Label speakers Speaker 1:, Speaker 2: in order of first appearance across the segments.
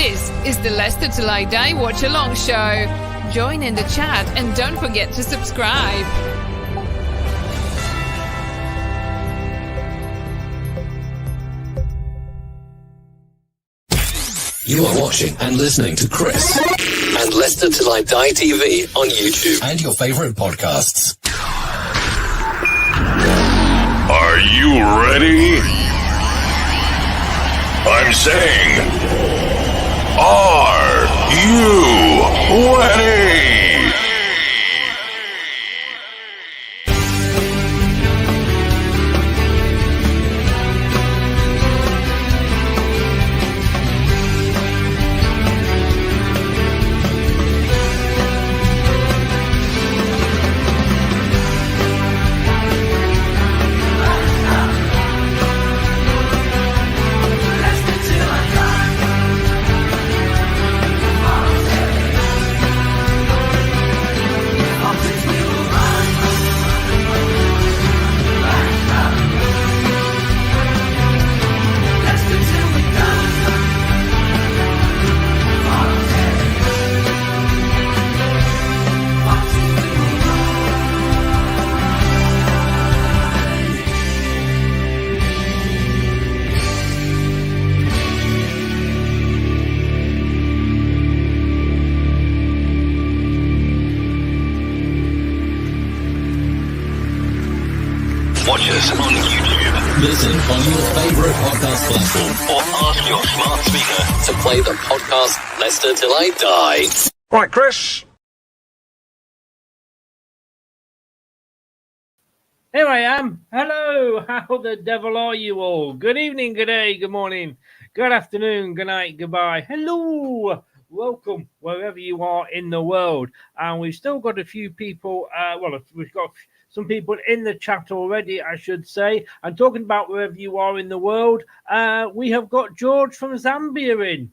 Speaker 1: This is the Leicester Till I Die Watchalong show. Join in the chat and don't forget to subscribe.
Speaker 2: You are watching and listening to Chris and Leicester Till I Die TV on YouTube and your favorite podcasts.
Speaker 3: Are you ready? I'm saying, are you ready? Watch us on YouTube.
Speaker 2: Listen on your favorite podcast platform
Speaker 3: Or ask your smart speaker.
Speaker 2: to play the podcast Leicester Till I Die.
Speaker 3: Right, Chris.
Speaker 4: Here I am. Hello. How the devil are you all? Good evening, good day, good morning, good afternoon, good night, goodbye. Hello. Welcome wherever you are in the world. And we've still got a few people. We've got some people in the chat already, I should say. And talking about wherever you are in the world, we have got George from Zambia in.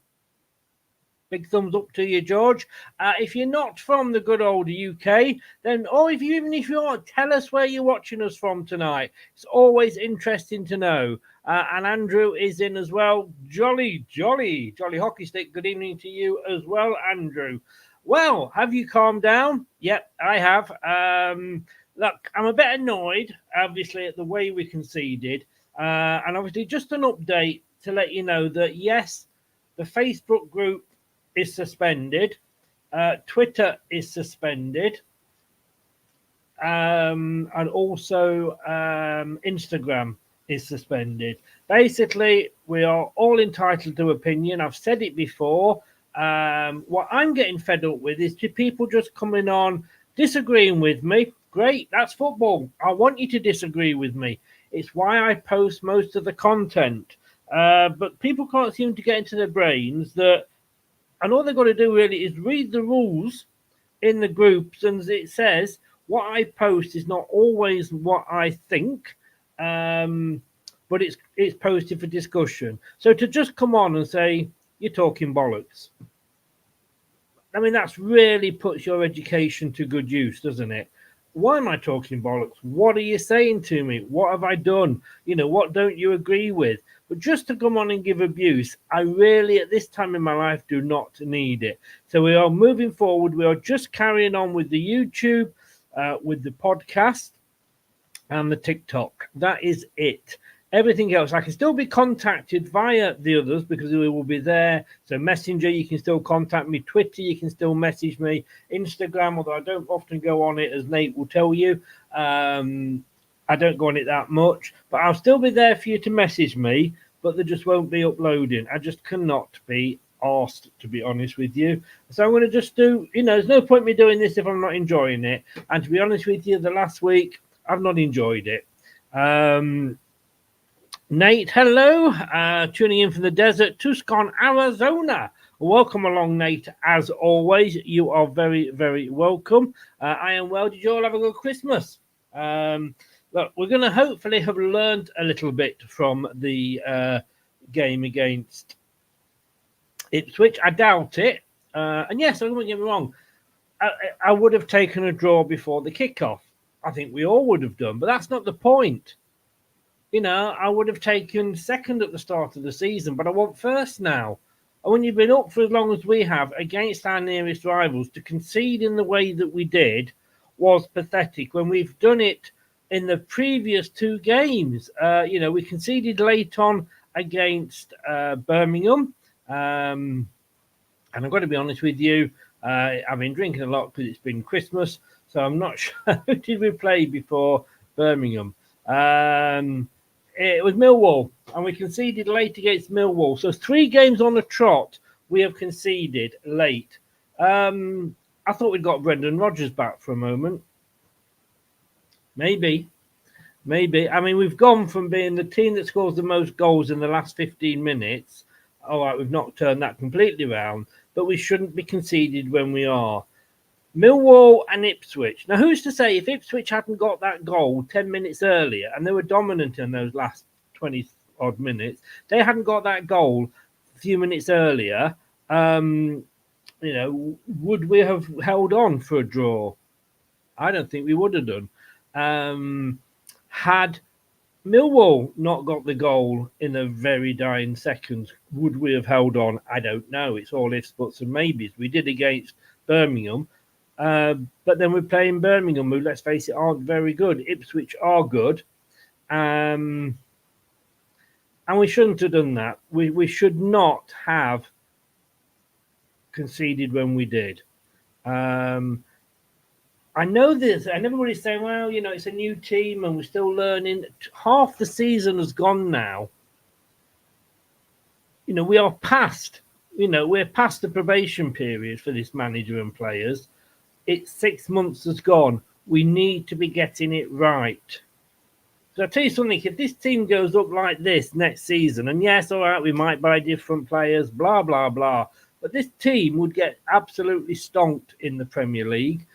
Speaker 4: Big thumbs up to you, George. If you're not from the good old UK, then, even if you are, tell us where you're watching us from tonight. It's always interesting to know. And Andrew is in as well. Jolly hockey stick. Good evening to you as well, Andrew. Well, have you calmed down? Yep, I have. Look, I'm a bit annoyed, obviously, at the way we conceded. And obviously, just an update to let you know that, yes, the Facebook group is suspended. Twitter is suspended. And also Instagram is suspended. Basically, we are all entitled to opinion. I've said it before. What I'm getting fed up with is people just coming on, disagreeing with me. Great, that's football. I want you to disagree with me. It's why I post most of the content. But people can't seem to get into their brains that, and all they've got to do really is read the rules in the groups, and it says what I post is not always what I think, but it's posted for discussion. So to just come on and say, you're talking bollocks, I mean, that's really puts your education to good use, doesn't it? Why am I talking bollocks? What are you saying to me? What have I done? What don't you agree with? But just to come on and give abuse, I really, at this time in my life, do not need it. So we are moving forward. We are just carrying on with the YouTube, with the podcast, and the TikTok. That is it. Everything else, I can still be contacted via the others because we will be there. So Messenger, you can still contact me. Twitter, you can still message me. Instagram, although I don't often go on it, as Nate will tell you. I don't go on it that much. But I'll still be there for you to message me, but they just won't be uploading. I just cannot be asked, to be honest with you. So I'm going to just do, there's no point me doing this if I'm not enjoying it. And to be honest with you, the last week, I've not enjoyed it. Nate, hello. Tuning in from the desert, Tucson, Arizona. Welcome along, Nate. As always, you are very, very welcome. I am well. Did you all have a good Christmas? Look, we're going to hopefully have learned a little bit from the game against Ipswich. I doubt it. And yes, I won't get me wrong. I would have taken a draw before the kickoff. I think we all would have done, but that's not the point. I would have taken second at the start of the season, but I want first now. And when you've been up for as long as we have against our nearest rivals, to concede in the way that we did was pathetic. When we've done it in the previous two games, we conceded late on against Birmingham. And I've got to be honest with you, I've been drinking a lot because it's been Christmas, so I'm not sure who did we play before Birmingham. It was Millwall, and we conceded late against Millwall. So 3 games on the trot, we have conceded late. I thought we'd got Brendan Rodgers back for a moment. Maybe. I mean, we've gone from being the team that scores the most goals in the last 15 minutes. All right, we've not turned that completely around, but we shouldn't be conceded when we are. Millwall and Ipswich. Now, who's to say if Ipswich hadn't got that goal 10 minutes earlier, and they were dominant in those last 20-odd minutes, they hadn't got that goal a few minutes earlier, would we have held on for a draw? I don't think we would have done. Had Millwall not got the goal in the very dying seconds, would we have held on? I don't know. It's all ifs, buts, and maybes. We did against Birmingham, but then we're playing Birmingham, who, let's face it, aren't very good. Ipswich are good, and we shouldn't have done that. We should not have conceded when we did. I know this, and everybody's saying, well, it's a new team and we're still learning. Half the season has gone now. We are past, we're past the probation period for this manager and players. It's 6 months has gone. We need to be getting it right. So I'll tell you something, if this team goes up like this next season, and yes, all right, we might buy different players, blah, blah, blah, but this team would get absolutely stonked in the Premier League.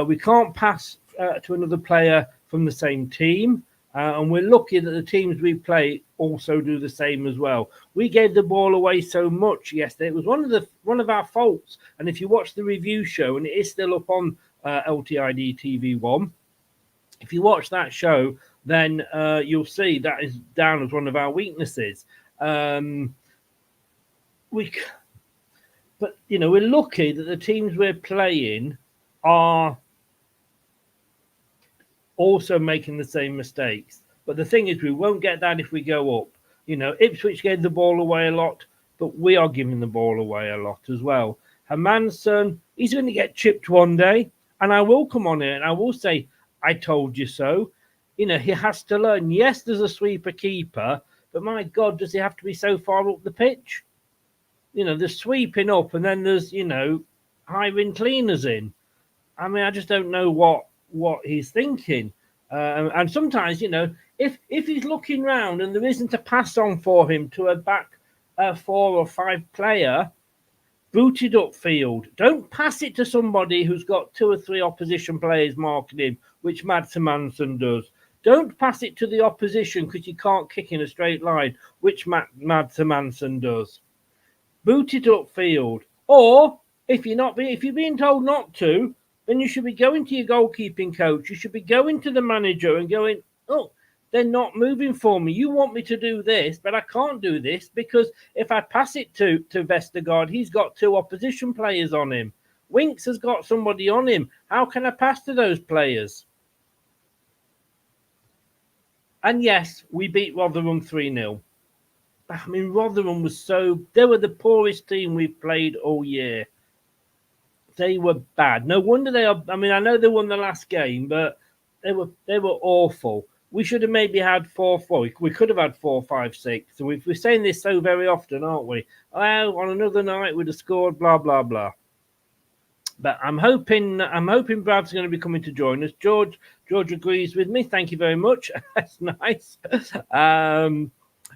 Speaker 4: We can't pass to another player from the same team, and we're lucky that the teams we play also do the same as well. We gave the ball away so much yesterday. It was one of our faults. And if you watch the review show, and it is still up on LTID TV1, if you watch that show, then you'll see that is down as one of our weaknesses. But we're lucky that the teams we're playing are also making the same mistakes. But the thing is, we won't get that if we go up. Ipswich gave the ball away a lot, but we are giving the ball away a lot as well. Hermanson, he's going to get chipped one day, and I will come on here and I will say, I told you so. He has to learn. Yes, there's a sweeper keeper, but my God, does he have to be so far up the pitch? There's sweeping up, and then there's, hiring cleaners in. I mean, I just don't know what he's thinking. And sometimes, if he's looking round and there isn't a pass on for him to a back 4 or 5 player, booted upfield. Don't pass it to somebody who's got 2 or 3 opposition players marking him, which Mads Hermansen does. Don't pass it to the opposition because you can't kick in a straight line, which Mads Hermansen does. Boot it upfield. Or if you're being told not to, then you should be going to your goalkeeping coach. You should be going to the manager and going, oh, they're not moving for me. You want me to do this, but I can't do this because if I pass it to Vestergaard, he's got 2 opposition players on him. Winks has got somebody on him. How can I pass to those players? And yes, we beat Rotherham 3-0. I mean, Rotherham they were the poorest team we've played all year. They were bad. No wonder I know they won the last game, but they were awful. We should have maybe had 4-4. We could have had 4-5-6. So we're saying this so very often, aren't we? Oh, on another night we'd have scored, blah, blah, blah. But I'm hoping Brad's going to be coming to join us. George agrees with me. Thank you very much. That's nice.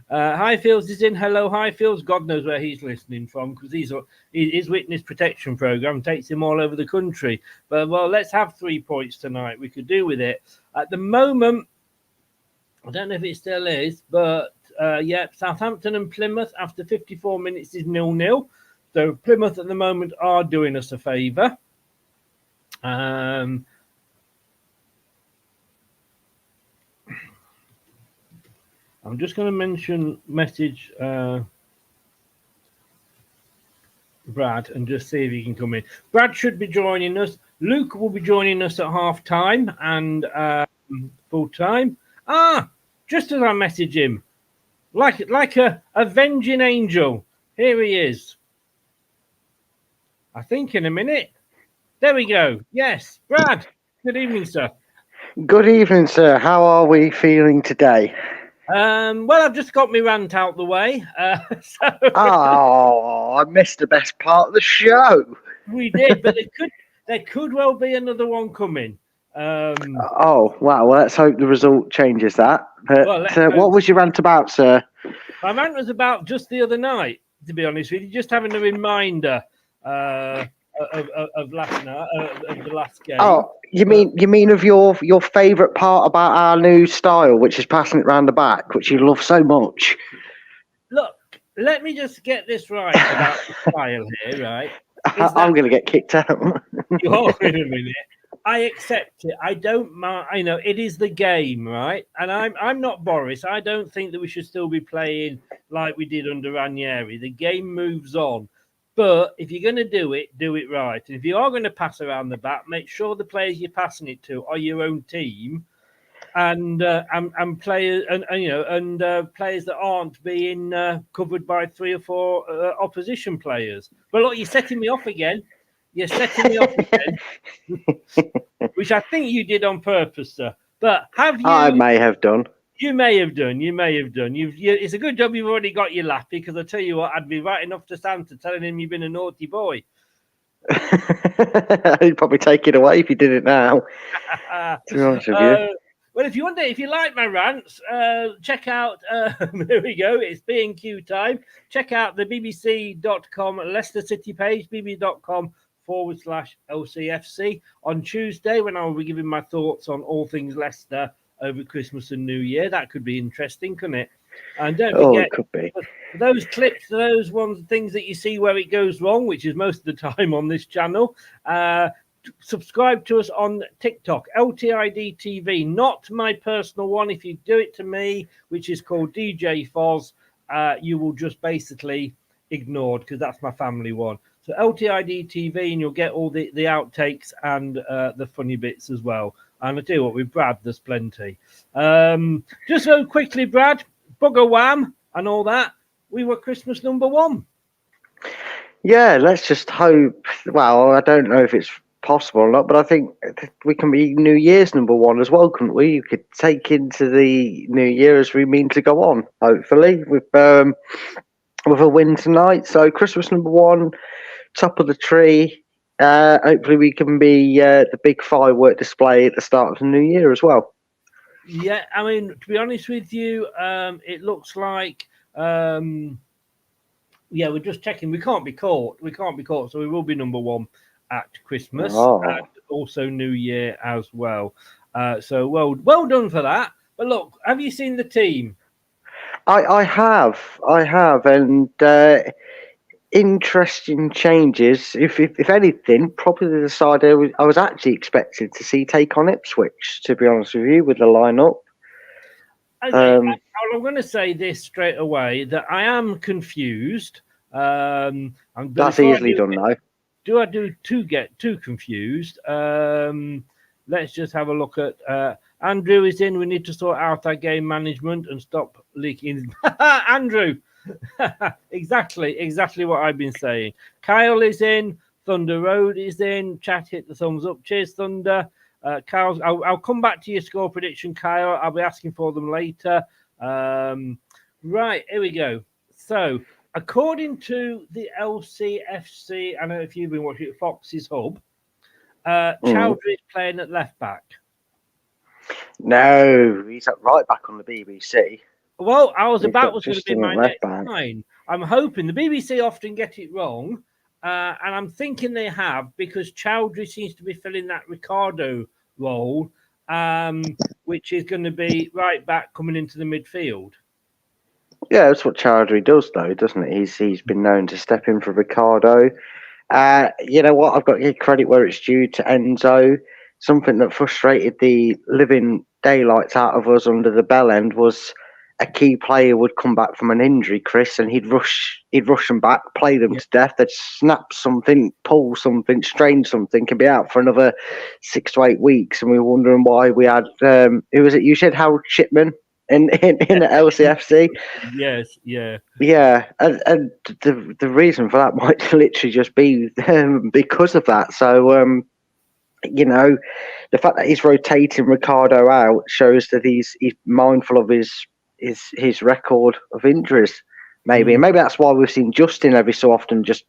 Speaker 4: Highfields is in. Hello, Highfields. God knows where he's listening from because his witness protection program takes him all over the country. But, well, let's have 3 points tonight. We could do with it. At the moment, I don't know if it still is, but, Southampton and Plymouth after 54 minutes is 0-0. So Plymouth at the moment are doing us a favour. I'm just going to message Brad and just see if he can come in. Brad should be joining us. Luke will be joining us at half time and full time. Just as I message him, like a avenging angel. Here he is. I think in a minute. There we go. Yes, Brad. Good evening, sir.
Speaker 5: Good evening, sir. How are we feeling today?
Speaker 4: Well, I've just got my rant out the way.
Speaker 5: Oh, I missed the best part of the show.
Speaker 4: We did, but there could well be another one coming.
Speaker 5: Oh, wow. Well, let's hope the result changes that. But what was your rant about, sir?
Speaker 4: My rant was about just the other night, to be honest with you, just having a reminder of last night, of the last game.
Speaker 5: Oh, you mean of your favourite part about our new style, which is passing it round the back, which you love so much?
Speaker 4: Look, let me just get this right about the style here, right?
Speaker 5: I'm going to get kicked out.
Speaker 4: You're in a minute. I accept it. I don't mind. I know it is the game, right? And I'm not Boris. I don't think that we should still be playing like we did under Ranieri. The game moves on. But if you're going to do it right. And if you are going to pass around the back, make sure the players you're passing it to are your own team, and players and players that aren't being covered by 3 or 4 opposition players. But look, you're setting me off again. You're setting me off again, which I think you did on purpose, sir. But have you?
Speaker 5: I may have done.
Speaker 4: You may have done. It's a good job you've already got your lappy, because I tell you what, I'd be right off to Santa telling him you've been a naughty boy.
Speaker 5: He'd probably take it away if you did it now. To be honest with you.
Speaker 4: Well, if you like my rants, check out. There we go. It's B&Q time. Check out the BBC.com Leicester City page, bb.com/LCFC on Tuesday, when I will be giving my thoughts on all things Leicester over Christmas and New Year. That could be interesting, couldn't it? And don't forget,
Speaker 5: it could be.
Speaker 4: Those clips, those things that you see where it goes wrong, which is most of the time on this channel. Subscribe to us on TikTok, LTID TV, not my personal one. If you do it to me, which is called DJ Foz, you will just basically ignored, because that's my family one. So LTID TV, and you'll get all the outtakes and the funny bits as well. And I tell you what, with Brad, there's plenty. Just so quickly, Brad, bugger wham and all that, we were Christmas number 1.
Speaker 5: Yeah, let's just hope. Well, I don't know if it's possible or not, but I think we can be New Year's number 1 as well, couldn't we? You could take into the New Year as we mean to go on, hopefully, with a win tonight. So Christmas number 1, top of the tree. Hopefully we can be the big firework display at the start of the new year as well.
Speaker 4: Yeah, I mean, to be honest with you, it looks like, we're just checking. We can't be caught. So we will be number 1 at Christmas and also New Year as well. So well done for that. But look, have you seen the team?
Speaker 5: I have, and interesting changes. If anything, probably the side I was actually expecting to see take on Ipswich, to be honest with you, with the lineup.
Speaker 4: Okay, I'm going to say this straight away, that I am confused.
Speaker 5: That's easily done now.
Speaker 4: Do I get too confused? Let's just have a look at Andrew is in. We need to sort out our game management and stop leaking. Andrew. Exactly what I've been saying. Kyle is in. Thunder Road is in. Chat hit the thumbs up. Cheers, Thunder. Kyle, I'll come back to your score prediction, Kyle. I'll be asking for them later. Right, here we go. So, according to the LCFC, I don't know if you've been watching Fox's Hub, Chowdhury is playing at left back.
Speaker 5: No, he's at right back on the BBC.
Speaker 4: Well, I was about was going to be my next line. I'm hoping the BBC often get it wrong, and I'm thinking they have, because Chowdhury seems to be filling that Ricardo role, which is going to be right back coming into the midfield.
Speaker 5: Yeah, that's what Chowdhury does, though, doesn't it? He's been known to step in for Ricardo. You know what? I've got to give credit where it's due to Enzo. Something that frustrated the living daylights out of us under the bell end was a key player would come back from an injury, Chris, and he'd rush them back, play them to death. They'd snap something, pull something, strain something, and be out for another 6 to 8 weeks. And we were wondering why we had who was it? You said Harold Shipman in the LCFC.
Speaker 4: Yes, yeah.
Speaker 5: And the reason for that might literally just be because of that. So the fact that he's rotating Ricardo out shows that he's mindful of his record of injuries, maybe. And maybe that's why we've seen Justin every so often just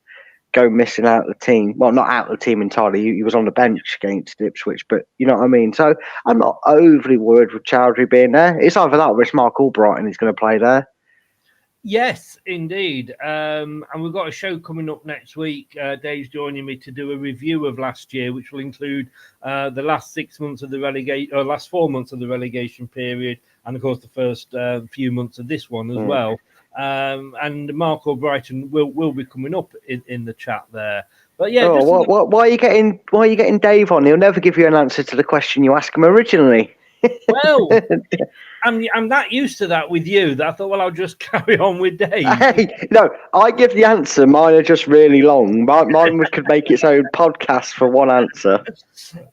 Speaker 5: go missing out of the team. Well, not out of the team entirely. He was on the bench against Ipswich, but you know what I mean? So I'm not overly worried with Chowdhury being there. It's either that or it's Mark Albrighton who's going to play there.
Speaker 4: Yes, indeed. And we've got a show coming up next week. Dave's joining me to do a review of last year, which will include the last 6 months of the last 4 months of the relegation period, and of course the first few months of this one as well. And Mark Albrighton will be coming up in the chat there. But yeah,
Speaker 5: why are you getting Dave on? He'll never give you an answer to the question you asked him originally.
Speaker 4: Well, I'm that used to that with you that I thought, well, I'll just carry on with Dave.
Speaker 5: Hey, no, I give the answer. Mine are just really long. Mine could make its own podcast for one answer.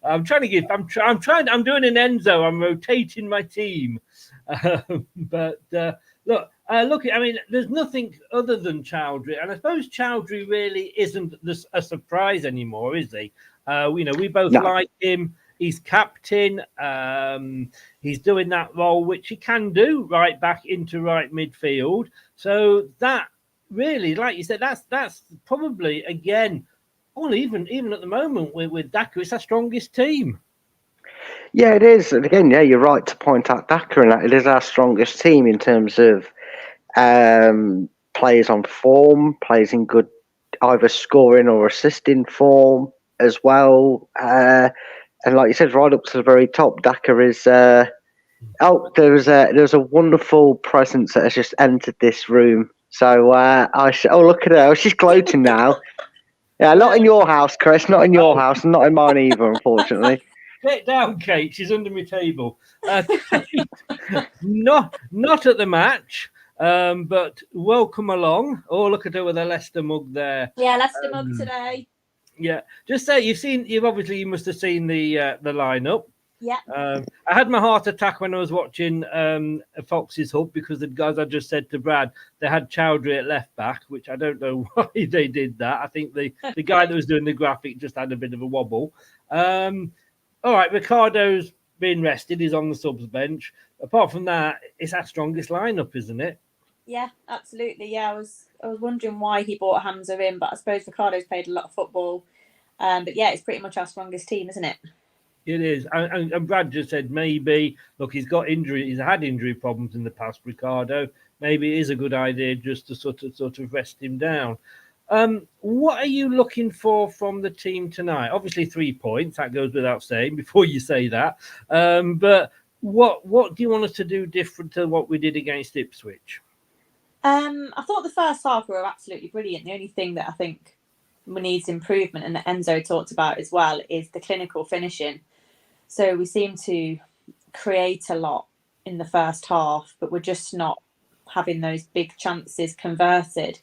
Speaker 4: I'm doing an Enzo. I'm rotating my team. Look. I mean, there's nothing other than Chowdhury, and I suppose Chowdhury really isn't a surprise anymore, is he? We both like him. He's captain. He's doing that role, which he can do right back into right midfield. So that really, like you said, that's probably again, even at the moment with Daka, it's our strongest team.
Speaker 5: Yeah, it is. And again, yeah, you're right to point out Daka, and that it is our strongest team in terms of players on form, players in good either scoring or assisting form as well. And like you said, right up to the very top, Daka is. There's a wonderful presence that has just entered this room. So look at her! She's gloating now. Yeah, not in your house, Chris. Not in your house, and not in mine either, unfortunately.
Speaker 4: Get down, Kate. She's under my table. Not at the match, but welcome along. Oh, look at her with a Leicester mug there.
Speaker 6: Yeah, Leicester mug today.
Speaker 4: Yeah, just say you must have seen the lineup.
Speaker 6: Yeah.
Speaker 4: I had my heart attack when I was watching Fox's Hub because the guys I just said to Brad, they had Chowdhury at left back, which I don't know why they did that. I think the guy that was doing the graphic just had a bit of a wobble. All right, Ricardo's been rested. He's on the subs bench. Apart from that, it's our strongest lineup, isn't it?
Speaker 6: Yeah, absolutely. Yeah, I was wondering why he brought Hamza in, but I suppose Ricardo's played a lot of football. But yeah, it's pretty much our strongest team, isn't it?
Speaker 4: It is. And Brad just said maybe, look, he's got injury. He's had injury problems in the past, Ricardo. Maybe it is a good idea just to sort of rest him down. What are you looking for from the team tonight? Obviously 3 points. That goes without saying before you say that. But what do you want us to do different to what we did against Ipswich?
Speaker 6: I thought the first half were absolutely brilliant. The only thing that I think needs improvement, and that Enzo talked about as well, is the clinical finishing. So we seem to create a lot in the first half, but we're just not having those big chances converted.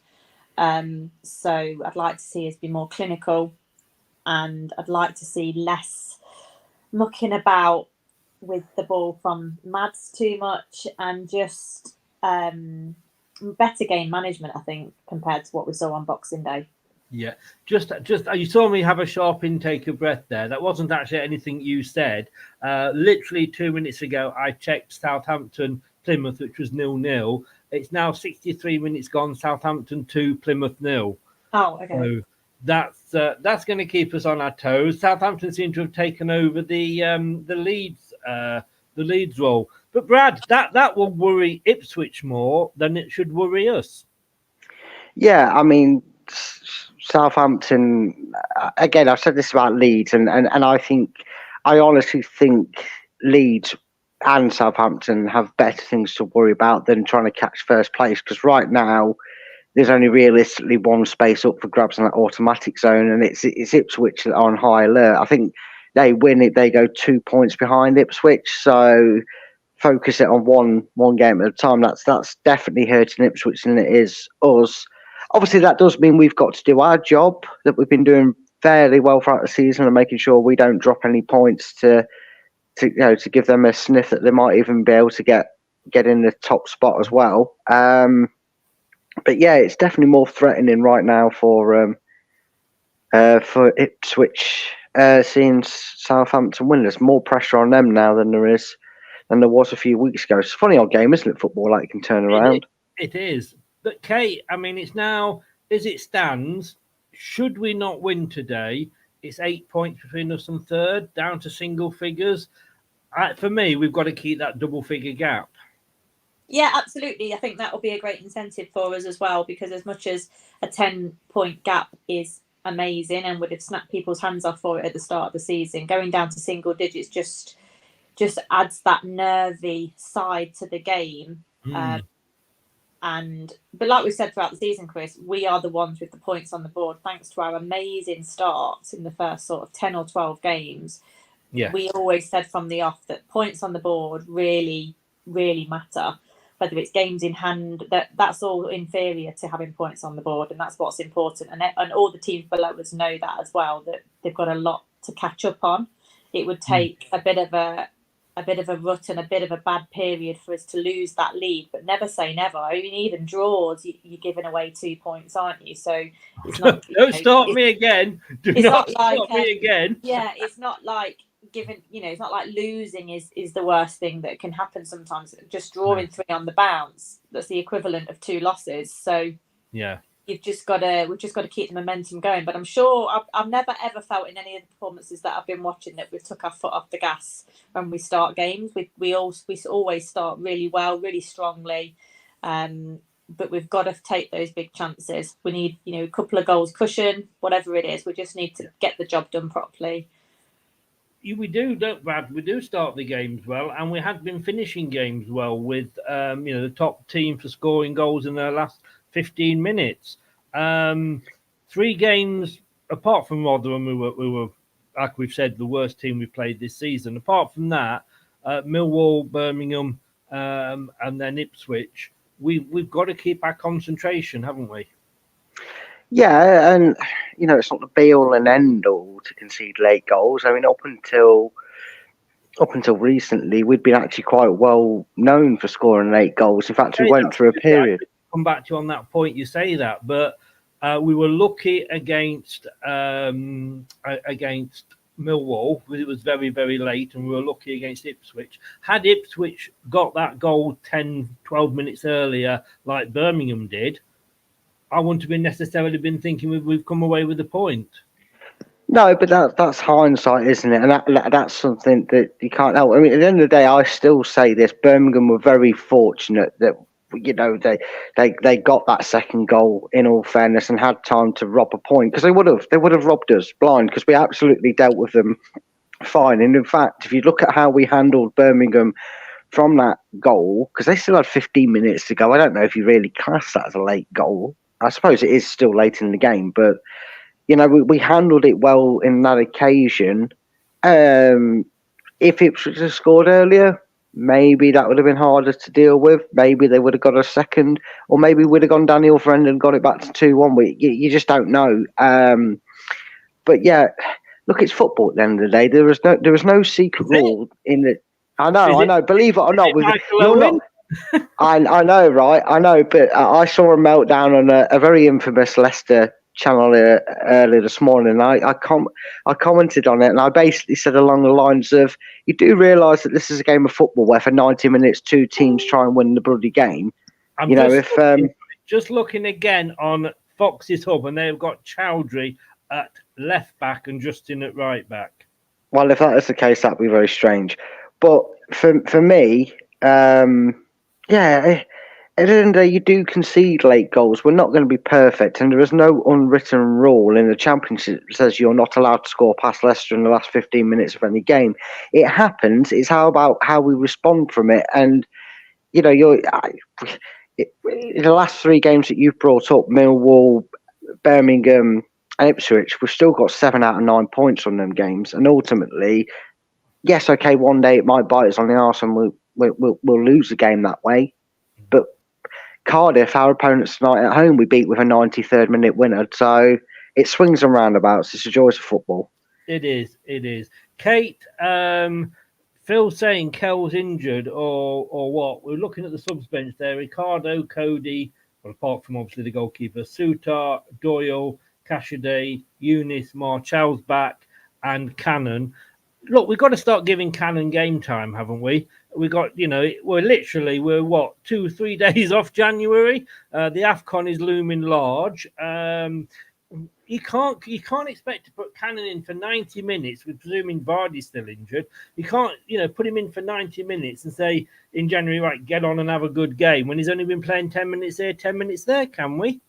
Speaker 6: So I'd like to see us be more clinical, and I'd like to see less mucking about with the ball from Mads too much, and just better game management, I think, compared to what we saw on Boxing Day.
Speaker 4: Yeah, just you saw me have a sharp intake of breath there. That wasn't actually anything you said. Literally 2 minutes ago, I checked Southampton Plymouth, which was 0-0. It's now 63 minutes gone. Southampton 2, Plymouth 0.
Speaker 6: Oh, okay.
Speaker 4: So that's going to keep us on our toes. Southampton seem to have taken over the Leeds role. But Brad, that will worry Ipswich more than it should worry us.
Speaker 5: Yeah, I mean, Southampton, again, I've said this about Leeds, and I honestly think Leeds and Southampton have better things to worry about than trying to catch first place, because right now there's only realistically one space up for grabs in that automatic zone, and it's Ipswich that are on high alert. I think they win it, they go 2 points behind Ipswich, so focus it on one game at a time. That's definitely hurting Ipswich than it is us. Obviously, that does mean we've got to do our job that we've been doing fairly well throughout the season and making sure we don't drop any points to give them a sniff that they might even be able to get in the top spot as well. But yeah, it's definitely more threatening right now for Ipswich seeing Southampton win. There's more pressure on them now than there was a few weeks ago. It's a funny old game, isn't it? Football, like, it can turn around.
Speaker 4: It is. But Kate, I mean, it's now, as it stands, should we not win today, it's 8 points between us and third, down to single figures. For me, we've got to keep that double figure gap.
Speaker 6: Yeah, absolutely. I think that will be a great incentive for us as well, because as much as a 10-point gap is amazing and would have snapped people's hands off for it at the start of the season, going down to single digits just adds that nervy side to the game. But like we said throughout the season, Chris, we are the ones with the points on the board thanks to our amazing starts in the first sort of 10 or 12 games.
Speaker 4: Yeah,
Speaker 6: we always said from the off that points on the board really, really matter. Whether it's games in hand, that's all inferior to having points on the board, and that's what's important. And all the teams below us know that as well, that they've got a lot to catch up on. It would take a bit of a rut and a bit of a bad period for us to lose that lead, but never say never. I mean, even draws, you're giving away 2 points, aren't you? So it's not.
Speaker 4: Don't start me again. Do not start me again.
Speaker 6: Yeah, it's not like it's not like losing is the worst thing that can happen sometimes. Just drawing 3 on the bounce, that's the equivalent of 2 losses. So
Speaker 4: yeah, we've just got to keep the momentum going. But I'm sure I've never ever felt in any of the performances that I've been watching that we've took our foot off the gas when we start games. We always start really well, really strongly. But we've got to take those big chances. We need, a couple of goals cushion, whatever it is. We just need to get the job done properly. We do, don't Brad? We do start the games well, and we have been finishing games well with the top team for scoring goals in their last 15 minutes. 3 games apart from Rotherham, we were, like we've said, the worst team we played this season. Apart from that, Millwall, Birmingham, and then Ipswich. We've got to keep our concentration, haven't we?
Speaker 5: Yeah, and it's not the be all and end all to concede late goals. I mean, up until recently, we'd been actually quite well known for scoring late goals. In fact, we went through a period.
Speaker 4: Come back to you on that point. You say that, but we were lucky against Millwall. It was very, very late, and we were lucky against Ipswich. Had Ipswich got that goal 10, 12 minutes earlier, like Birmingham did, I wouldn't have necessarily been thinking we've come away with a point.
Speaker 5: No, but that's hindsight, isn't it? And that's something that you can't help. I mean, at the end of the day, I still say this: Birmingham were very fortunate that they got that second goal. In all fairness, and had time to rob a point, because they would have robbed us blind, because we absolutely dealt with them fine. And in fact, if you look at how we handled Birmingham from that goal, because they still had 15 minutes to go, I don't know if you really class that as a late goal. I suppose it is still late in the game, but we handled it well in that occasion. If it was scored earlier, maybe that would have been harder to deal with. Maybe they would have got a second, or maybe we'd have gone down the other end and got it back to 2-1. You just don't know. But yeah, look, it's football at the end of the day. There is no secret rule in the. I know. Believe it or not, you're not. I know, right? I know, but I saw a meltdown on a very infamous Leicester channel earlier this morning. I commented on it, and I basically said along the lines of, you do realise that this is a game of football where for 90 minutes 2 teams try and win the bloody game.
Speaker 4: Just looking again on Fox's Hub, and they've got Chowdhury at left back and Justin at right back.
Speaker 5: Well, if that is the case, that'd be very strange. But for me, yeah, at the end of the day, you do concede late goals. We're not going to be perfect, and there is no unwritten rule in the Championship that says you're not allowed to score past Leicester in the last 15 minutes of any game. It happens. It's about how we respond from it. And, in the last 3 games that you've brought up, Millwall, Birmingham and Ipswich, we've still got 7 out of 9 points on them games. And ultimately, yes, okay, one day it might bite us on the arse and we'll lose the game that way. But Cardiff, our opponents tonight at home, we beat with a 93rd minute winner. So it swings and roundabouts. It's a joy of football.
Speaker 4: It is. Kate, Phil saying Kell's injured or what? We're looking at the subs bench there. Ricardo, Cody, well, apart from obviously the goalkeeper, Sutar, Doyle, Cashaday, Eunice, Marchal's back, and Cannon. Look, we've got to start giving Cannon game time, haven't we? We got, we're what, 2-3 days off January. The AFCON is looming large. You can't expect to put Cannon in for 90 minutes, with presuming Vardy's still injured. You can't, put him in for 90 minutes and say in January, right, get on and have a good game when he's only been playing 10 minutes here, 10 minutes there, can we?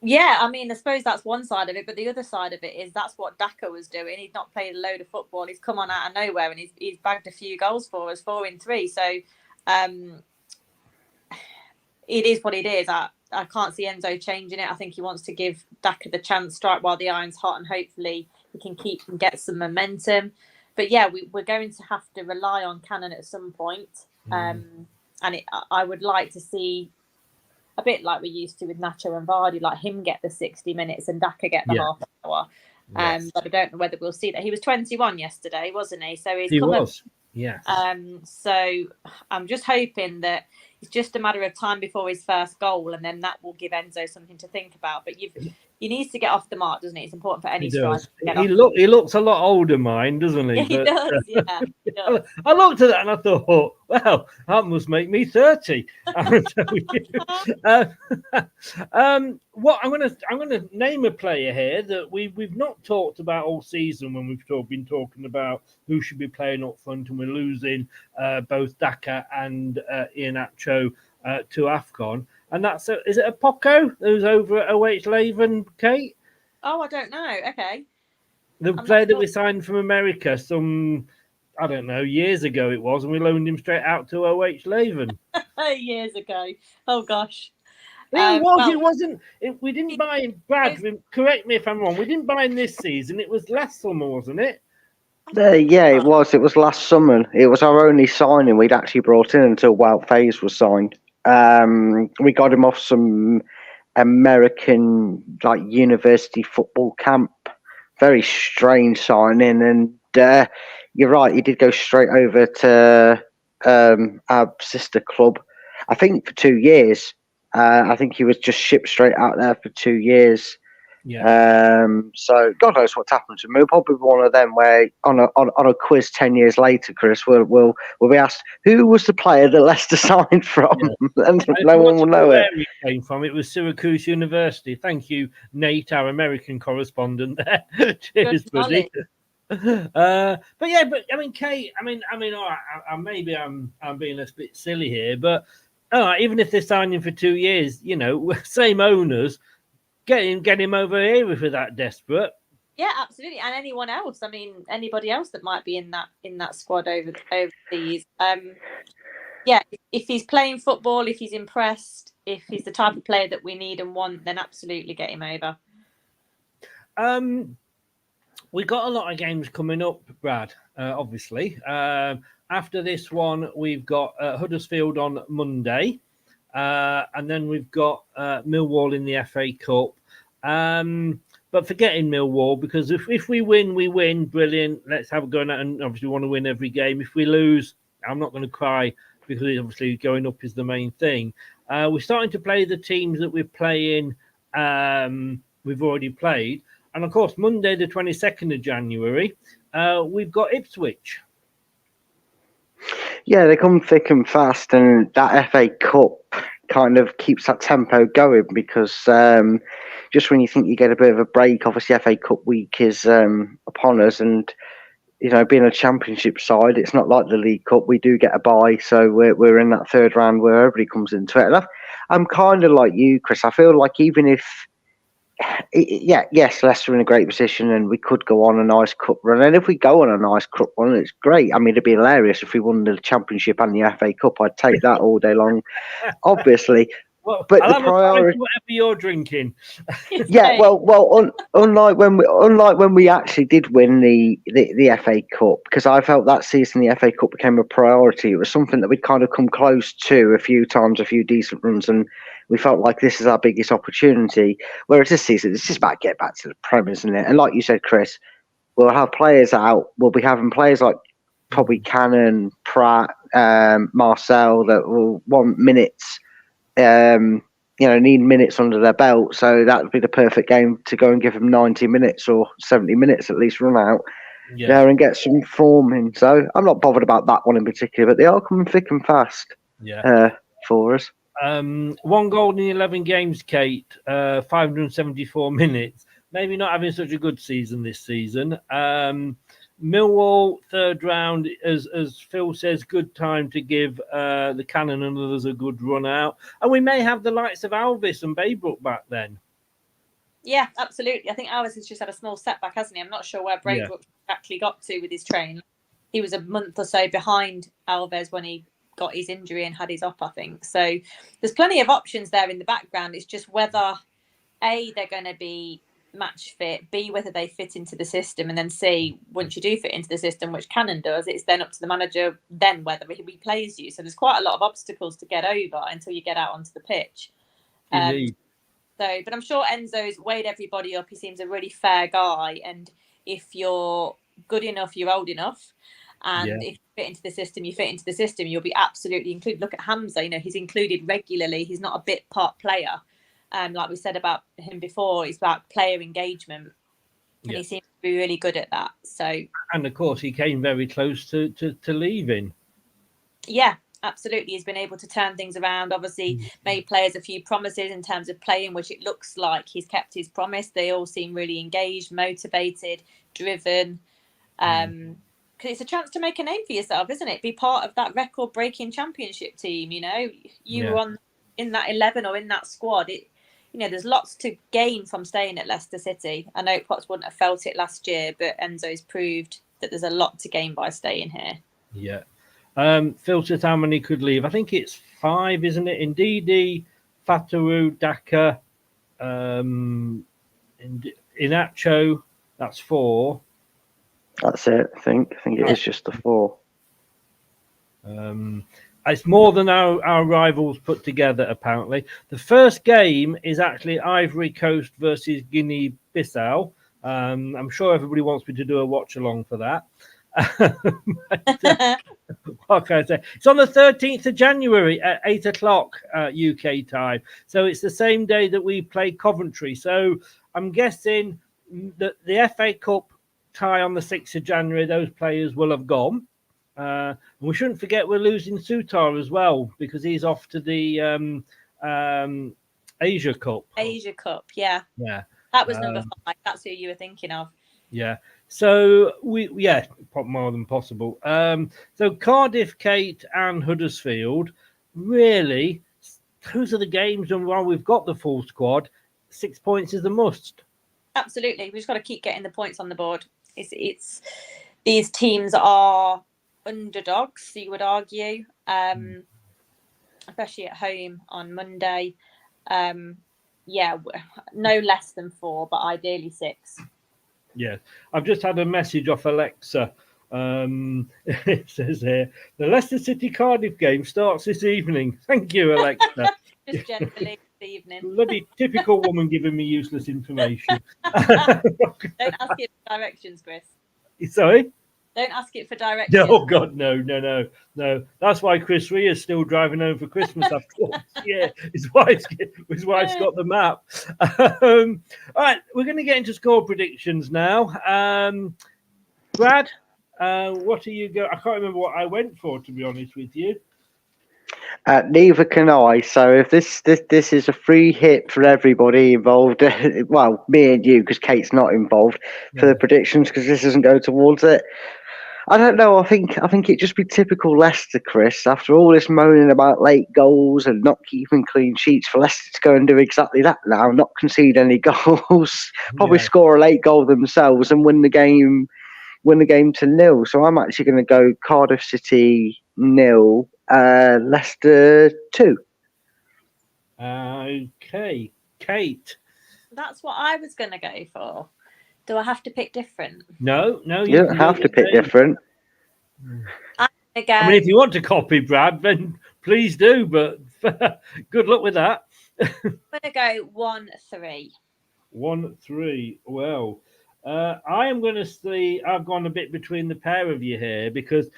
Speaker 6: Yeah, I mean, I suppose that's one side of it, but the other side of it is that's what Daka was doing. He's not played a load of football. He's come on out of nowhere and he's bagged a few goals for us, 4 in 3. So it is what it is. I can't see Enzo changing it. I think he wants to give Daka the chance, strike while the iron's hot, and hopefully he can keep and get some momentum. But yeah, we're going to have to rely on Cannon at some point. I would like to see, a bit like we used to with Nacho and Vardy, like him get the 60 minutes and Daka get the half hour.
Speaker 4: Yes.
Speaker 6: But I don't know whether we'll see that. He was 21 yesterday, wasn't he? So
Speaker 4: he was. Yes.
Speaker 6: So I'm just hoping that it's just a matter of time before his first goal, and then that will give Enzo something to think about. But he needs to get off the mark, doesn't it? It's important for any striker to get
Speaker 4: he looks a lot older, mine, doesn't he?
Speaker 6: Yeah, he does. Yeah, he does.
Speaker 4: I looked at that and I thought, well, that must make me 30. What I'm gonna name a player here that we've not talked about all season when we've been talking about who should be playing up front, and we're losing both Daka and Iheanacho to AFCON. And is it a Poco who's over at OH Leuven, Kate?
Speaker 6: Oh, I don't know. Okay.
Speaker 4: The player that we signed from America some, I don't know, years ago it was, and we loaned him straight out to OH Leuven.
Speaker 6: Years ago. Oh, gosh.
Speaker 4: It wasn't. We didn't buy him, Brad, correct me if I'm wrong, we didn't buy him this season. It was last summer, wasn't it?
Speaker 5: Yeah, it was. It was last summer. It was our only signing we'd actually brought in until Wout Faes was signed. We got him off some American university football camp. Very strange signing, and you're right. He did go straight over to our sister club. I think for 2 years. I think he was just shipped straight out there for 2 years.
Speaker 4: Yeah.
Speaker 5: So God knows what's happened to him. We'll probably be one of them where on a quiz 10 years later, Chris, we'll be asked who was the player that Leicester signed from, and no one will know
Speaker 4: where he came from. It was Syracuse University. Thank you, Nate, our American correspondent there. Cheers, buddy. But I mean, Kate. I mean, all right, maybe I'm being a bit silly here, but all right, even if they're signing for 2 years, same owners. Get him over here if we're that desperate.
Speaker 6: Yeah, absolutely. And anyone else? I mean, anybody else that might be in that squad overseas. Yeah, if he's playing football, if he's impressed, if he's the type of player that we need and want, then absolutely get him over.
Speaker 4: We got a lot of games coming up, Brad. Obviously, after this one, we've got Huddersfield on Monday. And then we've got Millwall in the FA Cup. But forgetting Millwall, because if we win, we win. Brilliant. Let's have a go at it. And obviously, we want to win every game. If we lose, I'm not going to cry because obviously going up is the main thing. We're starting to play the teams that we're playing. We've already played. And of course, Monday, the 22nd of January, we've got Ipswich.
Speaker 5: Yeah, they come thick and fast, and that FA Cup kind of keeps that tempo going because just when you think you get a bit of a break, obviously FA Cup week is upon us, and being a championship side, it's not like the League Cup. We do get a bye, so we're in that third round where everybody comes into it. And I'm kind of like you, Chris. I feel like even if yes, Leicester in a great position and we could go on a nice cup run. And if we go on a nice cup run, it's great. I mean, it'd be hilarious if we won the Championship and the FA Cup. I'd take that all day long, obviously.
Speaker 4: Well,
Speaker 5: but
Speaker 4: I'll
Speaker 5: the
Speaker 4: have a pint
Speaker 5: priority.
Speaker 4: of whatever you're drinking.
Speaker 5: Yeah, unlike when we actually did win the FA Cup, because I felt that season the FA Cup became a priority. It was something that we'd kind of come close to a few times, a few decent runs, and we felt like this is our biggest opportunity. Whereas this season, it's just about getting back to the Prem, isn't it? And like you said, Chris, we'll have players out. We'll be having players like probably Cannon, Pratt, Marcel that will want minutes. Need minutes under their belt, so that would be the perfect game to go and give them 90 minutes or 70 minutes at least run out there and get some form in. So I'm not bothered about that one in particular, but they are coming thick and fast for us.
Speaker 4: 1 goal in 11 games, Kate, 574 minutes. Maybe not having such a good season this season. Millwall, third round, as Phil says, good time to give the Cannon and others a good run out. And we may have the likes of Alvis and Baybrook back then.
Speaker 6: Yeah, absolutely. I think Alvis has just had a small setback, hasn't he? I'm not sure where Baybrook actually got to with his train. He was a month or so behind Alves when he got his injury and had his op, I think. So there's plenty of options there in the background. It's just whether, A, they're going to be match fit, B, whether they fit into the system, and then C, once you do fit into the system, which Cannon does, it's then up to the manager then whether he replays you. So there's quite a lot of obstacles to get over until you get out onto the pitch. But I'm sure Enzo's weighed everybody up. He seems a really fair guy, and if you're good enough, you're old enough, and if you fit into the system, you fit into the system, you'll be absolutely included. Look at Hamza, he's included regularly. He's not a bit part player. Like we said about him before, it's about player engagement, and he seems to be really good at that. So, and
Speaker 4: of course, he came very close to leaving.
Speaker 6: Yeah, absolutely. He's been able to turn things around. Obviously, made players a few promises in terms of playing, which it looks like he's kept his promise. They all seem really engaged, motivated, driven. Because it's a chance to make a name for yourself, isn't it? Be part of that record-breaking championship team. You were in that 11 or in that squad. There's lots to gain from staying at Leicester City. I know Potts wouldn't have felt it last year, but Enzo's proved that there's a lot to gain by staying here.
Speaker 4: Yeah. Phil says how many could leave. I think it's 5, isn't it? Ndidi, Fataru, Daka, Inacho, that's 4.
Speaker 5: That's it, I think. It is just the 4.
Speaker 4: It's more than our rivals put together, apparently. The first game is actually Ivory Coast versus Guinea-Bissau. I'm sure everybody wants me to do a watch-along for that. What can I say? It's on the 13th of January at 8 o'clock UK time. So it's the same day that we play Coventry. So I'm guessing that the FA Cup tie on the 6th of January, those players will have gone. And we shouldn't forget we're losing Sutar as well because he's off to the Asia Cup.
Speaker 6: Asia Cup, yeah. That was number 5. That's who you were thinking of.
Speaker 4: Yeah. So more than possible. So Cardiff, Kate, and Huddersfield. Really, those are the games, and while we've got the full squad, 6 points is a must.
Speaker 6: Absolutely, we've just got to keep getting the points on the board. It's these teams are underdogs, you would argue, especially at home on Monday. No less than 4, but ideally 6.
Speaker 4: Yeah, I've just had a message off Alexa. It says here, the Leicester City Cardiff game starts this evening. Thank you, Alexa.
Speaker 6: Just generally this evening.
Speaker 4: Bloody typical woman giving me useless information.
Speaker 6: Don't ask it for directions, Chris.
Speaker 4: Sorry?
Speaker 6: Don't ask it for directions.
Speaker 4: Oh, God, no. That's why Chris Rea is still driving home for Christmas after all. Yeah, his wife's got the map. All right, we're going to get into score predictions now. Brad, what are you going? I can't remember what I went for, to be honest with you.
Speaker 5: Neither can I. So if this is a free hit for everybody involved, well, me and you, because Kate's not involved for the predictions, because this doesn't go towards it. I don't know. I think it'd just be typical Leicester, Chris. After all this moaning about late goals and not keeping clean sheets, for Leicester to go and do exactly that now, not concede any goals, probably score a late goal themselves and win the game to 0. So I'm actually going to go Cardiff City 0, Leicester 2.
Speaker 4: Okay, Kate.
Speaker 6: That's what I was going to go for. Do I have to pick different?
Speaker 4: No,
Speaker 5: You don't
Speaker 4: can
Speaker 5: have
Speaker 4: do
Speaker 5: to
Speaker 4: the
Speaker 5: pick
Speaker 4: same.
Speaker 5: different.
Speaker 6: Again,
Speaker 4: I mean, if you want to copy Brad, then please do. But good luck with that.
Speaker 6: I'm going to go 1-3.
Speaker 4: 1-3. Well, I am going to see. I've gone a bit between the pair of you here because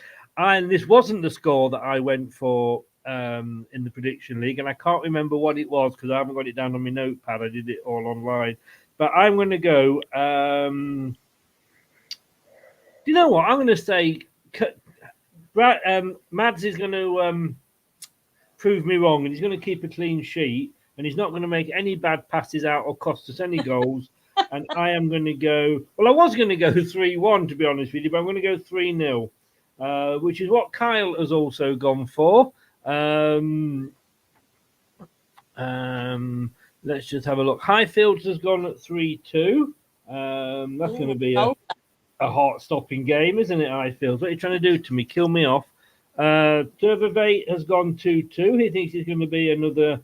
Speaker 4: this wasn't the score that I went for in the prediction league, and I can't remember what it was because I haven't got it down on my notepad. I did it all online. But I'm going to go. Do you know what? I'm going to say. Mads is going to prove me wrong, and he's going to keep a clean sheet, and he's not going to make any bad passes out or cost us any goals. And I am going to go. Well, I was going to go 3-1 to be honest with you, but I'm going to go 3-0, which is what Kyle has also gone for. Let's just have a look. Highfields has gone at 3-2. That's going to be a heart-stopping game, isn't it, Highfields? What are you trying to do to me? Kill me off. Turbovate has gone 2-2. He thinks it's going to be another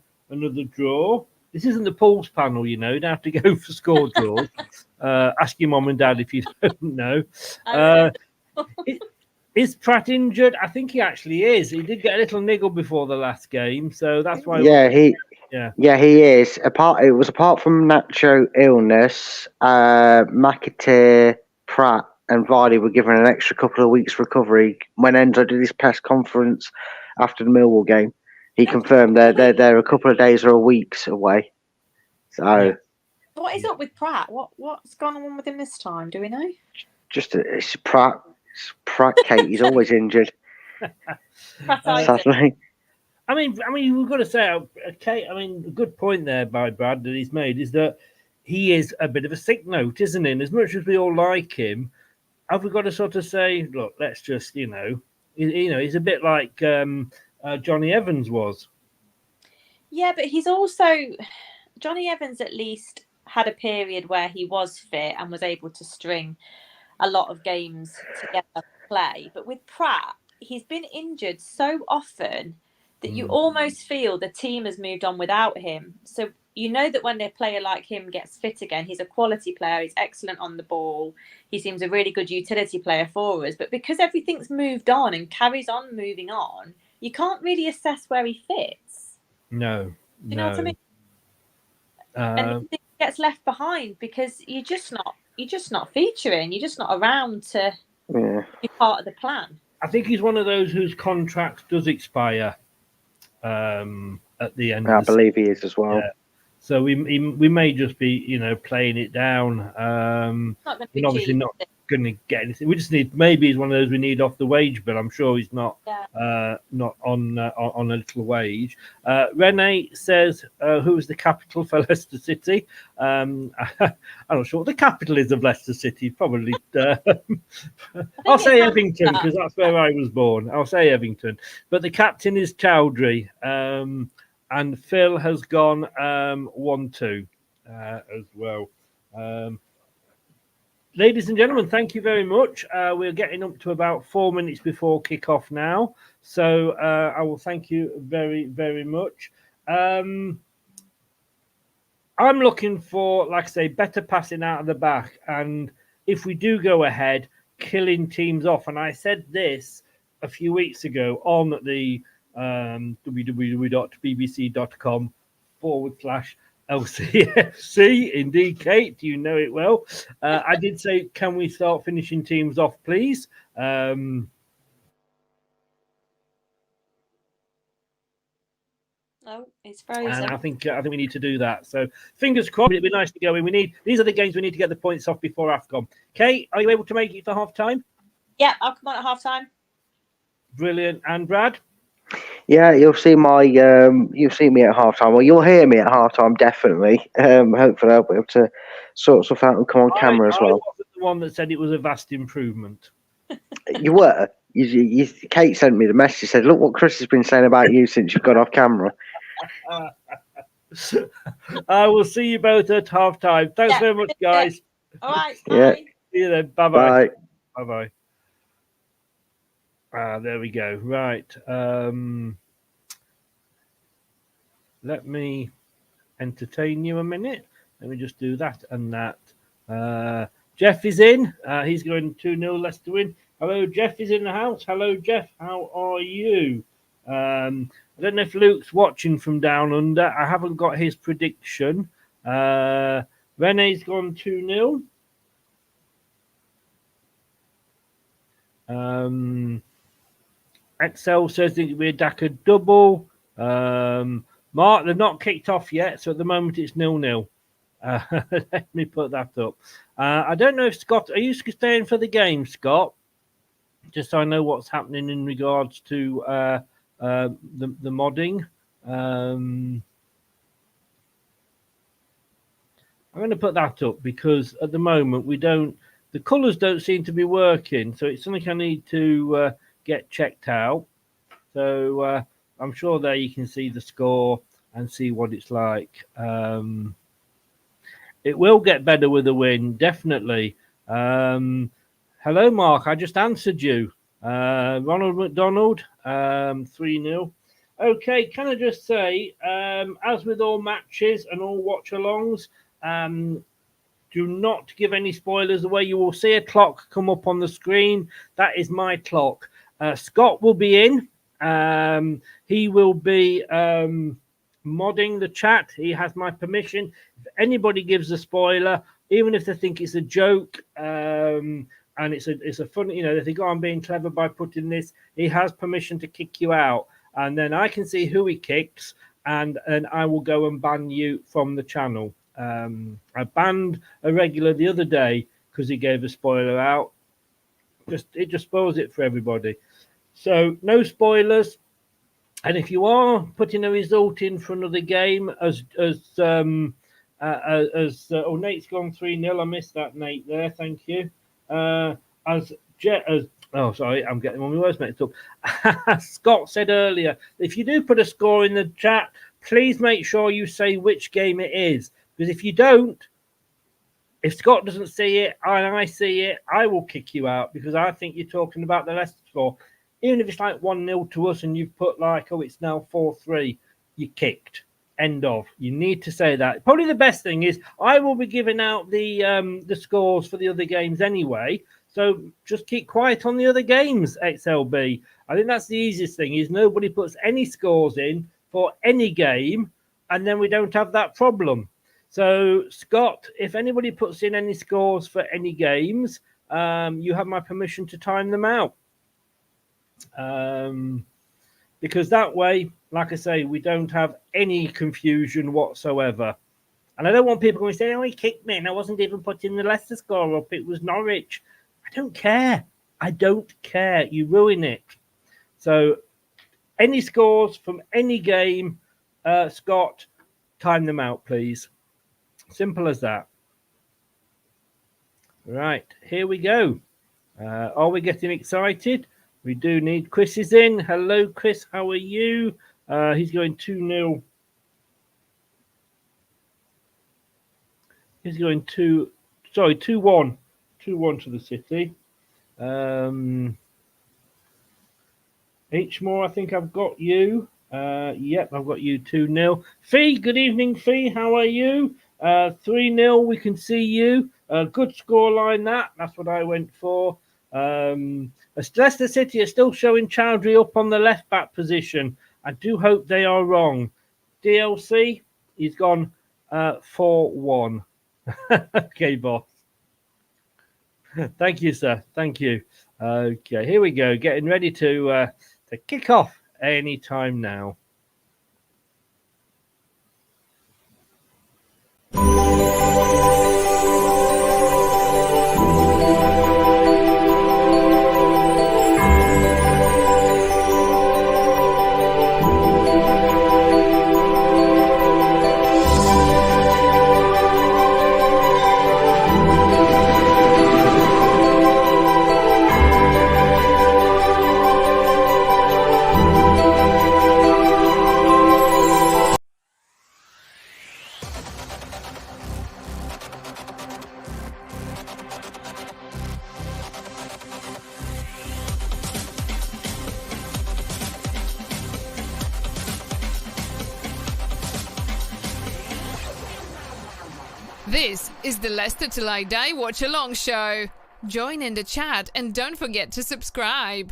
Speaker 4: draw. This isn't the Pools panel, you know. You don't have to go for score draws. Ask your mom and dad if you don't know. Is Pratt injured? I think he actually is. He did get a little niggle before the last game, so that's why.
Speaker 5: Yeah, he is. It was apart from Nacho illness, McAteer, Pratt, and Vardy were given an extra couple of weeks recovery. When Enzo did his press conference after the Millwall game, he confirmed they're a couple of days or a weeks away. So,
Speaker 6: what is up with Pratt? What's gone on with him this time? Do we know?
Speaker 5: It's Pratt. It's Pratt, Kate. He's always injured. Sadly.
Speaker 4: I mean, we've got to say, Kate. I mean, a good point there by Brad that he's made is that he is a bit of a sick note, isn't he? And as much as we all like him, have we got to sort of say, look, let's just, he's a bit like Johnny Evans was.
Speaker 6: Yeah, but he's also Johnny Evans. At least had a period where he was fit and was able to string a lot of games together to play. But with Pratt, he's been injured so often that you almost feel the team has moved on without him. So you know that when a player like him gets fit again, he's a quality player. He's excellent on the ball. He seems a really good utility player for us. But because everything's moved on and carries on moving on, you can't really assess where he fits.
Speaker 4: No.
Speaker 6: You know what I mean? And he gets left behind because you're just not featuring. You're just not around to be part of the plan.
Speaker 4: I think he's one of those whose contract does expire at the end.
Speaker 5: I believe he is as well.
Speaker 4: Yeah. So we may just be, playing it down. We're obviously not going to get anything. We just maybe he's one of those we need off the wage, but I'm sure he's not not on a little wage. Renee says, who is the capital for Leicester City? I'm not sure what the capital is of Leicester City. Probably. I'll say Evington because that's where I was born. I'll say Evington. But the captain is Chowdhury. And Phil has gone 1-2 as well. Ladies and gentlemen, thank you very much. We're getting up to about 4 minutes before kick-off now. So I will thank you very, very much. I'm looking for, like I say, better passing out of the back. And if we do go ahead, killing teams off. And I said this a few weeks ago on the www.bbc.com/LCFC. Indeed, Kate, you know it well. I did say, can we start finishing teams off, please?
Speaker 6: Oh, it's frozen.
Speaker 4: And I think we need to do that. So fingers crossed. It'd be nice to go in. These are the games we need to get the points off before AFCON. Kate, are you able to make it for half time?
Speaker 6: Yeah, I'll come on at half time.
Speaker 4: Brilliant. And Brad?
Speaker 5: Yeah, you'll see me at half time. Well, you'll hear me at half time, definitely. Hopefully, I'll be able to sort stuff out and come on camera as well.
Speaker 4: I wasn't the one that said it was a vast improvement.
Speaker 5: You were. Kate sent me the message. Said, "Look what Chris has been saying about you since you've got off camera."
Speaker 4: I will see you both at half time. Thanks very much, guys.
Speaker 6: All right.
Speaker 5: Yeah.
Speaker 6: Bye.
Speaker 4: See you then. Bye-bye.
Speaker 5: Bye.
Speaker 4: Bye-bye. There we go. Right. let me entertain you a minute. Let me just do that and that. Jeff is in. He's going 2-0 Leicester win. Hello, Jeff is in the house. Hello, Jeff. How are you? I don't know if Luke's watching from down under. I haven't got his prediction. Rene's gone 2-0. Excel says it'll be a Daka double. Mark, they're not kicked off yet, so at the moment it's 0-0. Let me put that up. I don't know if Scott, are you staying for the game, Scott? Just so I know what's happening in regards to the modding. I'm going to put that up because at the moment the colours don't seem to be working, so it's something I need to get checked out. So I'm sure there you can see the score and see what it's like. It will get better with a win, definitely. Hello, Mark. I just answered you. Ronald McDonald, 3-0. Okay, can I just say, as with all matches and all watch-alongs, do not give any spoilers away. You will see a clock come up on the screen. That is my clock. Scott will be in. He will be modding the chat. He has my permission. If anybody gives a spoiler, even if they think it's a joke, and it's a fun, they think, I'm being clever by putting this, he has permission to kick you out. And then I can see who he kicks, and I will go and ban you from the channel. I banned a regular the other day because he gave a spoiler out. It just spoils it for everybody. So no spoilers. And if you are putting a result in for another game, Nate's gone 3-0. I missed that, Nate. There, thank you. Sorry, I'm getting all my words mixed up. Scott said earlier, if you do put a score in the chat, please make sure you say which game it is. Because if you don't, if Scott doesn't see it and I see it, I will kick you out because I think you're talking about the Leicester score. Even if it's like 1-0 to us and you've put it's now 4-3, you're kicked. End of. You need to say that. Probably the best thing is I will be giving out the scores for the other games anyway. So just keep quiet on the other games, XLB. I think that's the easiest thing is nobody puts any scores in for any game and then we don't have that problem. So, Scott, if anybody puts in any scores for any games, you have my permission to time them out. Because that way, like I say, we don't have any confusion whatsoever. And I don't want people going to say, he kicked me and I wasn't even putting the Leicester score up. It was Norwich. I don't care. I don't care. You ruin it. So, any scores from any game, Scott, time them out, please. Simple as that. Right, here we go. Are we getting excited? We do need Chris is in. Hello, Chris. How are you? He's going 2-0. He's going 2-1. 2-1 to the City. H-More, I think I've got you. Yep, I've got you 2-0. Fee, good evening, Fee. How are you? 3-0, we can see you. Good scoreline, that's what I went for. Leicester City are still showing Chowdhury up on the left back position. I do hope they are wrong. DLC, he's gone 4-1. Okay, boss. Thank you, sir. Thank you. Okay, here we go. Getting ready to kick off any time now.
Speaker 1: This is the Leicester Till I Die Watch-Along show. Join in the chat and don't forget to subscribe.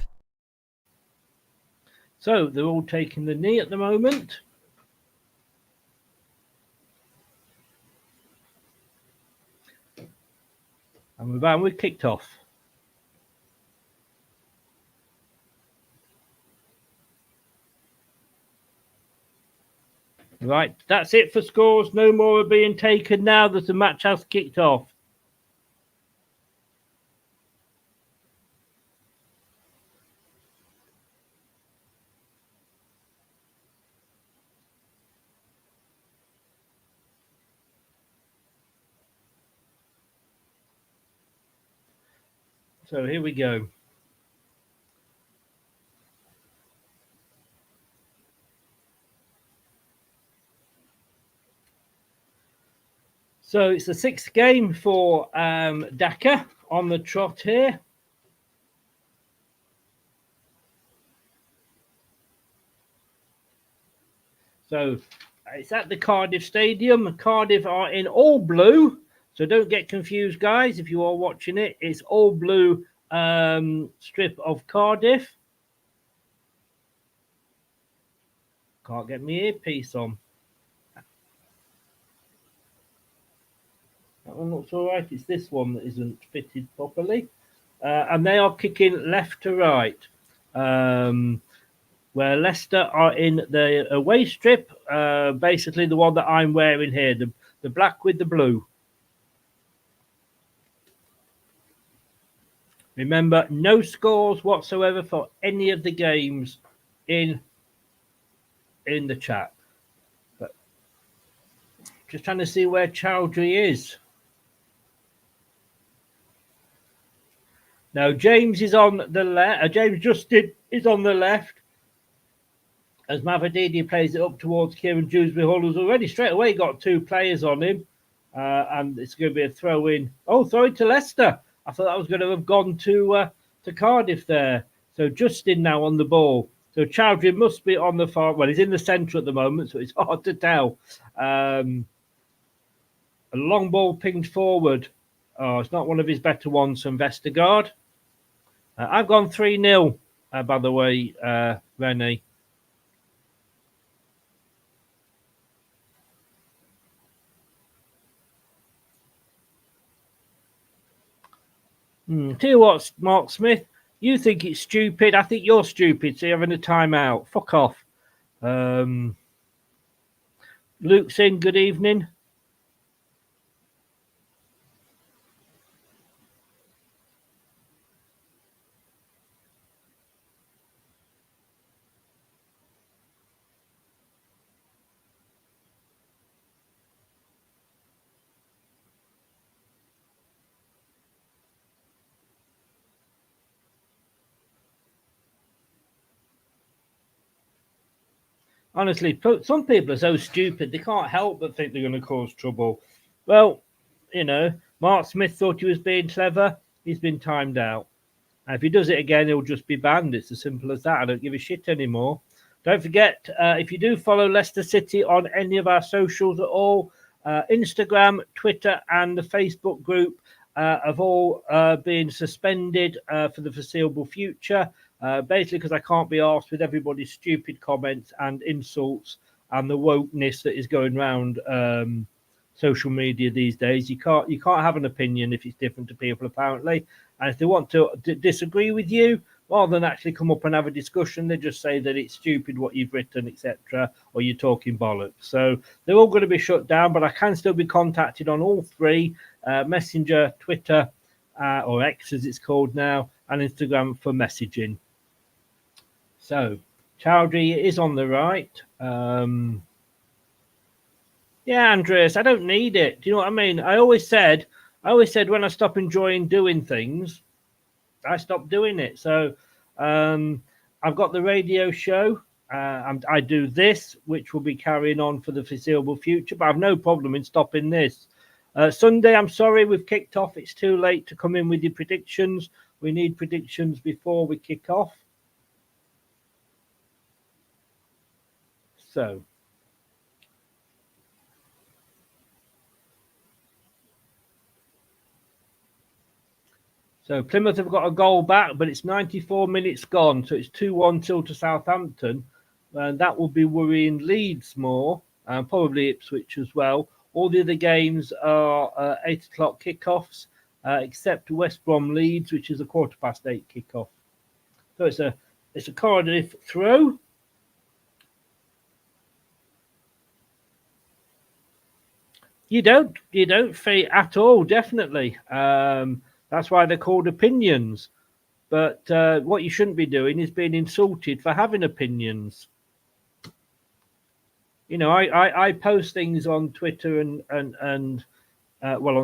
Speaker 4: So they're all taking the knee at the moment. And we've kicked off. Right, that's it for scores. No more are being taken now that the match has kicked off. So here we go. So it's the sixth game for Dhaka on the trot here. So it's at the Cardiff Stadium. Cardiff are in all blue. So don't get confused, guys. If you are watching it, it's all blue strip of Cardiff. Can't get my earpiece on. That one looks all right. It's this one that isn't fitted properly. And they are kicking left to right. Where Leicester are in the away strip, basically the one that I'm wearing here, the black with the blue. Remember, no scores whatsoever for any of the games in the chat. But just trying to see where Chowdhury is. Now, James is on the left. James Justin is on the left. As Mavadidi plays it up towards Kieran Dewsbury Hall, who's already straight away got two players on him. And it's going to be a throw in. Oh, throw it to Leicester. I thought that was going to have gone to Cardiff there. So Justin now on the ball. So Chowdhury must be on the far. Well, he's in the centre at the moment, so it's hard to tell. A long ball pinged forward. Oh, it's not one of his better ones from Vestergaard. I've gone 3-0, by the way, Rennie. Tell you what, Mark Smith, you think it's stupid. I think you're stupid, so you're having a timeout. Fuck off. Luke's in, good evening. Honestly, some people are so stupid, they can't help but think they're going to cause trouble. Well, you know, Mark Smith thought he was being clever. He's been timed out. And if he does it again, he'll just be banned. It's as simple as that. I don't give a shit anymore. Don't forget, if you do follow Leicester City on any of our socials at all, Instagram, Twitter, and the Facebook group have all been suspended for the foreseeable future. Basically, because I can't be asked with everybody's stupid comments and insults and the wokeness that is going around social media these days. You can't have an opinion if it's different to people, apparently. And if they want to disagree with you, rather than actually come up and have a discussion, they just say that it's stupid what you've written, etc., or you're talking bollocks. So they're all going to be shut down, but I can still be contacted on all three: Messenger, Twitter, or X as it's called now, and Instagram for messaging. So Chowdhury is on the right. Yeah, Andreas, I don't need it. Do you know what I mean? I always said when I stop enjoying doing things, I stopped doing it. So I've got the radio show. And I do this, which will be carrying on for the foreseeable future, but I've no problem in stopping this. Sunday, I'm sorry, we've kicked off. It's too late to come in with your predictions. We need predictions before we kick off. So So Plymouth have got a goal back, but it's 94 minutes gone. So it's 2-1 till to Southampton. And that will be worrying Leeds more, and probably Ipswich as well. All the other games are 8 o'clock kickoffs, except West Brom Leeds, which is a 8:15 kickoff. So it's a Cardiff throw. You don't fade at all, definitely. That's why they're called opinions. But what you shouldn't be doing is being insulted for having opinions. You know, I post things on Twitter and on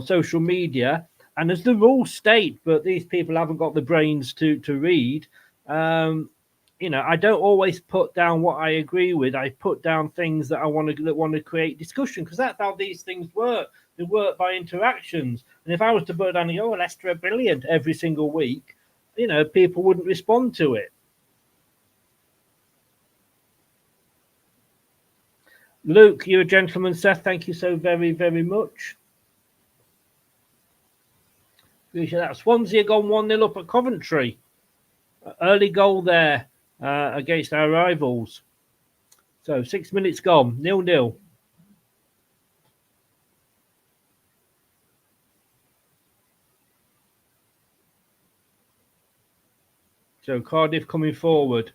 Speaker 4: social media, and as the rules state, but these people haven't got the brains to read. You know, I don't always put down what I agree with. I put down things that I want to create discussion, because that's how these things work. They work by interactions. And if I was to put down, oh, Leicester are brilliant every single week, you know, people wouldn't respond to it. Luke, you're a gentleman, Seth. Thank you so very, very much. Appreciate that. Swansea gone 1-0 up at Coventry. Early goal there against our rivals. So 6 minutes gone, 0-0. So Cardiff coming forward.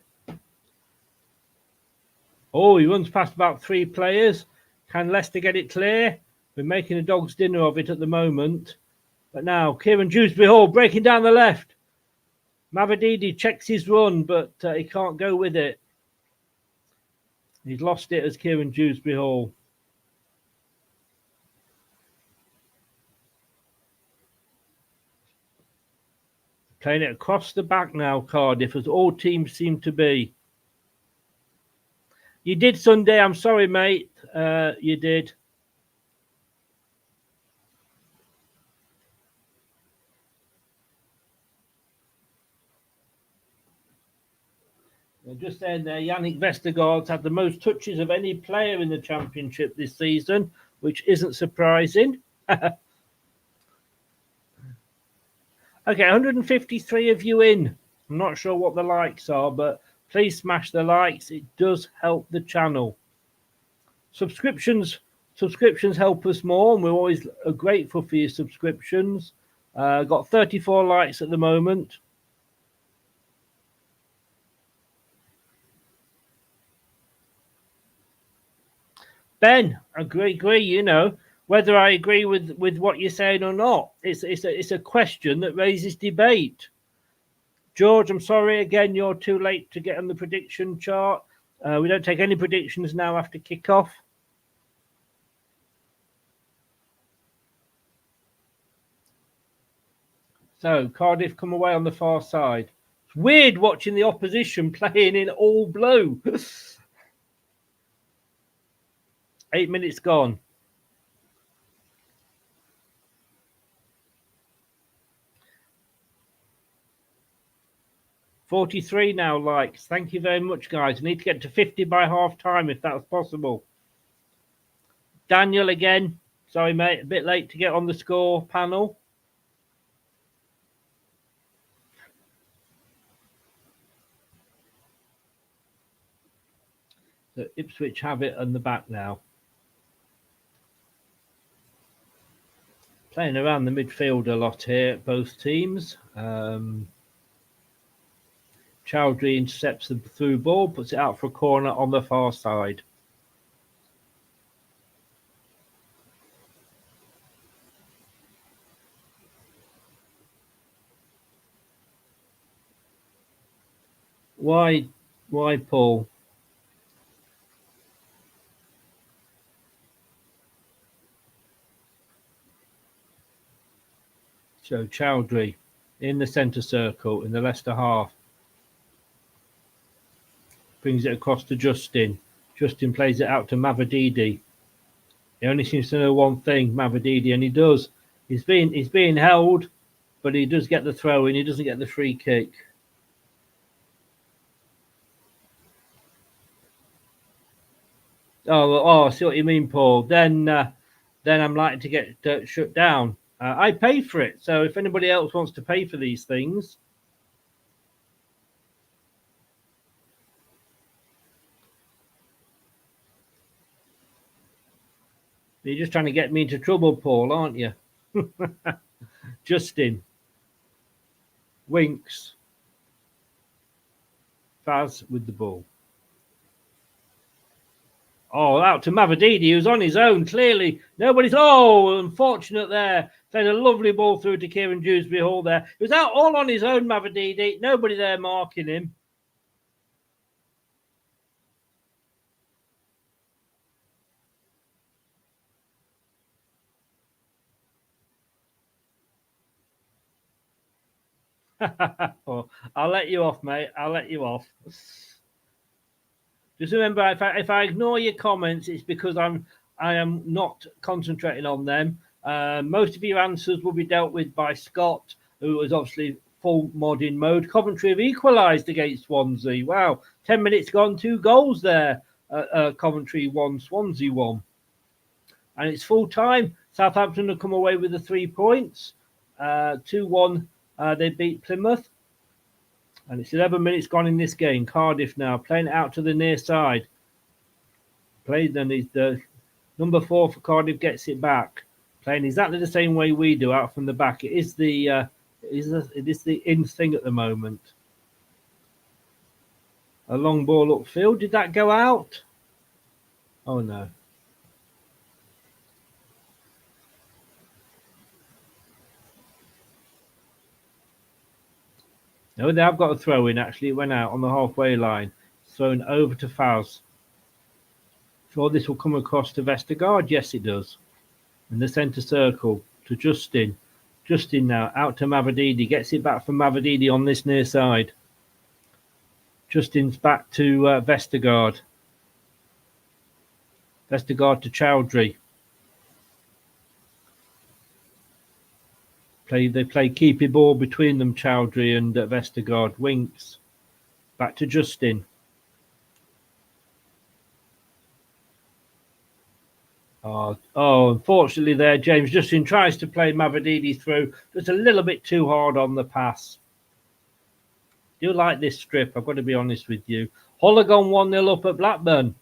Speaker 4: Oh, he runs past about 3 players. Can Leicester get it clear? We're making a dog's dinner of it at the moment. But now, Kieran Dewsbury Hall breaking down the left. Mavididi checks his run, but he can't go with it. He's lost it as Kieran Dewsbury Hall. Playing it across the back now, Cardiff, as all teams seem to be. You did Sunday. I'm sorry, mate. You did. Just saying there, Yannick Vestergaard's had the most touches of any player in the Championship this season, which isn't surprising. Okay, 153 of you in. I'm not sure what the likes are, but please smash the likes. It does help the channel. Subscriptions help us more, and we're always grateful for your subscriptions. Got 34 likes at the moment. Ben, agree. You know, whether I agree with what you're saying or not, it's a question that raises debate. George, I'm sorry again. You're too late to get on the prediction chart. We don't take any predictions now after kickoff. So Cardiff come away on the far side. It's weird watching the opposition playing in all blue. 8 minutes gone. $43 now likes. Thank you very much, guys. I need to get to 50 by half time if that's possible. Daniel again. Sorry, mate. A bit late to get on the score panel. So Ipswich have it on the back now. Playing around the midfield a lot here, both teams. Chowdhury intercepts the through ball, puts it out for a corner on the far side. Why, Paul? So Chowdhury in the centre circle in the Leicester half. Brings it across to Justin. Justin plays it out to Mavididi. He only seems to know one thing, Mavididi, and he does. He's being held, but he does get the throw in. He doesn't get the free kick. Oh, I see what you mean, Paul. Then I'm likely to get shut down. I pay for it. So if anybody else wants to pay for these things, you're just trying to get me into trouble, Paul, aren't you? Justin. Winks. Faz with the ball. Oh, out to Mavadidi, who's on his own, clearly. Nobody's... Oh, unfortunate there. Played a lovely ball through to Kieran Dewsbury Hall there. He was out all on his own, Mavadidi. Nobody there marking him. Oh, I'll let you off, mate. I'll let you off. Just remember, if I ignore your comments, it's because I am not concentrating on them. Most of your answers will be dealt with by Scott, who is obviously full mod in mode. Coventry have equalised against Swansea. Wow, 10 minutes gone, 2 goals there. Coventry 1, Swansea 1. And it's full time. Southampton have come away with the 3 points. 2-1, they beat Plymouth. And it's 11 minutes gone in this game. Cardiff now playing it out to the near side. Played then is the number 4 for Cardiff gets it back. Playing exactly the same way we do out from the back. It is the in thing at the moment. A long ball upfield. Did that go out? Oh no. No, they have got a throw in actually. It went out on the halfway line. Thrown over to Faz. Sure, this will come across to Vestergaard. Yes, it does. In the centre circle to Justin. Justin now out to Mavadidi. Gets it back from Mavadidi on this near side. Justin's back to Vestergaard. Vestergaard to Chowdhury. They play keepy ball between them, Chowdhury and Vestergaard. Winks. Back to Justin. Oh, unfortunately there, James Justin tries to play Mavadidi through. Just a little bit too hard on the pass. Do like this strip, I've got to be honest with you. Hull gone 1-0 up at Blackburn.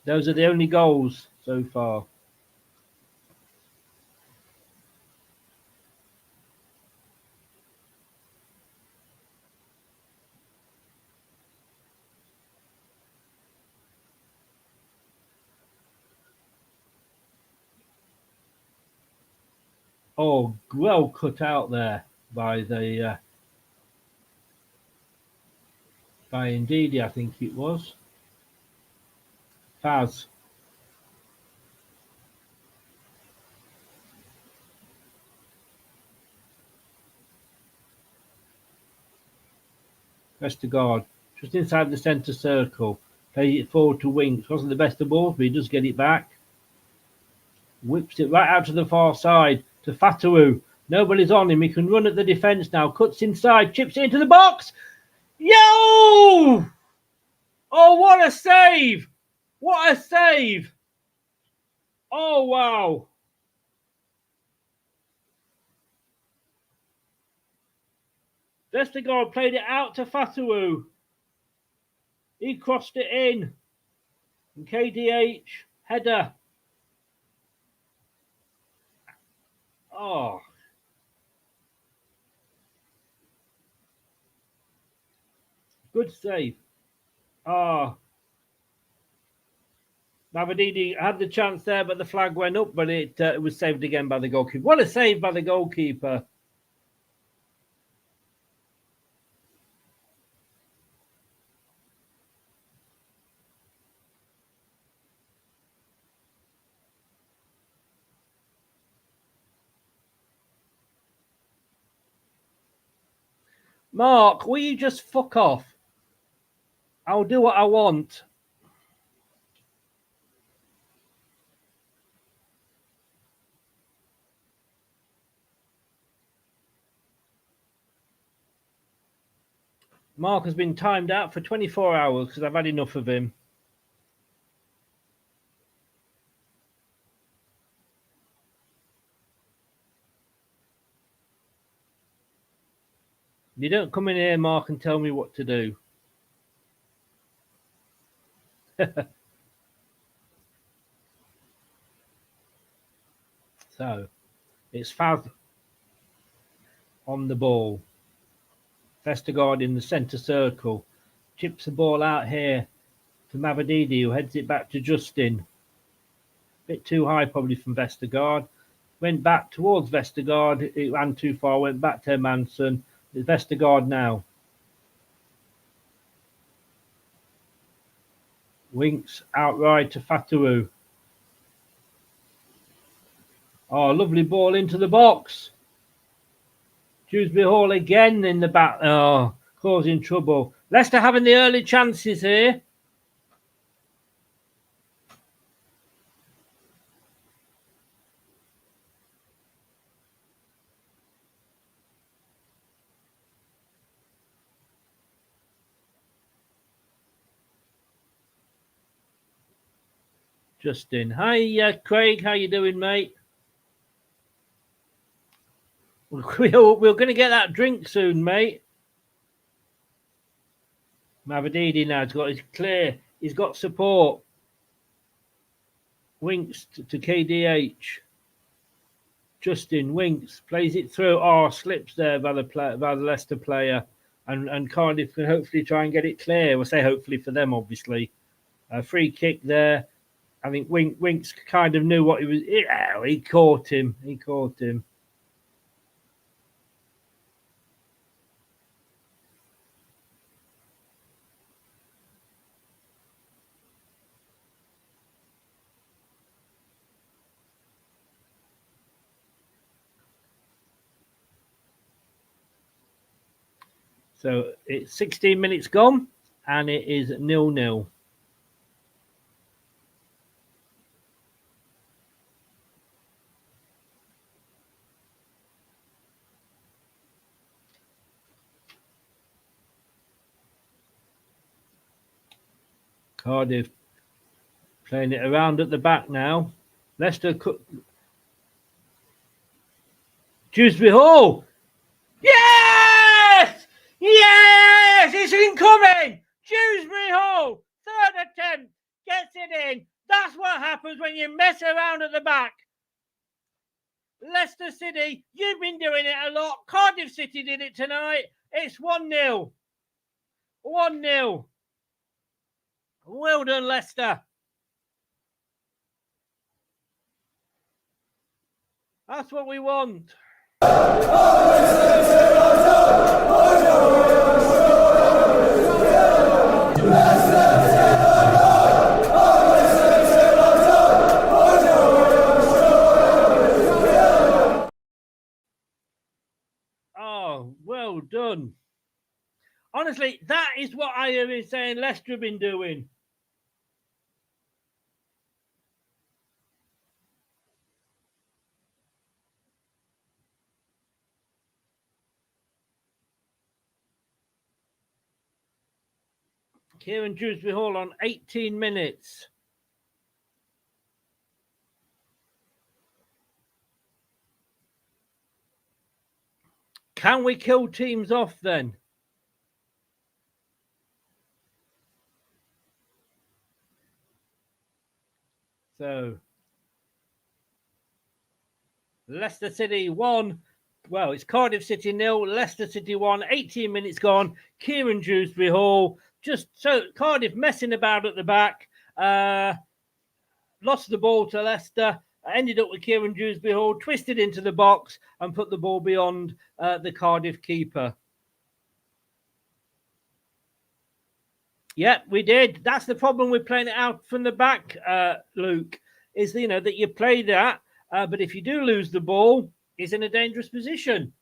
Speaker 4: Those are the only goals so far. Oh, well cut out there by the by Ndidi, I think it was. Faz. Vestergaard, just inside the centre circle. Plays it forward to Winks. Wasn't the best of balls, but he does get it back. Whips it right out to the far side to Fatawu. Nobody's on him. He can run at the defence now. Cuts inside, chips it into the box. Yo! Oh, what a save! What a save! Oh, wow. Vestergaard played it out to Fatawu. He crossed it in. And KDH, header. Oh. Good save. Oh. Mavadidi had the chance there, but the flag went up, but it was saved again by the goalkeeper. What a save by the goalkeeper. Mark, will you just fuck off? I'll do what I want. Mark has been timed out for 24 hours because I've had enough of him. You don't come in here, Mark, and tell me what to do. So, it's Faz on the ball. Vestergaard in the centre circle. Chips the ball out here to Mavididi, who heads it back to Justin. Bit too high probably from Vestergaard. Went back towards Vestergaard. It ran too far. Went back to Manson. It's Vestergaard now. Winks outright to Fatawu. Oh, lovely ball into the box. Dewsbury Hall again in the back. Oh, causing trouble. Leicester having the early chances here. Justin. Hi, Craig. How you doing, mate? We're going to get that drink soon, mate. Mavididi now has got his clear. He's got support. Winks to KDH. Justin Winks plays it through. Oh, slips there by the Leicester player. And Cardiff can hopefully try and get it clear. We'll say hopefully for them, obviously. A free kick there. I think Winks kind of knew what he was. He caught him. He caught him. So it's 16 minutes gone, and it is 0-0. Cardiff playing it around at the back now. Leicester Dewsbury Hall. Yes! Yes! It's incoming! Dewsbury Hall, third attempt, gets it in. That's what happens when you mess around at the back. Leicester City, you've been doing it a lot. Cardiff City did it tonight. It's 1-0. 1-0. Well done, Leicester. That's what we want. Oh, well done. Honestly, that is what I have been saying Leicester have been doing. Kieran Dewsbury Hall on 18 minutes. Can we kill teams off then? So, Leicester City 1. Well, it's Cardiff City 0, Leicester City 1. 18 minutes gone. Kieran Dewsbury Hall. Just so Cardiff messing about at the back. Lost the ball to Leicester. Ended up with Kieran Dewsbury Hall, twisted into the box and put the ball beyond the Cardiff keeper. Yep, we did. That's the problem with playing it out from the back, Luke, is, that you play that, but if you do lose the ball, he's in a dangerous position.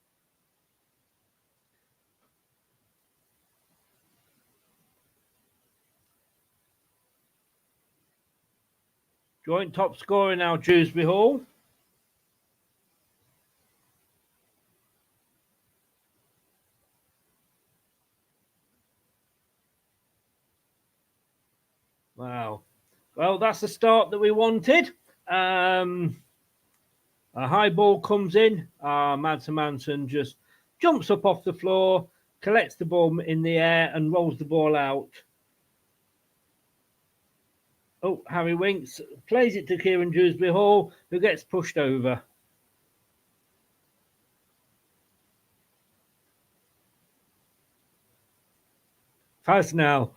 Speaker 4: Joint top scorer now, Dewsbury Hall. Wow. Well, that's the start that we wanted. A high ball comes in. Manson just jumps up off the floor, collects the ball in the air and rolls the ball out. Oh, Harry Winks plays it to Kieran Dewsbury Hall, who gets pushed over. Fasnell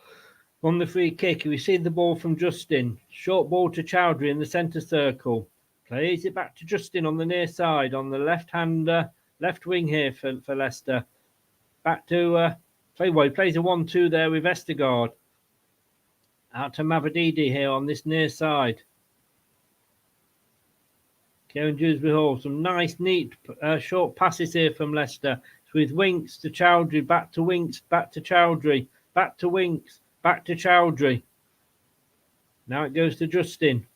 Speaker 4: on the free kick. We see the ball from Justin. Short ball to Chowdhury in the centre circle. Plays it back to Justin on the near side, on the left wing here for Leicester. Back to he plays a 1-2 there with Vestergaard. Out to Mavididi here on this near side. Kieran Dewsbury Hall. Some nice, neat, short passes here from Leicester. It's with Winks to Chowdhury, back to Winks, back to Chowdhury, back to Winks, back to Chowdhury. Now it goes to Justin.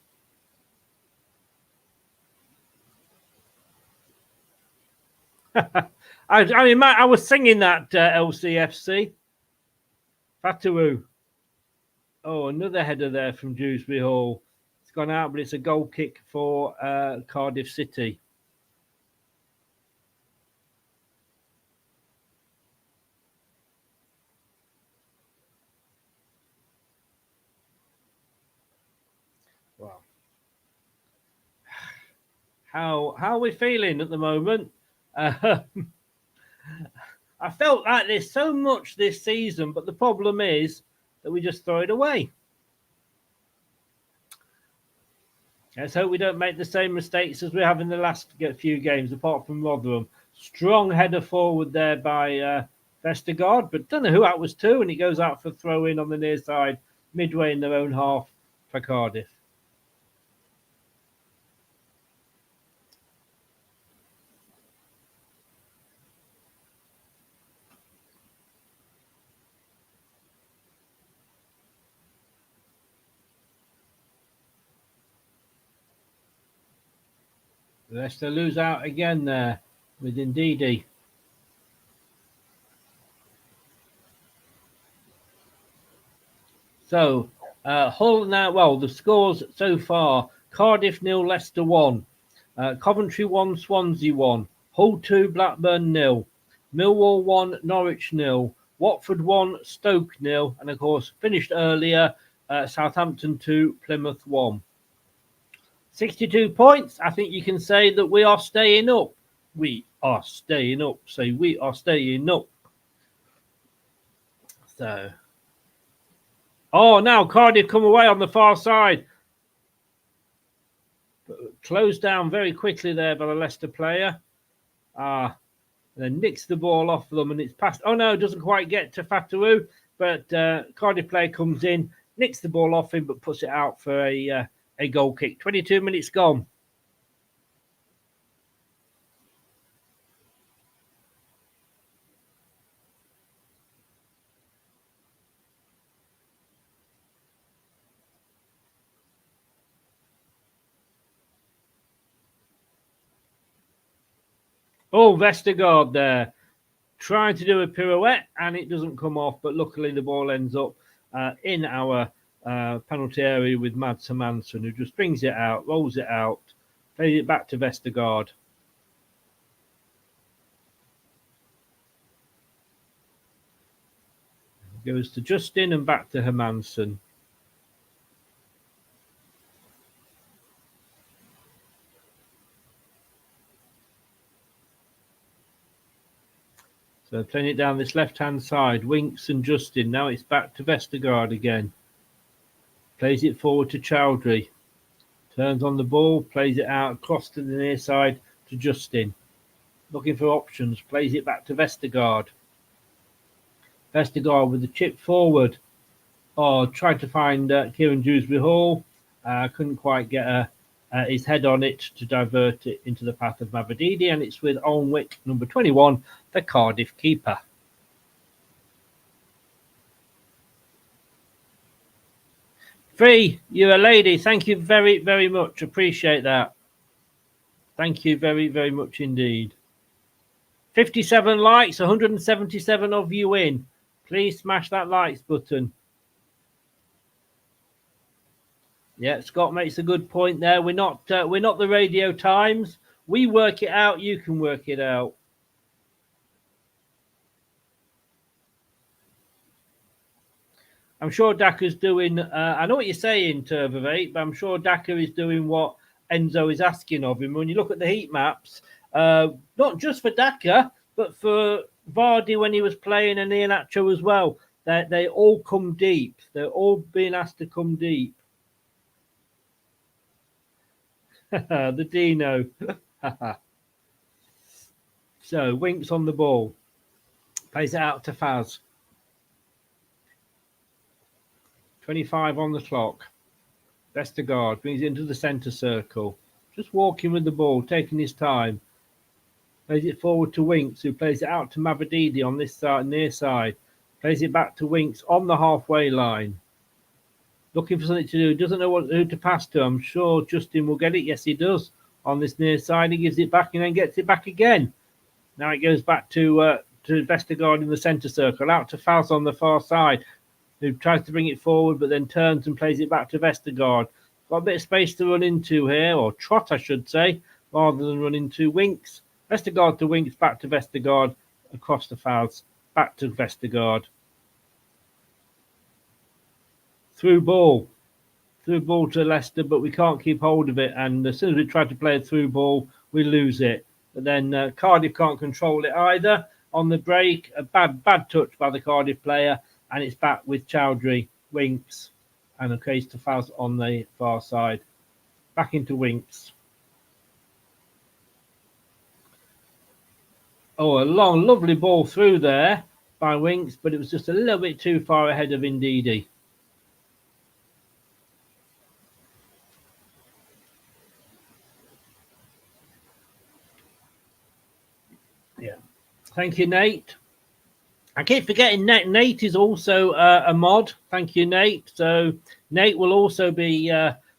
Speaker 4: I was singing that LCFC. Fatawu. Oh, another header there from Dewsbury Hall. It's gone out, but it's a goal kick for Cardiff City. Wow. How are we feeling at the moment? I felt like there's so much this season, but the problem is that we just throw it away. Let's hope we don't make the same mistakes as we have in the last few games, apart from Rotherham. Strong header forward there by Vestergaard, but don't know who that was to, and it goes out for throw-in on the near side, midway in their own half for Cardiff. Leicester lose out again there with Ndidi. So, Hull now, well, the scores so far: Cardiff 0, Leicester 1, Coventry 1, Swansea 1, Hull 2, Blackburn 0, Millwall 1, Norwich 0, Watford 1, Stoke 0, and of course, finished earlier, Southampton 2, Plymouth 1. 62 points. I think you can say that we are staying up. We are staying up. Say we are staying up. So, now Cardiff come away on the far side. Closed down very quickly there by the Leicester player. And then nicks the ball off them and it's passed. Oh no, it doesn't quite get to Fatawu, but Cardiff player comes in, nicks the ball off him, but puts it out for a goal kick. 22 minutes gone. Oh, Vestergaard there, trying to do a pirouette, and it doesn't come off, but luckily the ball ends up in our penalty area with Mads Hermansson, who just brings it out, rolls it out, plays it back to Vestergaard. Goes to Justin and back to Hermansson. So playing it down this left-hand side, Winks and Justin. Now it's back to Vestergaard again. Plays it forward to Chowdhury. Turns on the ball, plays it out across to the near side to Justin. Looking for options, plays it back to Vestergaard. Vestergaard with the chip forward. Tried to find Kieran Dewsbury Hall. Couldn't quite get his head on it to divert it into the path of Mavididi, and it's with Alnwick, number 21, the Cardiff keeper. Free, you're a lady. Thank you very, very much. Appreciate that. Thank you very, very much indeed. 57 likes, 177 of you in. Please smash that likes button. Yeah, Scott makes a good point there. We're not the Radio Times. We work it out. You can work it out. I'm sure Daka's doing. I know what you're saying, Turvavate, but I'm sure Daka is doing what Enzo is asking of him. When you look at the heat maps, not just for Daka, but for Vardy when he was playing and Iheanacho as well, they all come deep. They're all being asked to come deep. The Dino. So Winks on the ball. Plays it out to Faz. 25 on the clock. Vestergaard brings it into the centre circle. Just walking with the ball, taking his time. Plays it forward to Winks, who plays it out to Mavadidi on this side, near side. Plays it back to Winks on the halfway line. Looking for something to do. Doesn't know who to pass to. I'm sure Justin will get it. Yes, he does. On this near side, he gives it back and then gets it back again. Now it goes back to Vestergaard in the centre circle. Out to Faz on the far side, who tries to bring it forward, but then turns and plays it back to Vestergaard. Got a bit of space to run into here, or trot, I should say, rather than run into Winks. Vestergaard to Winks, back to Vestergaard, across the Faz, back to Vestergaard. Through ball to Leicester, but we can't keep hold of it. And as soon as we try to play a through ball, we lose it. But then Cardiff can't control it either. On the break, a bad touch by the Cardiff player, and it's back with Chowdhury, Winks, and a case to Faz on the far side. Back into Winks. Oh, a long, lovely ball through there by Winks, but it was just a little bit too far ahead of Ndidi. Yeah. Thank you, Nate. I keep forgetting Nate is also a mod. Thank you, Nate. So Nate will also be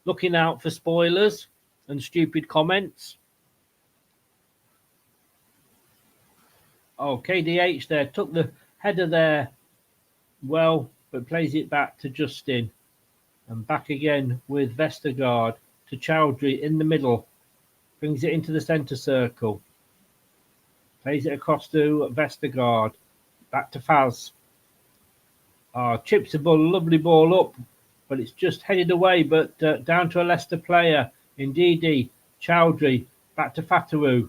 Speaker 4: looking out for spoilers and stupid comments. Oh, KDH there took the header there well, but plays it back to Justin. And back again with Vestergaard to Chowdhury in the middle. Brings it into the centre circle. Plays it across to Vestergaard. Back to Faz. Chips the ball, lovely ball up, but it's just headed away, but down to a Leicester player. Ndidi, Chowdhury, back to Fatawu.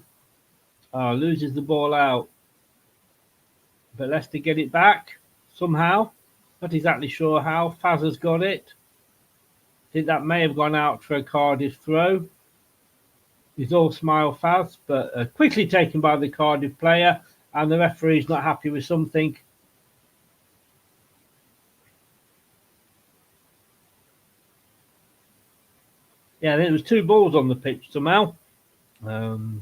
Speaker 4: Loses the ball out. But Leicester get it back somehow. Not exactly sure how. Faz has got it. I think that may have gone out for a Cardiff throw. He's all smile Faz, but quickly taken by the Cardiff player, and the referee's not happy with something. Yeah, there was two balls on the pitch somehow. The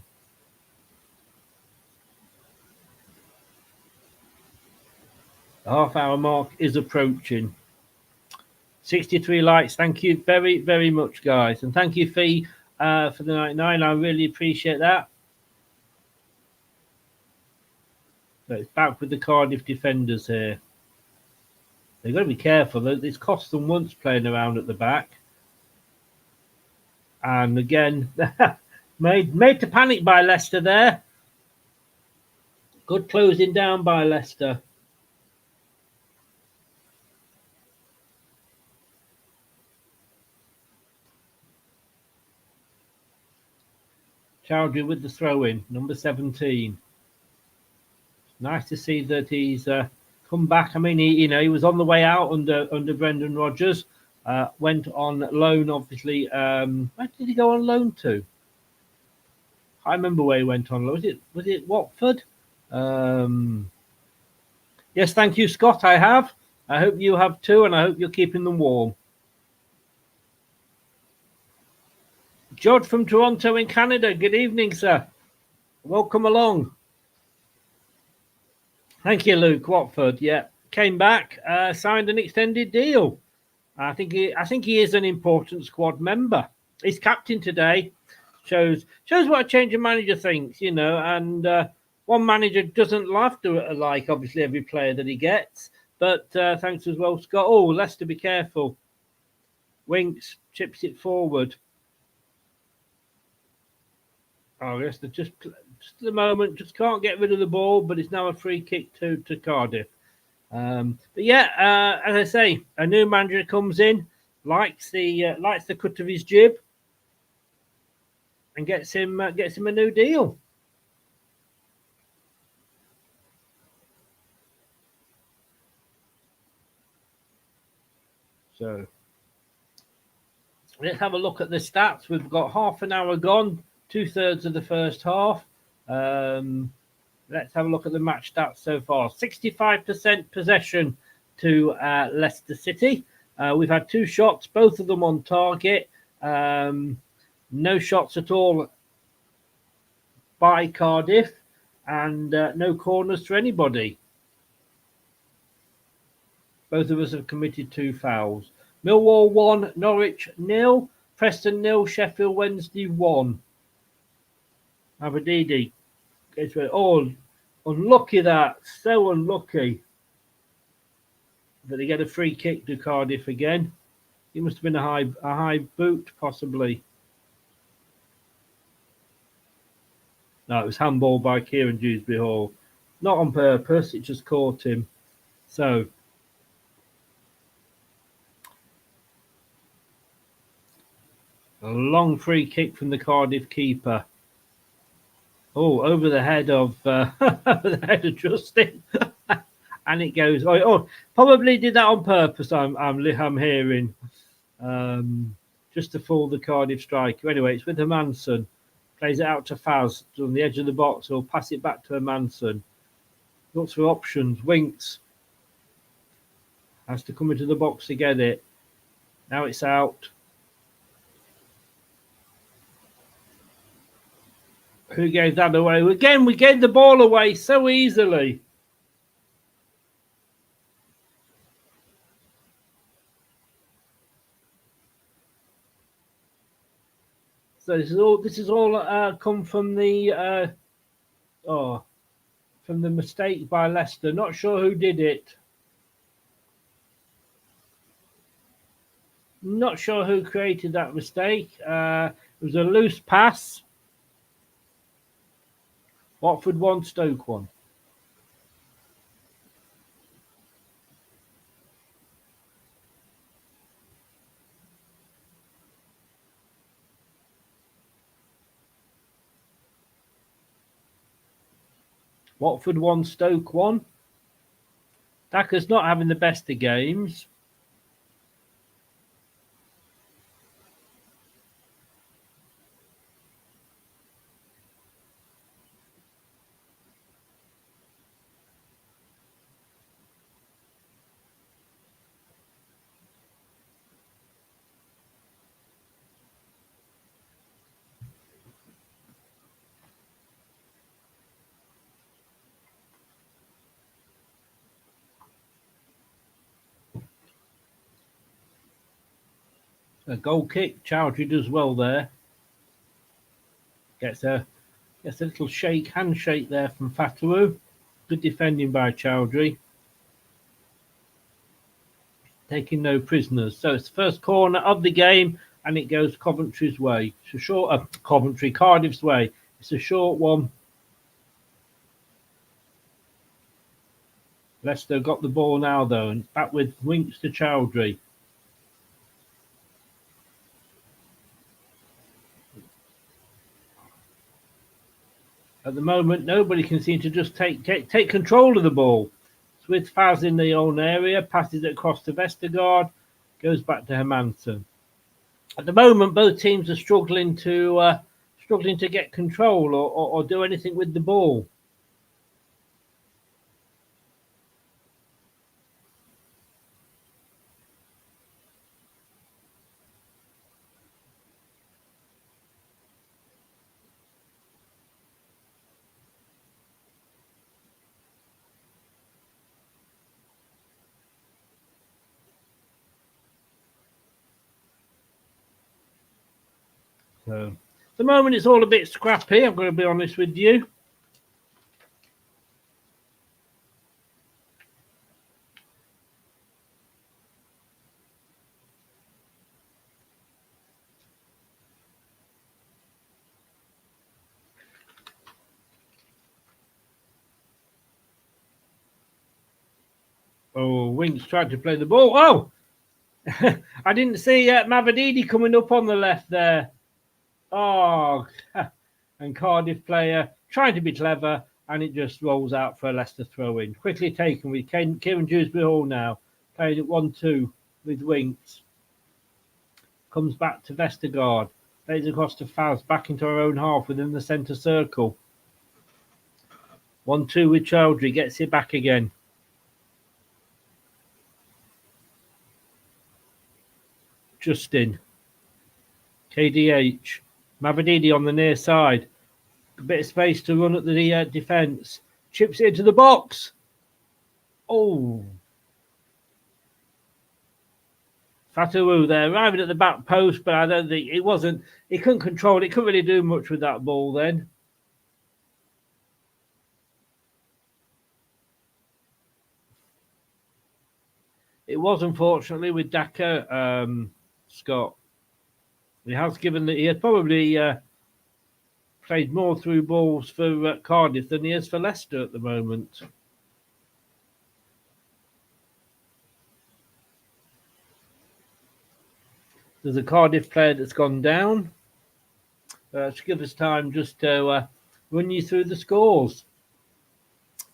Speaker 4: half-hour mark is approaching. 63 likes. Thank you very, very much, guys. And thank you, Fee, for the 99. I really appreciate that. But it's back with the Cardiff defenders here. They've got to be careful. It's cost them once playing around at the back. And again, made to panic by Leicester there. Good closing down by Leicester. Chowdhury with the throw-in, number 17. Nice to see that he's come back. I mean, he was on the way out under Brendan Rodgers. Went on loan, obviously. Where did he go on loan to? I remember where he went on loan. Was it Watford? Yes, thank you, Scott. I have. I hope you have too, and I hope you're keeping them warm. George from Toronto in Canada. Good evening, sir. Welcome along. Thank you, Luke. Watford, yeah, came back, signed an extended deal. I think he is an important squad member. He's captain today. Shows what a change of manager thinks, and one manager doesn't have to like obviously every player that he gets. But thanks as well, Scott. Oh, Leicester, be careful. Winks chips it forward. Oh, Leicester just at the moment just can't get rid of the ball, but it's now a free kick to Cardiff. But yeah, as I say, a new manager comes in, likes the cut of his jib, and gets him a new deal. So let's have a look at the stats. We've got half an hour gone, 2/3 of the first half. Let's have a look at the match stats so far. 65% possession to Leicester City. We've had 2 shots, both of them on target. No shots at all by Cardiff, and no corners to anybody. Both of us have committed 2 fouls. Millwall 1, Norwich 0, Preston 0, Sheffield Wednesday 1. Aberdeen. Oh, unlucky that. So unlucky. But they get a free kick to Cardiff again. It must have been a high boot, possibly. No, it was handball by Kieran Dewsbury Hall. Not on purpose, it just caught him. So, a long free kick from the Cardiff keeper. Oh, over the head of Justin. And it goes. Oh, probably did that on purpose. I'm hearing, just to fool the Cardiff striker. Anyway, it's with Hermansen. Plays it out to Faz on the edge of the box. He'll pass it back to Hermansen. Looks for options. Winks. Has to come into the box to get it. Now it's out. Who gave that away? Again, we gave the ball away so easily. So this is all come from the mistake by Leicester. Not sure who did it. Not sure who created that mistake. It was a loose pass. Watford 1, Stoke 1. Watford 1, Stoke 1. Daka's not having the best of games. A goal kick. Chowdhury does well there. Gets a little handshake there from Fatawu. Good defending by Chowdhury. Taking no prisoners. So it's the first corner of the game, and it goes Coventry's way. It's a short Cardiff's way. It's a short one. Leicester got the ball now though, and back with Winks to Chowdhury. At the moment, nobody can seem to just take control of the ball. It's with Faz in the own area, passes it across to Vestergaard, goes back to Hermansen. At the moment, both teams are struggling to get control or do anything with the ball. So, at the moment, it's all a bit scrappy. I'm going to be honest with you. Oh, Winks tried to play the ball. Oh! I didn't see Mavadidi coming up on the left there. Oh, and Cardiff player trying to be clever, and it just rolls out for a Leicester throw-in. Quickly taken with Kieran Dewsbury Hall now. Played at 1-2 with Winks. Comes back to Vestergaard. Plays across to Faz, back into our own half within the centre circle. 1-2 with Chowdhury, gets it back again. Justin. KDH. Mavadidi on the near side. A bit of space to run at the defence. Chips it into the box. Oh. Fatawu there, arriving at the back post, but I don't think it wasn't. He couldn't control it. Couldn't really do much with that ball then. It was, unfortunately, with Daka, Scott. He has given that he has probably played more through balls for Cardiff than he has for Leicester at the moment. There's a Cardiff player that's gone down. To give us time just to run you through the scores.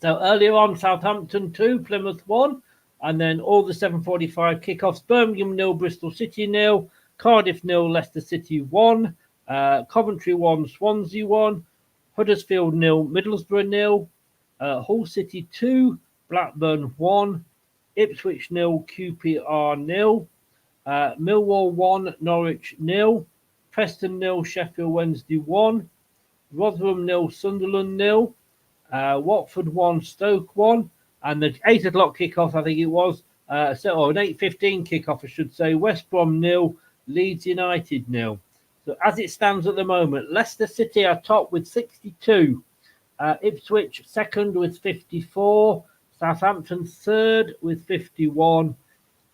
Speaker 4: So earlier on, Southampton 2, Plymouth 1, and then all the 7:45 kickoffs: Birmingham 0, Bristol City 0, Cardiff 0, Leicester City 1, Coventry 1, Swansea 1, Huddersfield 0, Middlesbrough 0, Hull City 2, Blackburn 1, Ipswich 0, QPR 0, Millwall 1, Norwich 0, Preston 0, Sheffield Wednesday 1, Rotherham 0, Sunderland 0, Watford 1, Stoke 1, and the 8 o'clock kickoff, I think it was, an 8:15 kickoff, I should say, West Brom 0, Leeds United 0. So as it stands at the moment, Leicester City are top with 62, Ipswich second with 54, Southampton third with 51,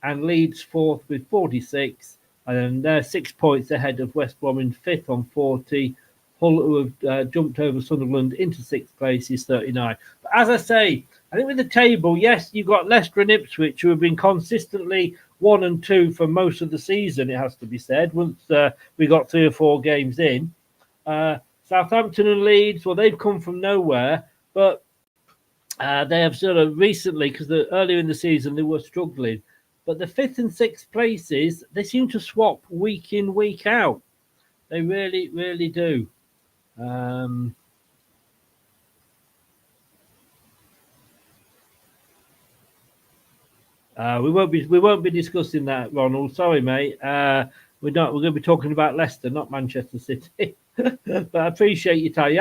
Speaker 4: and Leeds fourth with 46. And then they're 6 points ahead of West Brom in fifth on 40. Hull, who have jumped over Sunderland into sixth place, is 39. But as I say, I think with the table, yes, you've got Leicester and Ipswich, who have been consistently 1 and 2 for most of the season, it has to be said, once we got 3 or 4 games in. Southampton and Leeds, well, they've come from nowhere, but they have sort of recently, because earlier in the season they were struggling. But the 5th and 6th places, they seem to swap week in, week out. They really, really do. We won't be discussing that, Ronald. Sorry, mate. We're not. We're going to be talking about Leicester, not Manchester City. But I appreciate your time.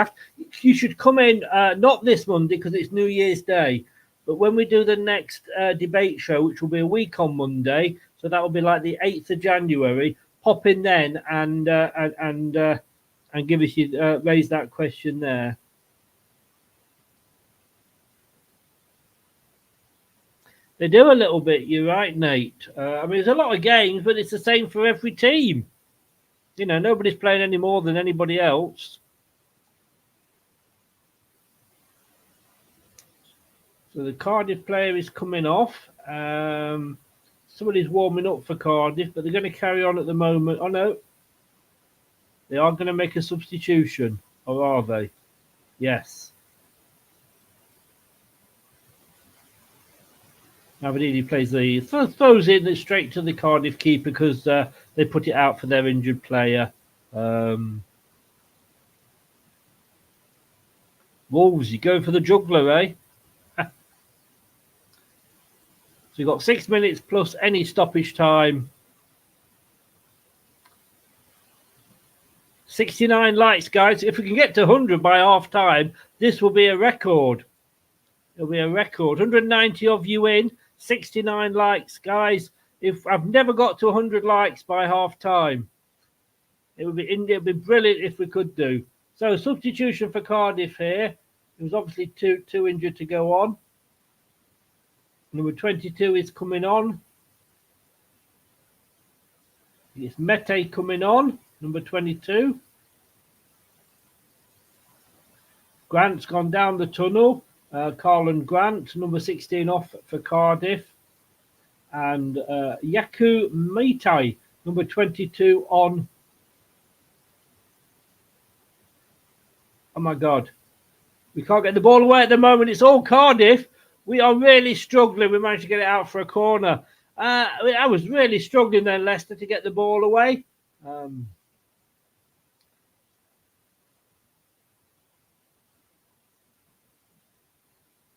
Speaker 4: You should come in not this Monday because it's New Year's Day, but when we do the next debate show, which will be a week on Monday, so that will be like the 8th of January. Pop in then and give us your raise that question there. They do a little bit. You're right, Nate. I mean, there's a lot of games, but it's the same for every team. You know, nobody's playing any more than anybody else. So the Cardiff player is coming off. Somebody's warming up for Cardiff, but they're going to carry on at the moment. Oh, no. They are going to make a substitution, or are they? Yes. Mavadidi plays throws in straight to the Cardiff keeper because they put it out for their injured player. Wolves, you go for the juggler, eh? So you've got 6 minutes plus any stoppage time. 69 likes, guys. If we can get to 100 by half time, this will be a record. It'll be a record. 190 of you in, 69 likes, guys. If I've never got to 100 likes by half time, it would be brilliant if we could do. So substitution for Cardiff here. It was obviously two injured to go on. Number 22 is coming on. It's Mete coming on, number 22. Grant's gone down the tunnel. Carlin Grant, number 16 off for Cardiff. and Yaku Meitai, number 22 on. Oh my God. We can't get the ball away at the moment. It's all Cardiff. We are really struggling. We managed to get it out for a corner. I was really struggling then, Leicester, to get the ball away.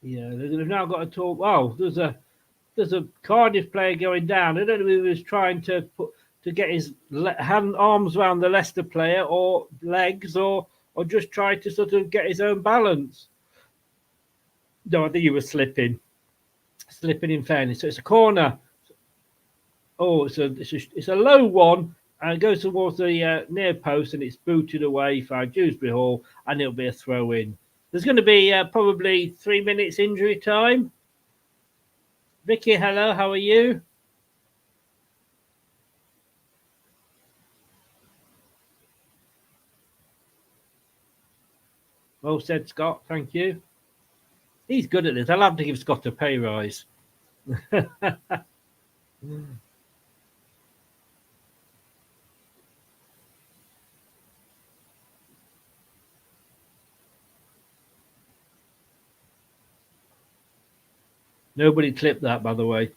Speaker 4: Yeah, they've now got to talk. Wow, there's a Cardiff player going down. I don't know if he was trying to get his arms around the Leicester player or legs, or just try to sort of get his own balance. No, I think he was slipping in fairness. So it's a corner. Oh, it's a low one, and it goes towards the near post, and it's booted away for Dewsbury Hall, and it'll be a throw in. There's going to be probably 3 minutes injury time. Vicky, hello, how are you? Well said, Scott. Thank you. He's good at this. I'll have to give Scott a pay rise. Nobody clipped that, by the way.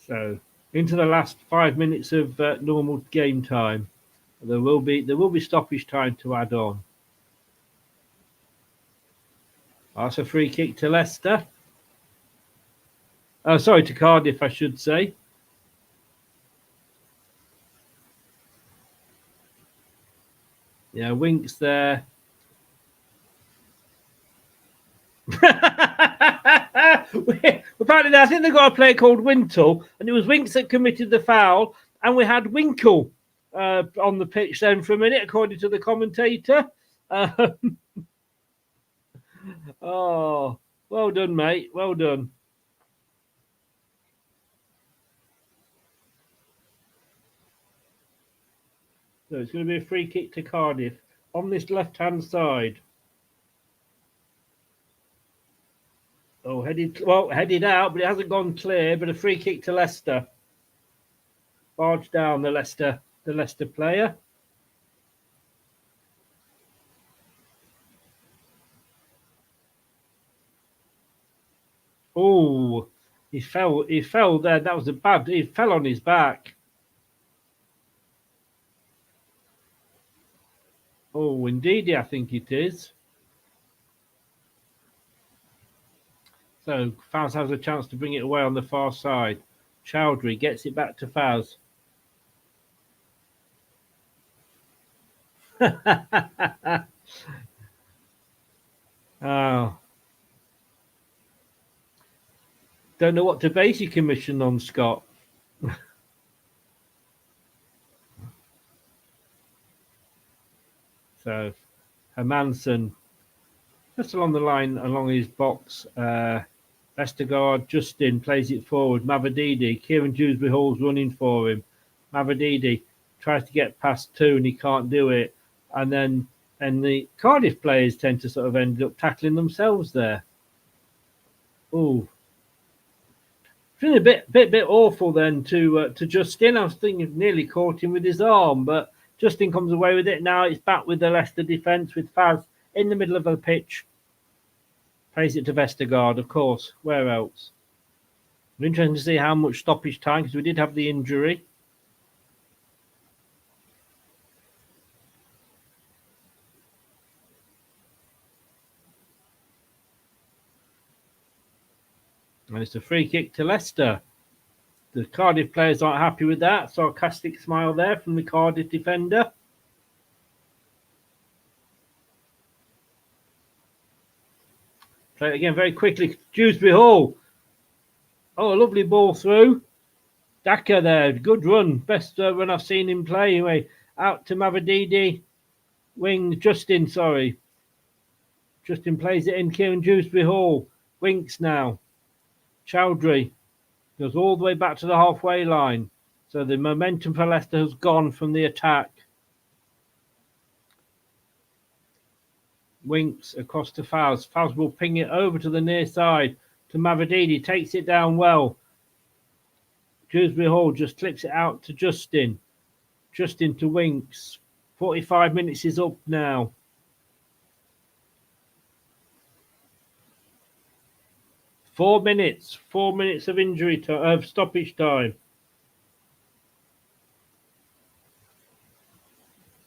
Speaker 4: So, into the last 5 minutes of normal game time. There will be stoppage time to add on. That's a free kick to Leicester. Oh, sorry, to Cardiff, I should say. Yeah, Winks there. Apparently, I think they've got a player called Wintle, and it was Winks that committed the foul, and we had Winkle on the pitch then for a minute, according to the commentator. Oh, well done, mate. Well done. So it's going to be a free kick to Cardiff on this left-hand side. Oh, headed out, but it hasn't gone clear. But a free kick to Leicester. Barge down the Leicester player. Oh, he fell there. That was he fell on his back. Oh, indeed, I think it is. So Faz has a chance to bring it away on the far side. Chowdhury gets it back to Faz. Oh. Don't know what to base your commission on, Scott. So Hermansen just along the line, along his box. Vestergaard, Justin plays it forward. Mavadidi, Kieran Dewsbury Hall's running for him. Mavadidi tries to get past two and he can't do it. And then the Cardiff players tend to sort of end up tackling themselves there. Oh, feeling a bit awful then to Justin. I was thinking nearly caught him with his arm, but Justin comes away with it. Now it's back with the Leicester defence with Faz in the middle of the pitch. Plays it to Vestergaard, of course. Where else? It's interesting to see how much stoppage time, because we did have the injury. And it's a free kick to Leicester. The Cardiff players aren't happy with that. Sarcastic smile there from the Cardiff defender. Play it again very quickly. Dewsbury Hall. Oh, a lovely ball through. Daka there. Good run. Best run I've seen him play. Anyway, out to Mavadidi. Wing. Justin, sorry. Justin plays it in. Kieran Dewsbury Hall. Winks now. Chowdhury goes all the way back to the halfway line. So the momentum for Leicester has gone from the attack. Winks across to Faz. Faz will ping it over to the near side to Mavididi. Takes it down well. Dewsbury Hall just clips it out to Justin. Justin to Winks. 45 minutes is up now. Four minutes of of stoppage time.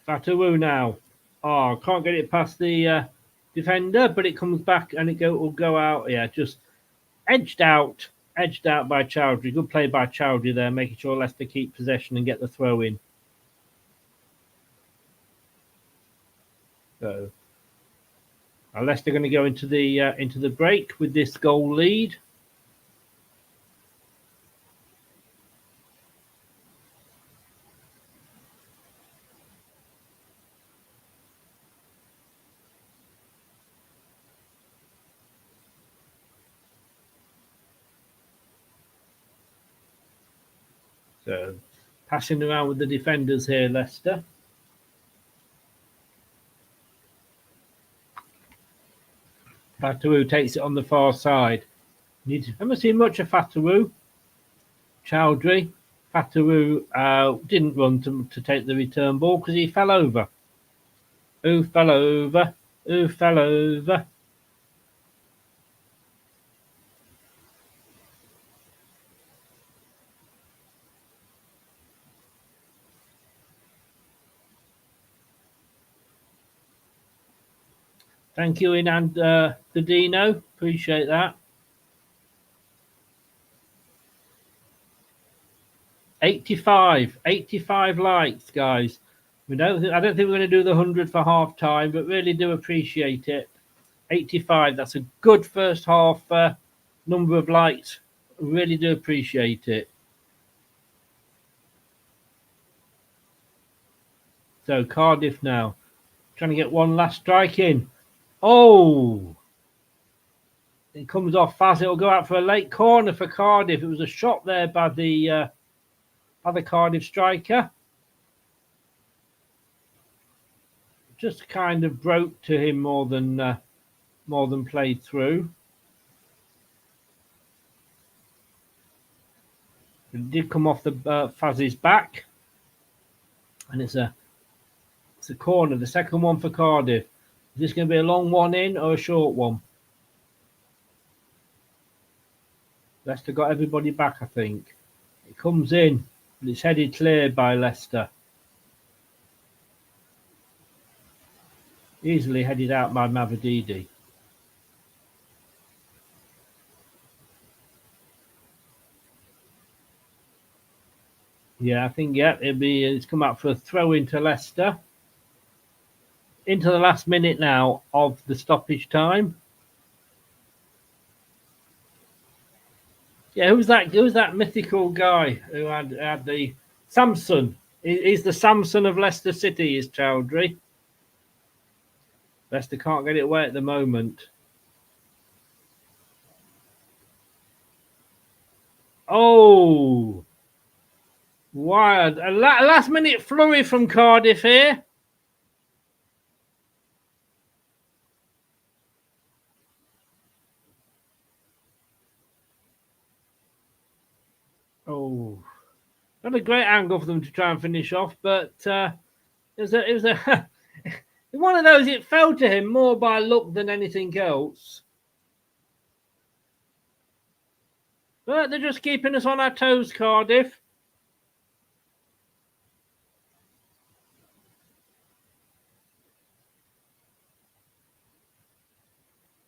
Speaker 4: Fatawu now. Oh, can't get it past the defender, but it comes back and it will go out. Yeah, just edged out by Chowdhury. Good play by Chowdhury there, making sure Leicester keep possession and get the throw in. So Leicester going to go into the break with this goal lead. So passing around with the defenders here, Leicester. Fatawu takes it on the far side. Haven't seen much of Fatawu. Chowdhury. Fatawu didn't run to take the return ball because he fell over. Who fell over? Who fell over? Thank you, Inand Dino. Appreciate that. 85 likes, guys. I don't think we're going to do the 100 for half time, but really do appreciate it. 85. That's a good first half number of likes. Really do appreciate it. So Cardiff now trying to get one last strike in. Oh, it comes off fast. It'll go out for a late corner for Cardiff. It was a shot there by the Cardiff striker. Just kind of broke to him more than played through. It did come off the Faz's back, and it's a corner. The second one for Cardiff. Is this going to be a long one in or a short one? Leicester got everybody back, I think. It comes in, but it's headed clear by Leicester. Easily headed out by Mavididi. Yeah, I think, it's come out for a throw into Leicester. Into the last minute now of the stoppage time. Yeah, who's that mythical guy who had the Samson? He's the Samson of Leicester City, is Chowdhury. Leicester can't get it away at the moment. Oh, wild. A last minute flurry from Cardiff here. Oh, not a great angle for them to try and finish off, but it was a one of those. It fell to him more by luck than anything else. But they're just keeping us on our toes, Cardiff.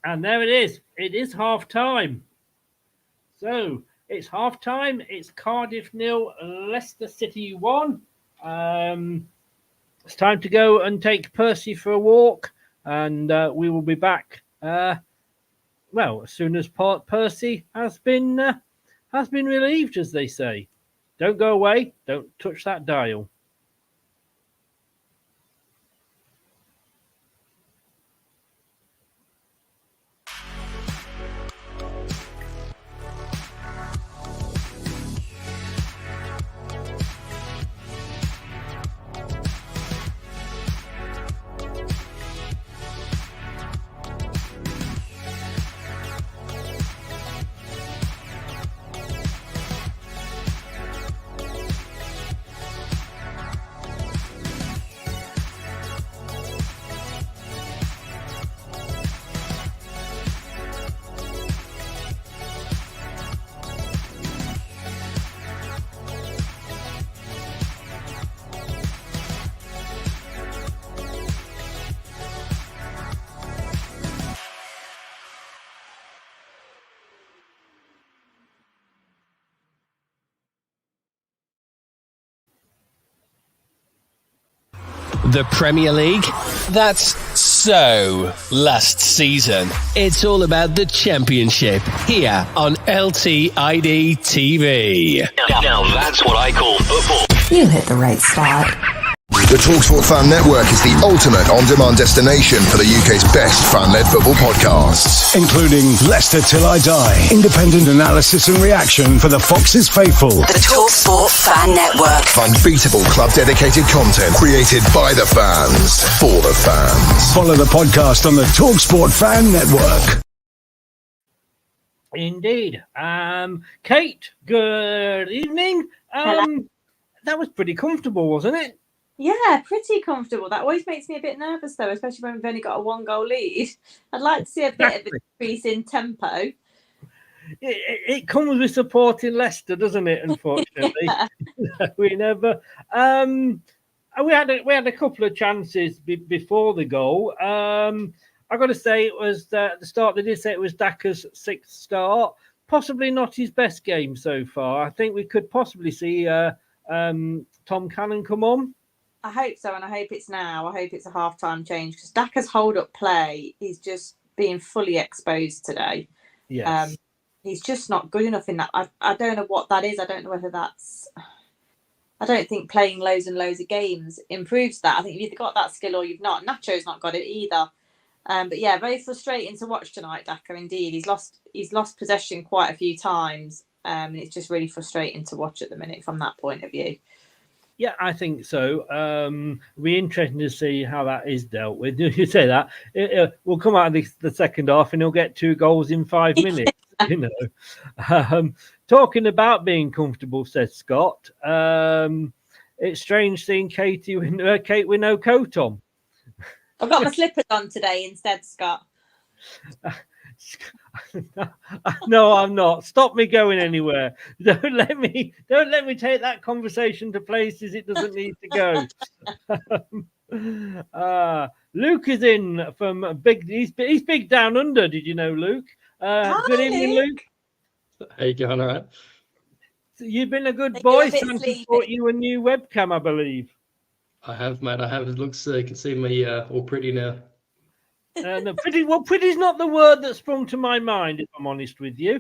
Speaker 4: And there it is. It is half time. So it's half time. It's Cardiff 0, Leicester City 1. It's time to go and take Percy for a walk, and we will be back. As soon as Percy has been relieved, as they say. Don't go away. Don't touch that dial.
Speaker 7: The Premier League? That's so last season. It's all about the Championship here on LTID TV.
Speaker 3: Now that's what I call football.
Speaker 8: You hit the right spot.
Speaker 9: The TalkSport Fan Network is the ultimate on-demand destination for the UK's best fan-led football podcasts.
Speaker 10: Including Leicester Till I Die, independent analysis and reaction for the Foxes faithful.
Speaker 8: The TalkSport Fan Network.
Speaker 9: Unbeatable club-dedicated content created by the fans, for the fans.
Speaker 10: Follow the podcast on the TalkSport Fan Network.
Speaker 4: Indeed. Kate, good evening. That was pretty comfortable, wasn't it?
Speaker 6: Yeah, pretty comfortable. That always makes me a bit nervous, though, especially when we've only got a 1-goal lead. I'd like to see a bit of a decrease in tempo.
Speaker 4: It comes with supporting Leicester, doesn't it? Unfortunately, we never. We had a couple of chances before the goal. I got to say, it was the start. They did say it was Daka's sixth start. Possibly not his best game so far. I think we could possibly see Tom Cannon come on.
Speaker 6: I hope so, and I hope it's now. I hope it's a half-time change because Daka's hold-up play is just being fully exposed today.
Speaker 4: Yes.
Speaker 6: He's just not good enough in that. I don't know what that is. I don't know whether that's... I don't think playing loads and loads of games improves that. I think you've either got that skill or you've not. Nacho's not got it either. But yeah, very frustrating to watch tonight, Daka, indeed. He's lost possession quite a few times. And it's just really frustrating to watch at the minute from that point of view.
Speaker 4: Yeah, I think so. It'll be interesting to see how that is dealt with. You say that. We'll come out of the second half and he'll get 2 goals in 5 minutes. You know. Talking about being comfortable, says Scott. It's strange seeing Kate with no coat on.
Speaker 6: I've got my slippers on today instead, Scott.
Speaker 4: No, I'm not. Stop me going anywhere. Don't let me take that conversation to places it doesn't need to go. Luke is in from he's big down under. Did you know, Luke? Good evening, Luke.
Speaker 11: How you going? All right.
Speaker 4: So you've been a good boy. Santa bought you a new webcam, I believe.
Speaker 11: I have, mate. I have. It looks. You can see me all pretty now.
Speaker 4: No, pretty's not the word that sprung to my mind, if I'm honest with you.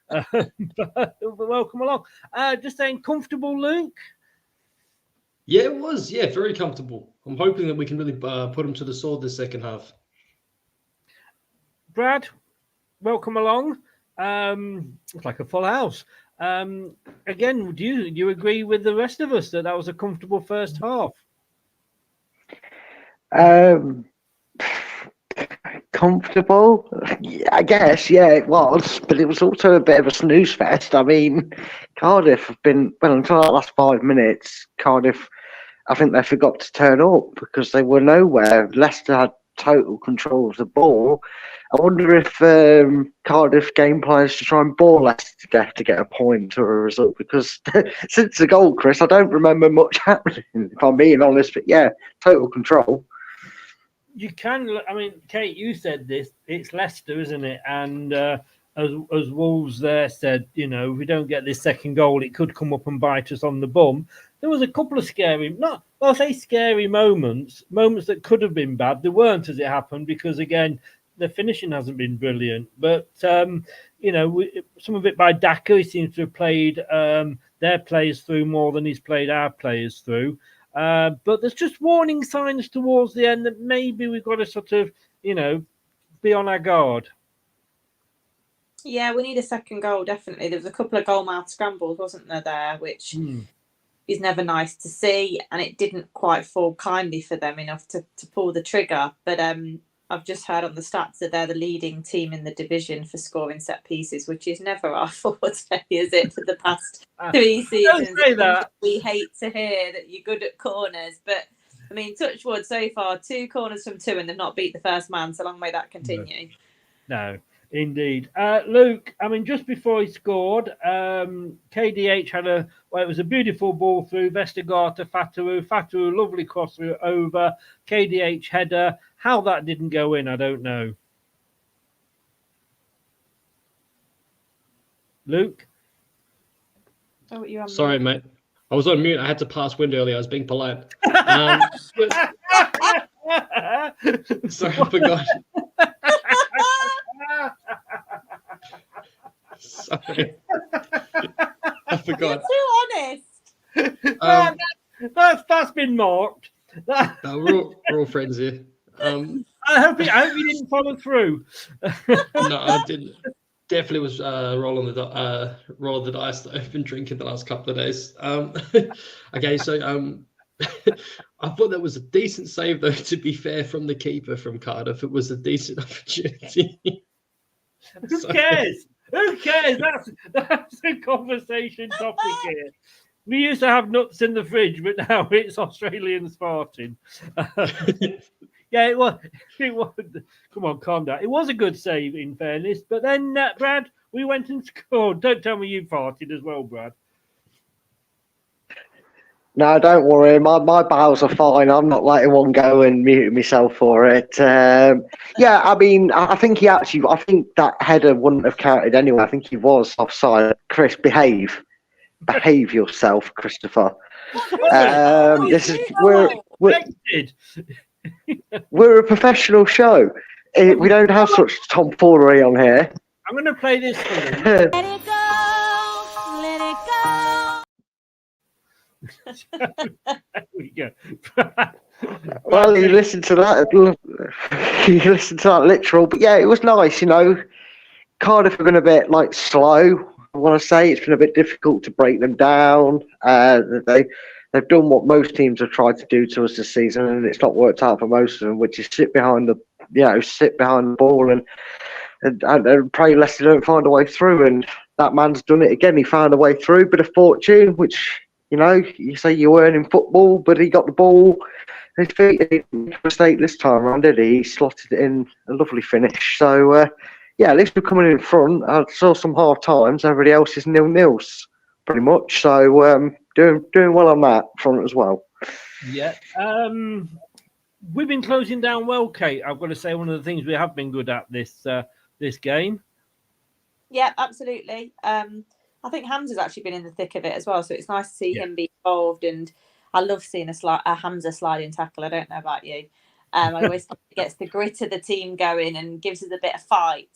Speaker 4: But welcome along. Just saying, comfortable, Luke?
Speaker 11: Yeah, it was. Yeah, very comfortable. I'm hoping that we can really put him to the sword this second half.
Speaker 4: Brad, welcome along. It's like a full house. Again, do you agree with the rest of us that was a comfortable first half?
Speaker 5: Comfortable? Yeah, I guess, yeah, it was, but it was also a bit of a snooze fest. I mean, Cardiff have been, well, until the last 5 minutes, Cardiff, I think they forgot to turn up because they were nowhere. Leicester had total control of the ball. I wonder if Cardiff game plans to try and ball Leicester to get a point or a result, because since the goal, Chris, I don't remember much happening, if I'm being honest, but yeah, total control.
Speaker 4: You can, I mean, Kate, you said this, it's Leicester, isn't it? And as Wolves there said, you know, if we don't get this second goal, it could come up and bite us on the bum. There was a couple of scary moments that could have been bad. There weren't, as it happened, because, again, the finishing hasn't been brilliant. But, you know, some of it by Daka, he seems to have played their players through more than he's played our players through. But there's just warning signs towards the end that maybe we've got to sort of, you know, be on our guard.
Speaker 6: Yeah, we need a second goal, definitely. There was a couple of goal-mouth scrambles, wasn't there, which is never nice to see. And it didn't quite fall kindly for them enough to pull the trigger. But I've just heard on the stats that they're the leading team in the division for scoring set pieces, which is never our forte, is it, for the past 3 seasons?
Speaker 4: Don't say that.
Speaker 6: We hate to hear that you're good at corners. But, I mean, touch wood, so far, 2 corners from 2 and they've not beat the first man, so long may that continue.
Speaker 4: No. Indeed. Luke, I mean, just before he scored, KDH had it was a beautiful ball through Vestergaard to Fatawu, lovely cross through over, KDH header. How that didn't go in, I don't know. Luke?
Speaker 11: Sorry, mate. I was on mute. I had to pass wind earlier. I was being polite. Sorry, I forgot. Sorry. I forgot.
Speaker 6: You're too honest.
Speaker 4: That's been marked.
Speaker 11: No, we're all friends here.
Speaker 4: I hope you didn't follow through.
Speaker 11: No, I didn't. Definitely was roll of the dice that I've been drinking the last couple of days. Okay, so I thought that was a decent save, though. To be fair, from the keeper from Cardiff, it was a decent opportunity.
Speaker 4: Who cares? Who cares? That's a conversation topic here. We used to have nuts in the fridge, but now it's Australians farting. Yeah, it was. Come on, calm down. It was a good save, in fairness. But then, Brad, we went and scored. Don't tell me you farted as well, Brad.
Speaker 5: No, don't worry. My bowels are fine. I'm not letting one go and muting myself for it. Yeah, I mean, I think that header wouldn't have counted anyway. I think he was offside. Chris, behave yourself, Christopher. We're a professional show. We don't have such tomfoolery on here.
Speaker 4: I'm going to play this for you.
Speaker 12: Let it go, let it go.
Speaker 4: There we go.
Speaker 5: Well, you listen to that. You listen to that literal, but yeah, it was nice. Cardiff have been a bit slow. I want to say it's been a bit difficult to break them down. They've done what most teams have tried to do to us this season, and it's not worked out for most of them, which is sit behind the ball and pray Leicester don't find a way through. And that man's done it again. He found a way through, bit of fortune, which you say you earn in football, but he got the ball. His feet, he didn't make a mistake this time around, did he? He slotted it in, a lovely finish. So yeah, at least we're coming in front. I saw some half times. Everybody else is 0-0s, pretty much. So doing well on that front as well.
Speaker 4: Yeah. We've been closing down well, Kate. I've got to say, one of the things we have been good at this game.
Speaker 6: Yeah, absolutely. I think Hamza's actually been in the thick of it as well, so it's nice to see him be involved. And I love seeing a Hamza sliding tackle. I don't know about you. I always think it gets the grit of the team going and gives us a bit of fight.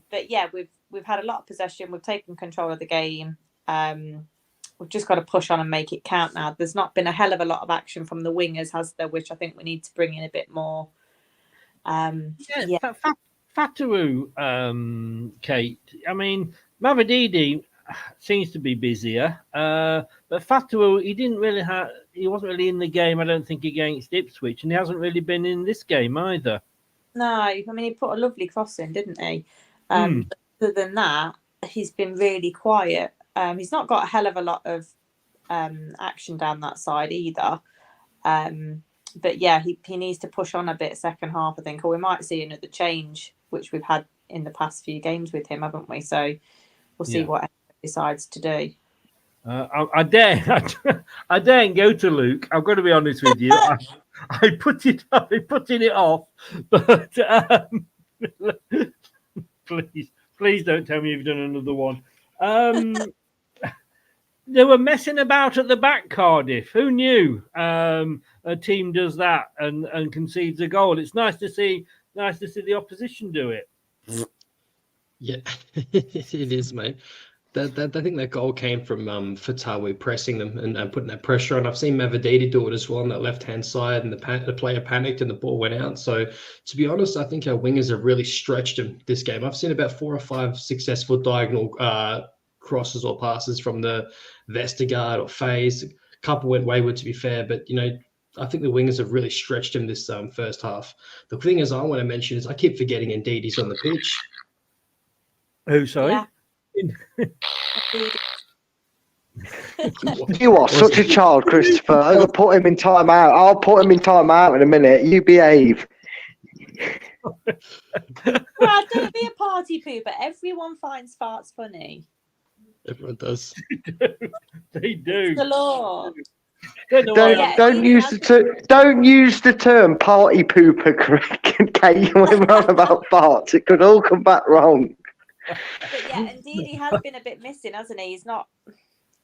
Speaker 6: But yeah, we've had a lot of possession. We've taken control of the game. We've just got to push on and make it count now. There's not been a hell of a lot of action from the wingers, has there? Which I think we need to bring in a bit more.
Speaker 4: Fatawu, Kate. I mean, Mavididi seems to be busier, but Fatawu, he wasn't really in the game, I don't think, against Ipswich, and he hasn't really been in this game either.
Speaker 6: No, I mean, he put a lovely cross in, didn't he? Other than that, he's been really quiet. He's not got a hell of a lot of action down that side either. But yeah, he needs to push on a bit second half, I think, or we might see another change, which we've had in the past few games with him, haven't we? So we'll see what he decides to do.
Speaker 4: I daren't go to Luke. I've got to be honest with you. I put it off, but please don't tell me you've done another one. They were messing about at the back, Cardiff. Who knew a team does that and concedes a goal? It's nice to see the opposition do it.
Speaker 11: Yeah, it is, mate. I think that goal came from Fatawu pressing them and putting that pressure on. I've seen Mavididi do it as well on that left-hand side, and the player panicked and the ball went out. So, to be honest, I think our wingers have really stretched him this game. I've seen about 4 or 5 successful diagonal crosses or passes from the Vestergaard or Faze. A couple went wayward, to be fair, but I think the wingers have really stretched him this first half. The thing is, I want to mention is I keep forgetting indeed he's on the pitch.
Speaker 4: Who? Sorry.
Speaker 6: Yeah.
Speaker 5: You are such a child, Christopher. I'll put him in time out. I'll put him in time out in a minute. You behave.
Speaker 6: Brad, don't be a party pooper. Everyone finds farts funny.
Speaker 11: Everyone does.
Speaker 4: They do.
Speaker 6: It's the law.
Speaker 5: Don't use the term party pooper, Kate, when we're on about farts. It could all come back wrong.
Speaker 6: But yeah, indeed, he has been a bit missing, hasn't he?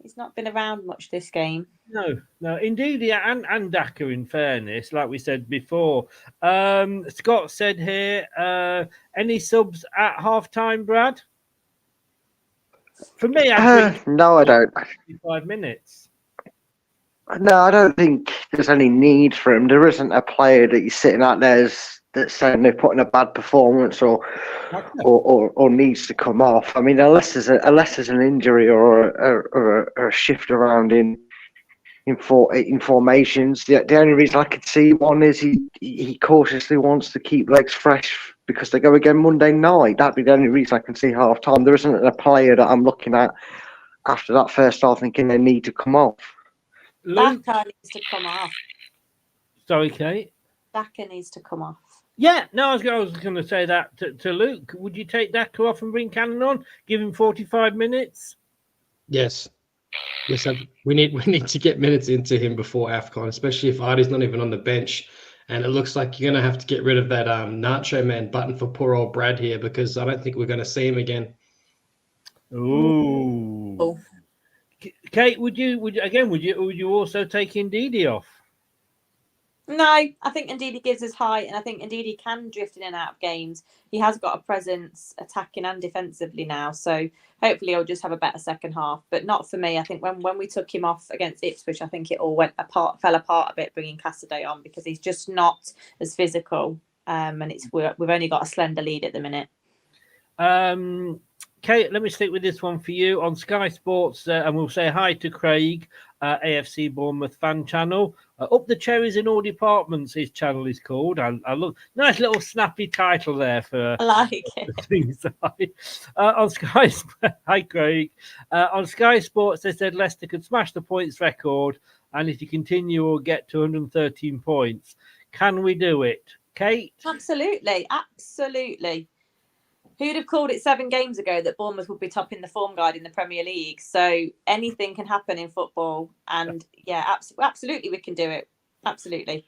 Speaker 6: He's not been around much this game.
Speaker 4: No, indeed, yeah, and Daka, in fairness, like we said before. Scott said here, any subs at half-time, Brad? For me,
Speaker 5: no, I don't.
Speaker 4: 5 minutes.
Speaker 5: No, I don't think there's any need for him. There isn't a player that you're sitting out there that's saying they're putting a bad performance or needs to come off. I mean, unless there's an injury or a shift around in formations, the only reason I could see one is he cautiously wants to keep legs fresh because they go again Monday night. That'd be the only reason I can see half time. There isn't a player that I'm looking at after that first half thinking they need to come off.
Speaker 6: Daka needs to come off.
Speaker 4: Sorry, Kate.
Speaker 6: Daka needs to come off.
Speaker 4: Yeah, no, I was going to say that to Luke. Would you take Daka off and bring Cannon on? Give him 45 minutes?
Speaker 11: Yes. Yes, we need to get minutes into him before AFCON, especially if Artie's not even on the bench. And it looks like you're going to have to get rid of that Nacho Man button for poor old Brad here because I don't think we're going to see him again.
Speaker 4: Ooh.
Speaker 6: Oh.
Speaker 4: Kate, would you also take Ndidi off?
Speaker 6: No, I think Ndidi gives us height, and I think Ndidi can drift in and out of games. He has got a presence attacking and defensively now, so hopefully he'll just have a better second half. But not for me. I think when we took him off against Ipswich, I think it all fell apart a bit, bringing Cassidy on because he's just not as physical, and we've only got a slender lead at the minute.
Speaker 4: Kate, let me stick with this one for you on Sky Sports, and we'll say hi to Craig, AFC Bournemouth fan channel. Up the Cherries in all departments, his channel is called. I look nice little snappy title there for.
Speaker 6: I like it.
Speaker 4: On Sky, hi Craig. On Sky Sports, they said Leicester could smash the points record, and if you continue, we'll get to 113 points. Can we do it, Kate?
Speaker 6: Absolutely. Who'd have called it 7 games ago that Bournemouth would be topping the form guide in the Premier League? So anything can happen in football. And yeah, absolutely we can do it. Absolutely.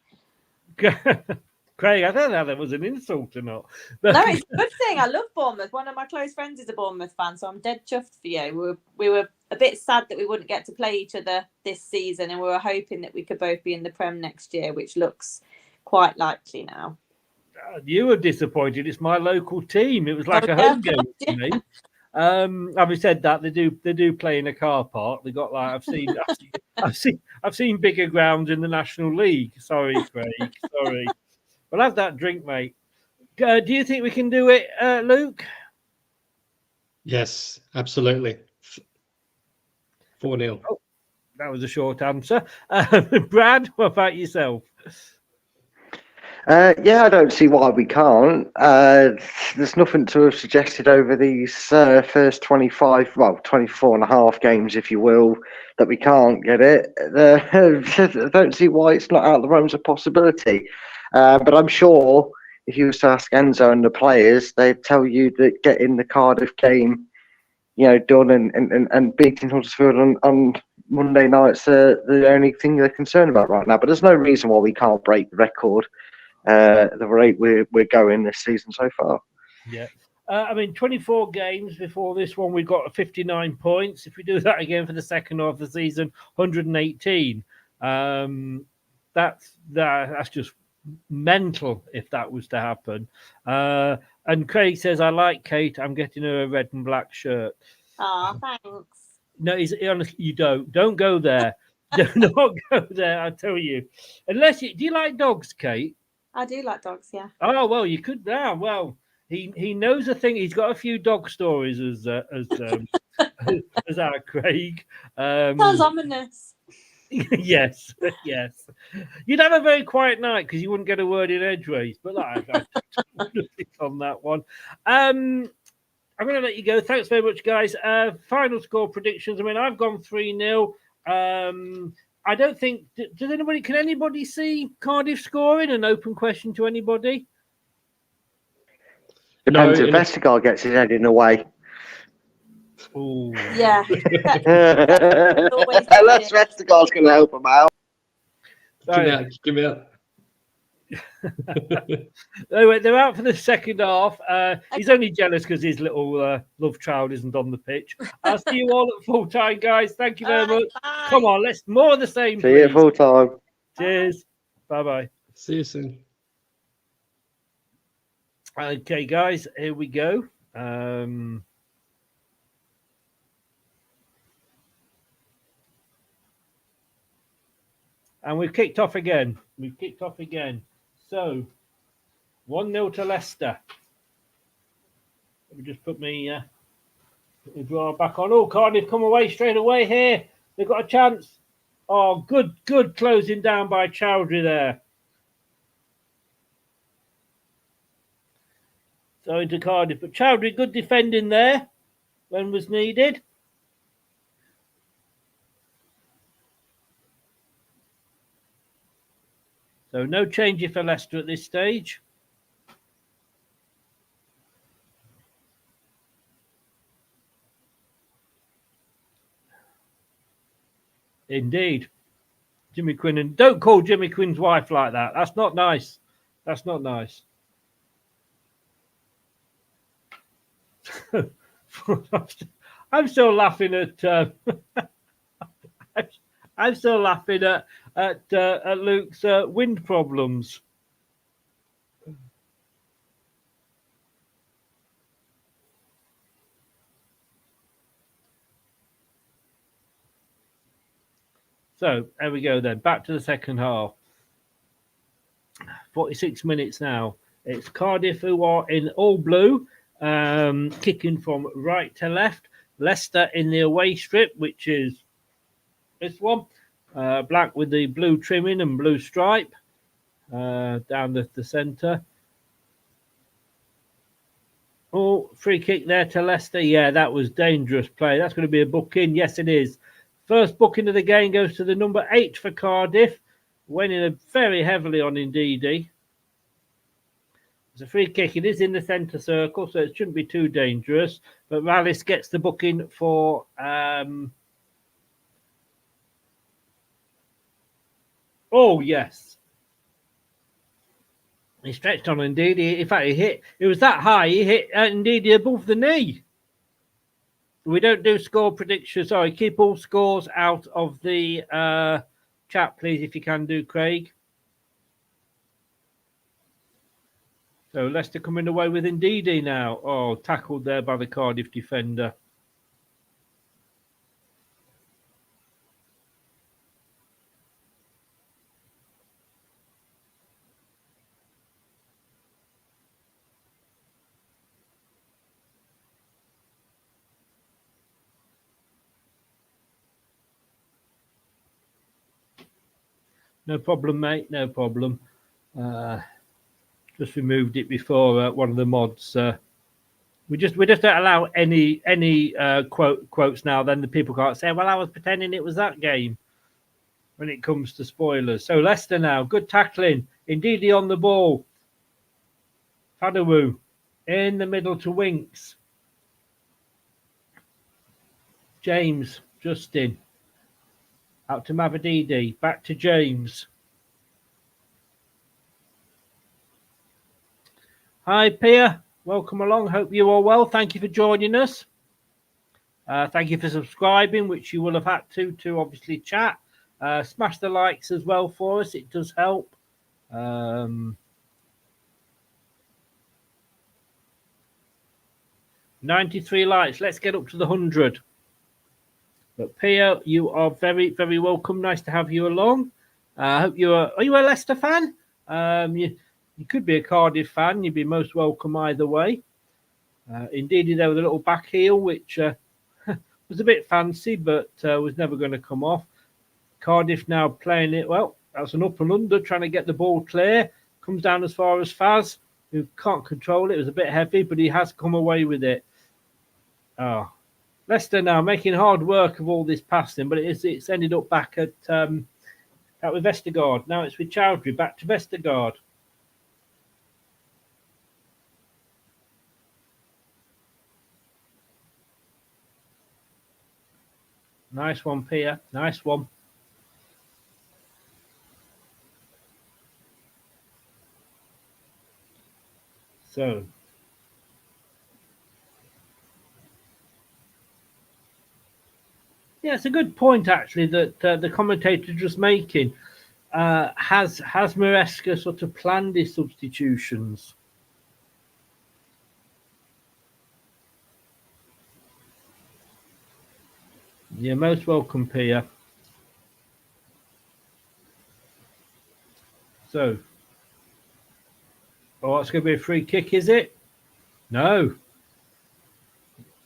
Speaker 4: Craig, I don't know if that was an insult or not.
Speaker 6: No, it's a good thing. I love Bournemouth. One of my close friends is a Bournemouth fan, so I'm dead chuffed for you. We were a bit sad that we wouldn't get to play each other this season, and we were hoping that we could both be in the Prem next year, which looks quite likely now.
Speaker 4: You were disappointed. It's my local team. It was like a home game to me. Having said that, they do play in a car park. They got like I've seen bigger grounds in the National League. Sorry, Craig. Sorry. Well, have that drink, mate. Do you think we can do it, Luke?
Speaker 11: Yes, absolutely. 4-0.
Speaker 4: Oh, that was a short answer. Brad, what about yourself?
Speaker 5: Yeah, I don't see why we can't. There's nothing to have suggested over these first 24 and a half games, if you will, that we can't get it. I don't see why it's not out of the realms of possibility. But I'm sure if you was to ask Enzo and the players, they'd tell you that getting the Cardiff game, done and beating Huddersfield on Monday night's the only thing they're concerned about right now. But there's no reason why we can't break the record. The rate we're going this season so far.
Speaker 4: Yeah. 24 games before this one, we've got 59 points. If we do that again for the second half of the season, 118. That's just mental if that was to happen. And Craig says, I like Kate. I'm getting her a red and black shirt.
Speaker 6: Oh, thanks.
Speaker 4: No, honestly, you don't. Don't go there. Do not go there, I tell you. Unless do you like dogs, Kate?
Speaker 6: I do like dogs, yeah.
Speaker 4: Oh, well, you could now. Well, he knows a thing. He's got a few dog stories as our Craig.
Speaker 6: Sounds ominous.
Speaker 4: Yes. You'd have a very quiet night because you wouldn't get a word in edgeways. But I on that one. I'm going to let you go. Thanks very much, guys. Final score predictions. I've gone 3-0. I don't think. Can anybody see Cardiff scoring? An open question to anybody.
Speaker 5: Depends if Vestergaard gets his head in the way.
Speaker 4: Ooh.
Speaker 6: Yeah.
Speaker 5: Unless Vestergaard's going to help him out.
Speaker 11: Give me out.
Speaker 4: Anyway, they're out for the second half. He's only jealous because his little love child isn't on the pitch. I'll see you all at full time, guys. Thank you very much.
Speaker 6: Bye.
Speaker 4: Come on, let's more of the same,
Speaker 5: See you at
Speaker 4: please.
Speaker 5: full time.
Speaker 4: Cheers. Bye bye.
Speaker 11: See you soon.
Speaker 4: Okay, guys, here we go. And we've kicked off again. So, 1-0 to Leicester. Let me just put me draw back on. Oh, Cardiff come away straight away here. They've got a chance. Oh, good closing down by Chowdhury there. So into Cardiff. But Chowdhury, good defending there when was needed. So no change for Leicester at this stage. Indeed. Jimmy Quinn. And don't call Jimmy Quinn's wife like that. That's not nice. That's not nice. I'm still laughing at I'm still laughing at Luke's wind problems. So there we go then. Back to the second half. 46 minutes now. It's Cardiff who are in all blue, kicking from right to left. Leicester in the away strip, which is this one. Black with the blue trimming and blue stripe down the centre. Oh, free kick there to Leicester. Yeah, that was dangerous play. That's going to be a booking. Yes, it is. First booking of the game goes to the number 8 for Cardiff. Went in very heavily on Ndidi. It's a free kick. It is in the centre circle, so it shouldn't be too dangerous. But Rallis gets the booking for... Oh, yes. He stretched on Ndidi. In fact, he hit... It was that high. He hit Ndidi above the knee. We don't do score predictions. Sorry, keep all scores out of the chat, please, if you can do, Craig. So Leicester coming away with Ndidi now. Oh, tackled there by the Cardiff defender. No problem, mate. No problem. Just removed it before one of the mods. We just don't allow any quotes now. Then the people can't say, "Well, I was pretending it was that game." When it comes to spoilers, so Leicester now, good tackling. Ndidi on the ball. Fadawu in the middle to Winks. James Justin. Out to Mavididi, back to James. Hi, Pia. Welcome along. Hope you are well. Thank you for joining us. Thank you for subscribing, which you will have had to obviously chat. Smash the likes as well for us. It does help. 93 likes. Let's get up to the 100. But Pia, you are very, very welcome. Nice to have you along. I hope are you a Leicester fan? You could be a Cardiff fan. You'd be most welcome either way. Indeed, there was a little back heel, which was a bit fancy, but was never going to come off. Cardiff now playing it. Well, that's an up and under, trying to get the ball clear. Comes down as far as Faz, who can't control it. It was a bit heavy, but he has come away with it. Oh. Leicester now making hard work of all this passing, but it's ended up back at with Vestergaard. Now it's with Chowdhury, back to Vestergaard. Nice one, Pia. Nice one. So, yeah, it's a good point actually that the commentator just making. Has Maresca sort of planned his substitutions? You're most welcome, Pia. So, oh, it's going to be a free kick, is it? No.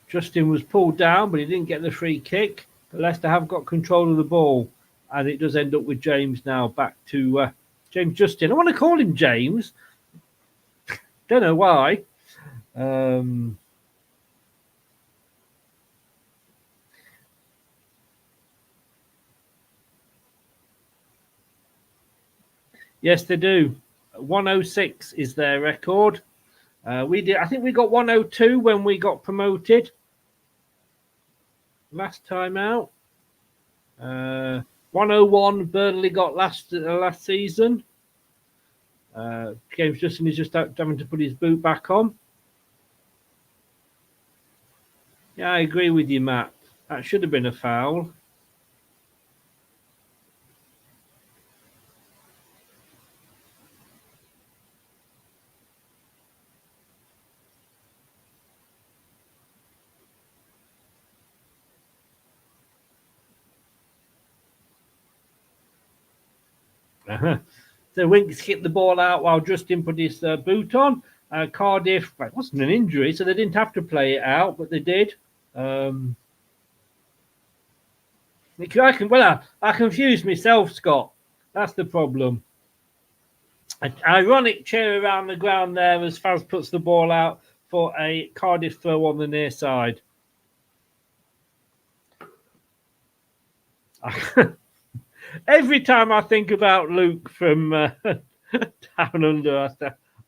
Speaker 4: Justin was pulled down, but he didn't get the free kick. But Leicester have got control of the ball, and it does end up with James now back to James Justin. I want to call him James. Don't know why. Yes, they do. 106 is their record. We did. I think we got 102 when we got promoted last time out. 101 Burnley got last season. James Justin is just having to put his boot back on. Yeah, I agree with you, Matt. That should have been a foul. So Winks kicked the ball out while Justin put his boot on. Cardiff, well, it wasn't an injury, so they didn't have to play it out, but they did. I confused myself, Scott. That's the problem. An ironic cheer around the ground there as Faz puts the ball out for a Cardiff throw on the near side. Every time I think about Luke from Down Under,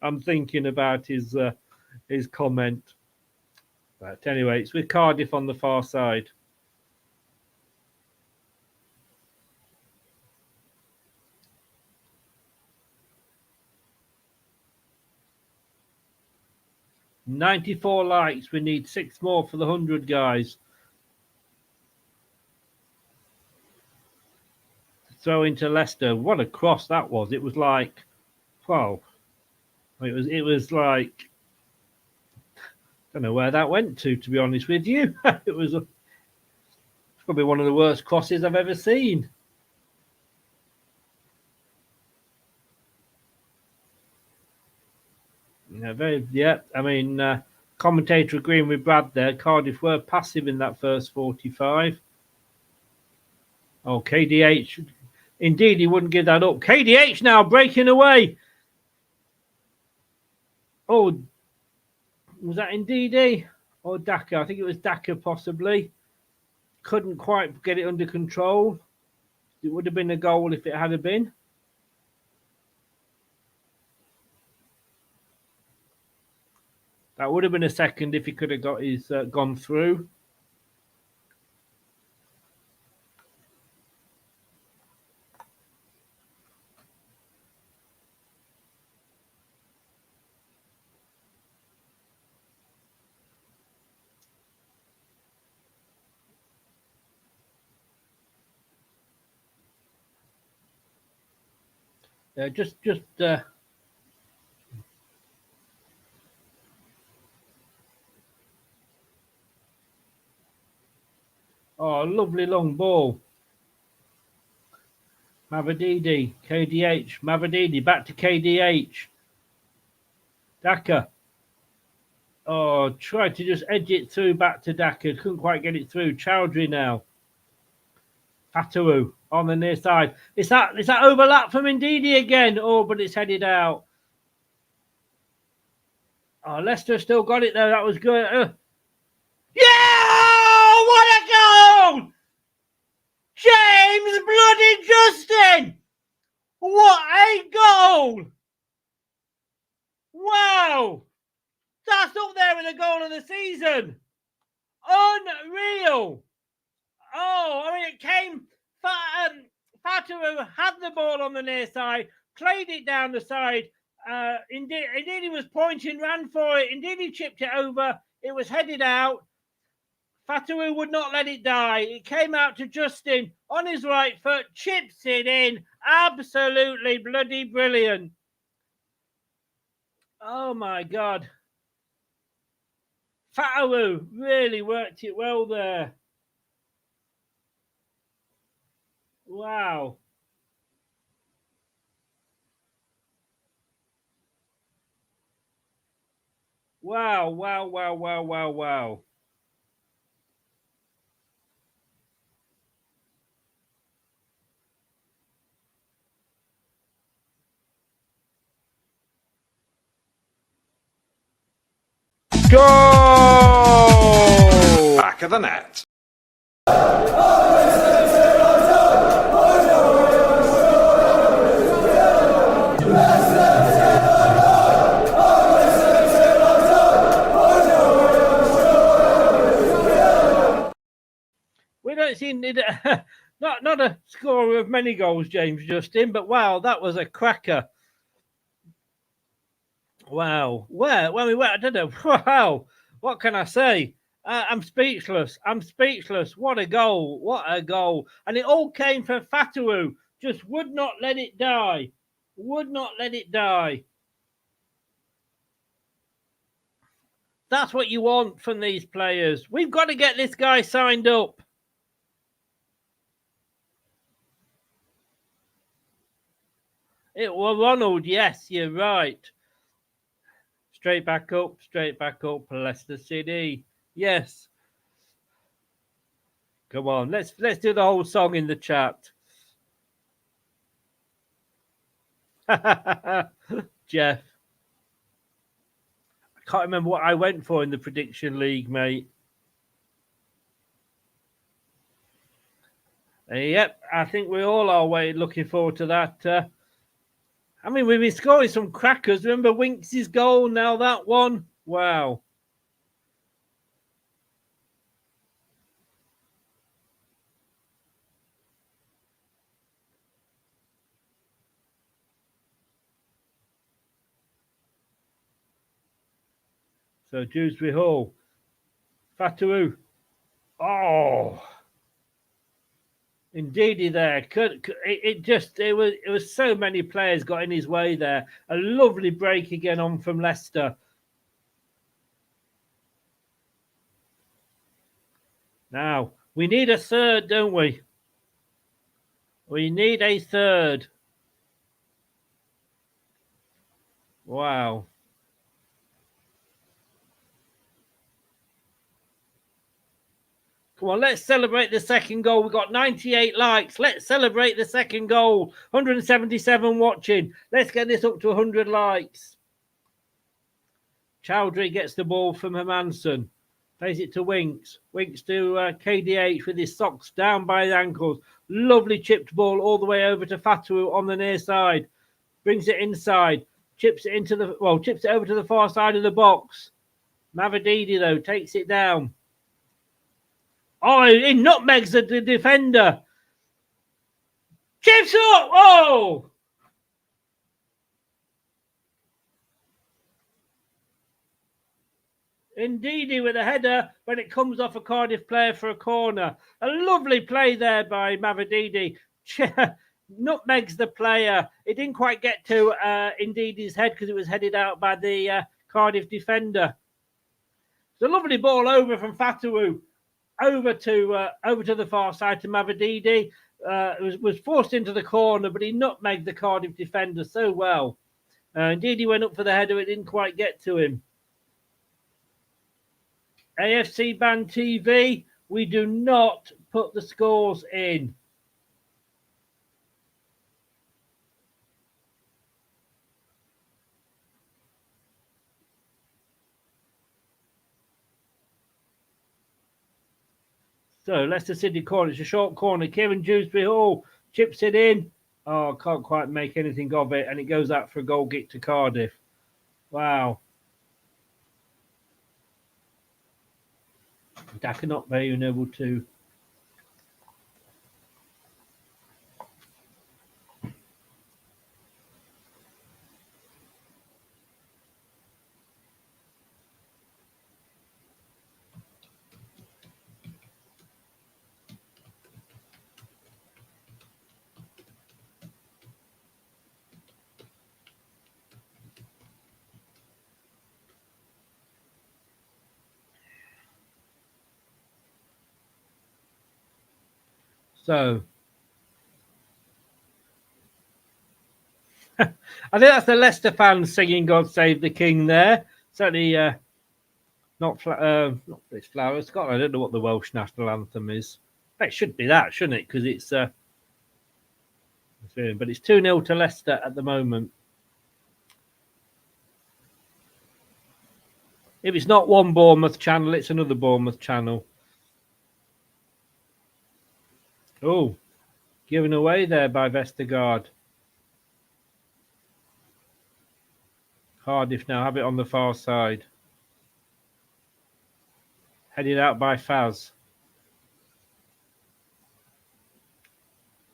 Speaker 4: I'm thinking about his comment. But anyway, it's with Cardiff on the far side. $94 likes. We need 6 more for the 100, guys. Throw into Leicester. What a cross that was! It was like, wow. It was like, I don't know where that went to be honest with you. It's probably one of the worst crosses I've ever seen. Yeah, I mean, commentator agreeing with Brad there. Cardiff were passive in that first 45. Oh, KDH. Indeed, he wouldn't give that up. KDH now breaking away. Oh, was that Ndidi or Daka? I think it was Daka possibly. Couldn't quite get it under control. It would have been a goal if it had been. That would have been a second if he could have got his gone through. Just oh, lovely long ball. Mavadidi, KDH, Mavadidi, back to KDH. Daka. Oh, tried to just edge it through back to Daka. Couldn't quite get it through. Chowdhury now. Fatawu on the near side. Is that overlap from Ndidi again? Oh, but it's headed out. Oh, Leicester still got it though. That was good. Yeah! What a goal! James bloody Justin! What a goal! Wow! That's up there with the goal of the season. Unreal. Oh, I mean, it came. Fatawu had the ball on the near side, played it down the side, Indeed, he was pointing, ran for it. Indeed, he chipped it over. It was headed out. Fatawu would not let it die. It came out to Justin on his right foot, chips it in. Absolutely bloody brilliant. Oh, my God. Fatawu really worked it well there. Wow. Wow, wow, wow, wow, wow, wow.
Speaker 13: Go! Back of the net.
Speaker 4: We don't seem to not a scorer of many goals, James Justin, but wow, that was a cracker. Wow. When we went, I don't know. Wow. What can I say? I'm speechless. What a goal. What a goal. And it all came from Fatawu. Just would not let it die. Would not let it die. That's what you want from these players. We've got to get this guy signed up. It was Ronald. Yes, you're right. Straight back up, Leicester City. Yes. Come on, let's do the whole song in the chat. Jeff. I can't remember what I went for in the prediction league, mate. Yep, I think we all are looking forward to that. I mean, we've been scoring some crackers. Remember Winks' goal? Now that one. Wow. So Dewsbury Hall. Fatawu. Oh. Indeedy there. It was so many players got in his way there. A lovely break again on from Leicester. Now, we need a third, don't we? We need a third. Wow. Come on, let's celebrate the second goal. We've got 98 likes. Let's celebrate the second goal. 177 watching. Let's get this up to 100 likes. Chowdhury gets the ball from Hermanson. Plays it to Winks. Winks to KDH with his socks down by his ankles. Lovely chipped ball all the way over to Fatawu on the near side. Brings it inside. Chips it over to the far side of the box. Mavididi, though, takes it down. Oh, he nutmegs the defender. Chips up! Oh! Indeedy with a header when it comes off a Cardiff player for a corner. A lovely play there by Mavididi. Nutmegs the player. It didn't quite get to Indeedy's head because it was headed out by the Cardiff defender. It's a lovely ball over from Fatawu. Over to the far side to Mavididi. Was forced into the corner, but he nutmegged the Cardiff defender so well. Indeed, he went up for the header. It didn't quite get to him. AFC Band TV, we do not put the scores in. So, Leicester City corner. It's a short corner. Kieran Dewsbury Hall chips it in. Oh, can't quite make anything of it. And it goes out for a goal kick to Cardiff. Wow. Daka not very able to. So I think that's the Leicester fans singing "God Save the King" there. Certainly not it's Flower of Scotland. I don't know what the Welsh national anthem is. It should be that, shouldn't it? Because it's but it's 2-0 to Leicester at the moment. If it's not one Bournemouth channel, it's another Bournemouth channel. Oh, given away there by Vestergaard. Cardiff now have it on the far side. Headed out by Faz.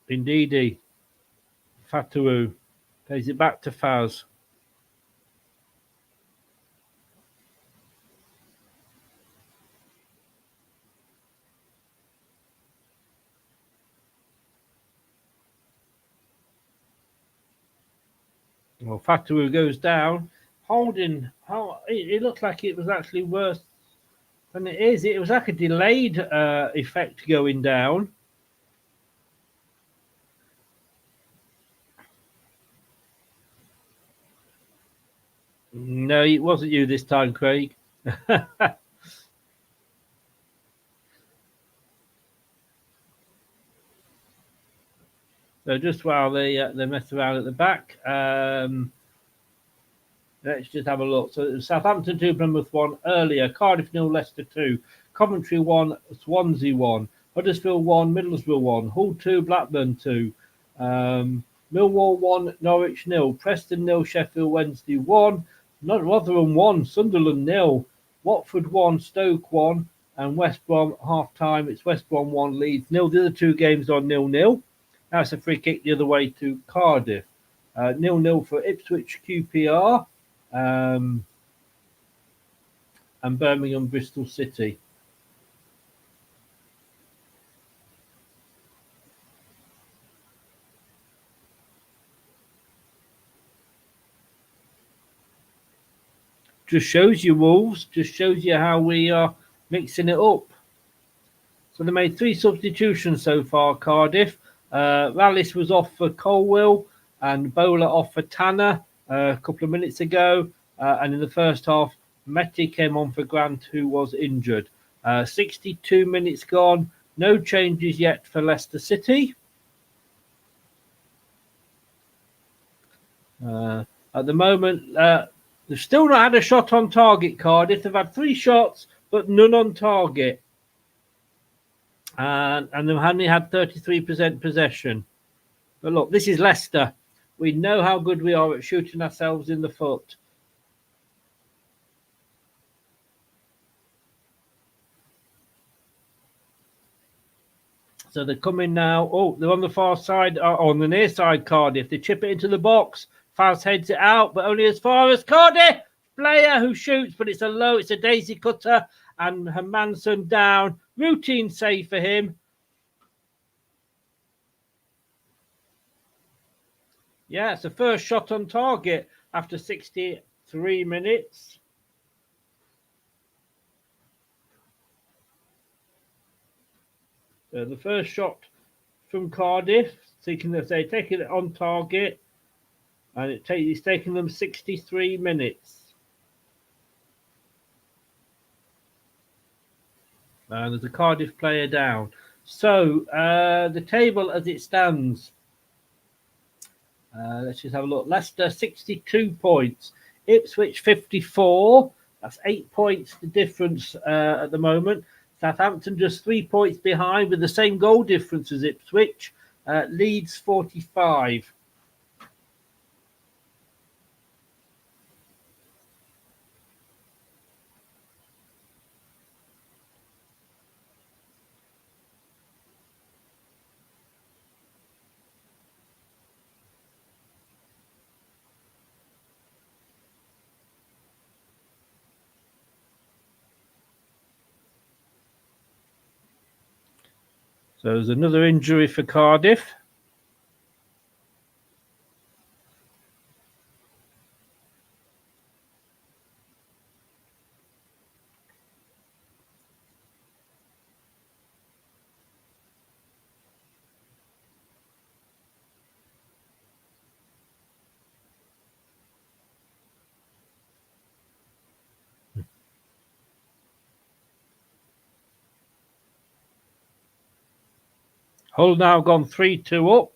Speaker 4: Ndidi. Fatawu plays it back to Faz. Well, Fatawu goes down. Holding, it looked like it was actually worse than it is. It was like a delayed effect going down. No, it wasn't you this time, Craig. So just while they mess around at the back, let's just have a look. So Southampton 2, Plymouth 1 earlier. Cardiff 0, Leicester 2. Coventry 1, Swansea 1. Huddersfield 1, Middlesbrough 1. Hull 2, Blackburn 2. Millwall 1, Norwich 0. Preston 0, Sheffield Wednesday 1. Rotherham 1, Sunderland 0. Watford 1, Stoke 1. And West Brom half time. It's West Brom 1, Leeds 0. The other two games are 0-0. Now it's a free kick the other way to Cardiff. 0-0 for Ipswich QPR and Birmingham Bristol City. Just shows you, Wolves. Just shows you how we are mixing it up. So they made 3 substitutions so far, Cardiff. Rallis was off for Colwill and Bowler off for Tanner a couple of minutes ago. And in the first half, Meti came on for Grant, who was injured. 62 minutes gone. No changes yet for Leicester City. At the moment, they've still not had a shot on target, Cardiff. They've had 3 shots, but none on target. And they've only had 33% possession. But look, this is Leicester. We know how good we are at shooting ourselves in the foot. So they're coming now. Oh, they're on the far side, on the near side, Cardiff. They chip it into the box. Faz heads it out, but only as far as Cardiff. Player who shoots, but it's a daisy cutter. And Hermanson down. Routine save for him. Yeah, it's the first shot on target after 63 minutes. So the first shot from Cardiff, taking it on target, and it's taken them 63 minutes. And there's a Cardiff player down. So the table as it stands. Let's just have a look. Leicester 62 points. Ipswich 54. That's 8 points the difference at the moment. Southampton just 3 points behind with the same goal difference as Ipswich. Leeds 45. So there's another injury for Cardiff. Hull now gone 3-2 up.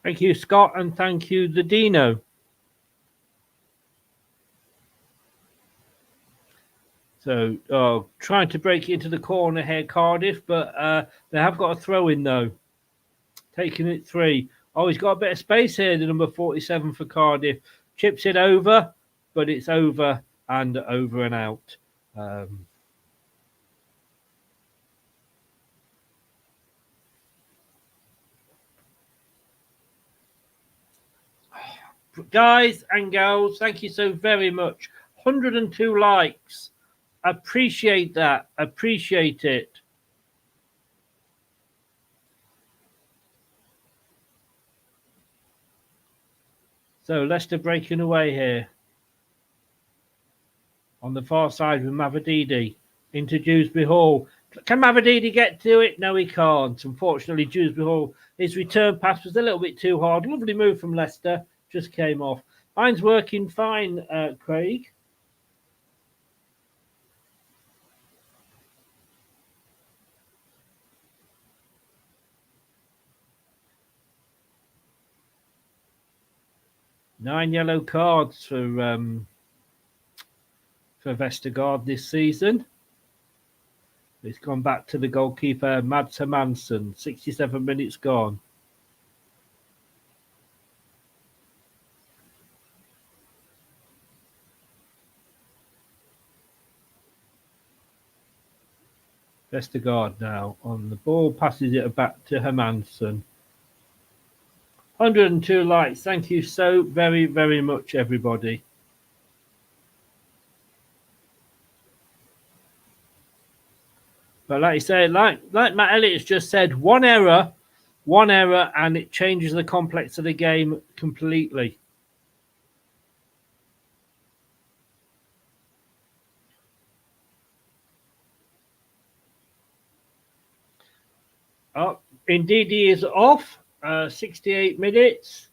Speaker 4: Thank you, Scott, and thank you, the Dino. So, trying to break it into the corner here, Cardiff, but they have got a throw in though. Taking it 3. Oh, he's got a bit of space here, the number 47 for Cardiff. Chips it over, but it's over and out. Guys and girls, thank you so very much. 102 likes. Appreciate that. Appreciate it. So Leicester breaking away here. On the far side with Mavadidi into Dewsbury Hall. Can Mavadidi get to it? No, he can't. Unfortunately, Dewsbury Hall, his return pass was a little bit too hard. Lovely move from Leicester. Just came off. Mine's working fine, Craig. Nine yellow cards for Vestergaard this season. It's gone back to the goalkeeper, Mads Hermansson. 67 minutes gone. Vestergaard now on the ball, passes it back to Hermansson. 102 likes. Thank you so very, very much, everybody. But like you say, like Matt Elliott has just said, one error, and it changes the complex of the game completely. Oh, indeed, he is off. 68 minutes.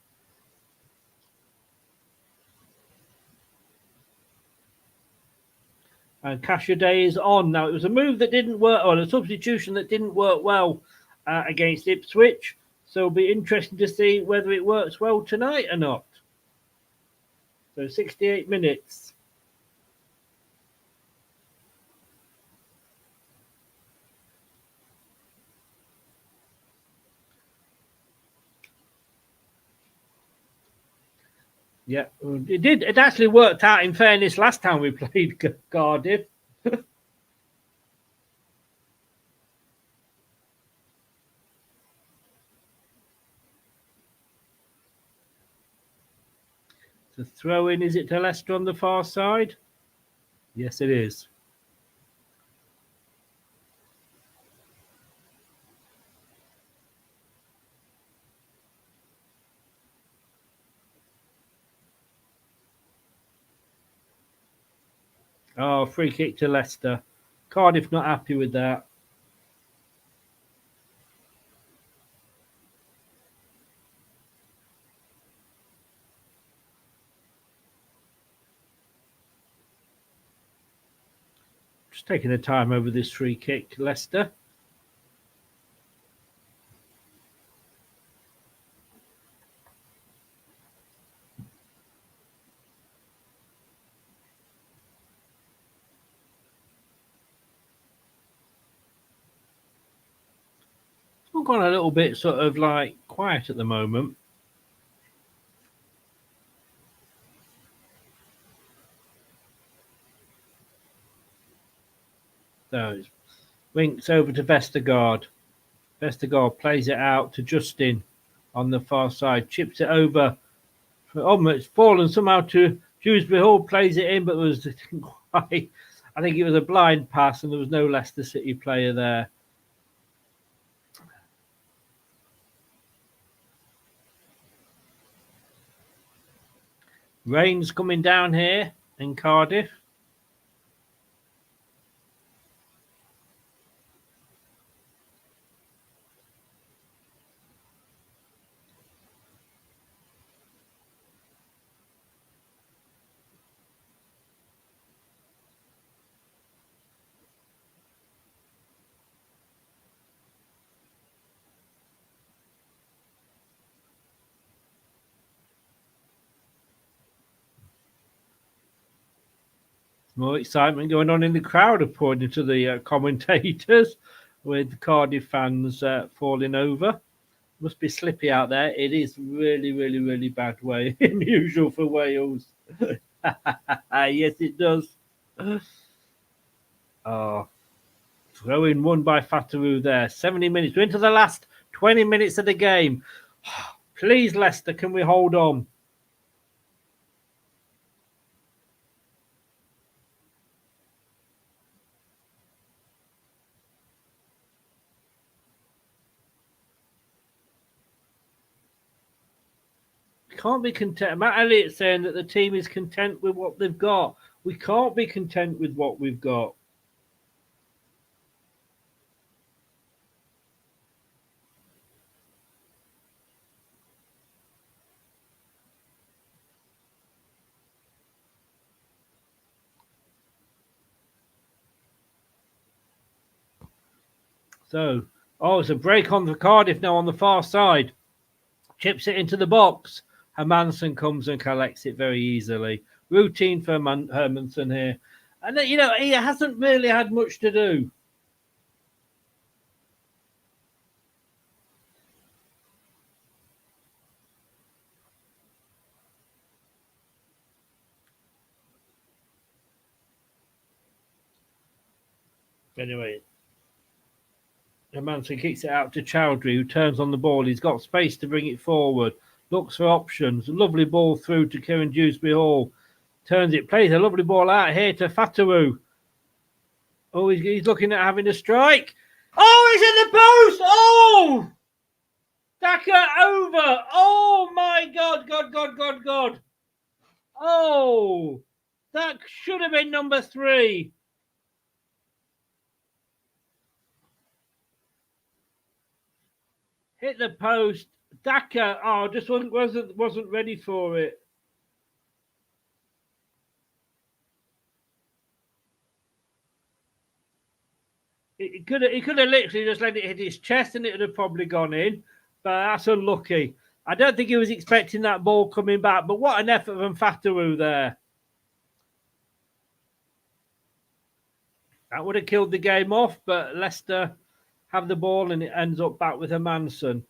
Speaker 4: And Cashaday is on. Now, it was a move that didn't work, or a substitution that didn't work well against Ipswich. So it'll be interesting to see whether it works well tonight or not. So 68 minutes. Yeah, it did. It actually worked out, in fairness, last time we played Cardiff. The throw in, is it to Leicester on the far side? Yes, it is. Oh, free kick to Leicester. Cardiff not happy with that. Just taking the time over this free kick, Leicester. It's gone a little bit sort of like quiet at the moment. So it winks over to Vestergaard. Vestergaard plays it out to Justin on the far side. Chips it over. Oh, it's fallen somehow to Dewsbury Hall plays it in, but there was quite, I think it was a blind pass, and there was no Leicester City player there. Rain's coming down here in Cardiff. More excitement going on in the crowd, according to the commentators, with Cardiff fans falling over. Must be slippy out there. It is really, really, really bad way, unusual for Wales. Yes, it does. Oh, throw in one by Fatawu there. 70 minutes. We're into the last 20 minutes of the game. Please, Leicester, can we hold on? Can't be content. Matt Elliott saying that the team is content with what they've got. We can't be content with what we've got. So, it's a break on for Cardiff now on the far side. Chips it into the box. Hermansen comes and collects it very easily. Routine for Hermansen here. And, he hasn't really had much to do. Anyway, Hermansen kicks it out to Chowdhury, who turns on the ball. He's got space to bring it forward. Looks for options. Lovely ball through to Kieran Dewsbury Hall. Turns it, plays a lovely ball out here to Fatawu. Oh, he's looking at having a strike. Oh, he's in the post. Oh! Daka over. Oh, my God. God. Oh, that should have been number 3. Hit the post. Daka, just wasn't ready for it. He could have literally just let it hit his chest and it would have probably gone in. But that's unlucky. I don't think he was expecting that ball coming back. But what an effort from Fatawu there. That would have killed the game off, but Leicester have the ball and it ends up back with Hermansen.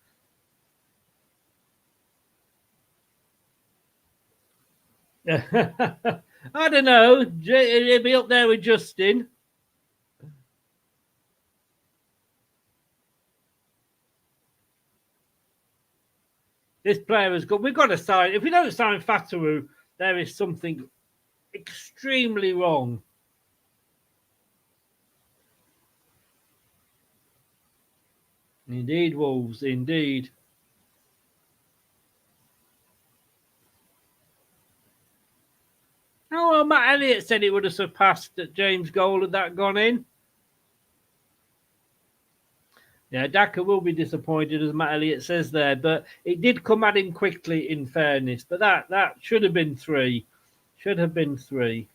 Speaker 4: I don't know. He'll be up there with Justin. This player has got. We've got to sign. If we don't sign Fatawu, there is something extremely wrong. Indeed, Wolves. Indeed. Oh, well, Matt Elliott said it would have surpassed James' goal had that gone in. Yeah, Daka will be disappointed, as Matt Elliott says there, but it did come at him quickly, in fairness. But that should have been 3. Should have been 3.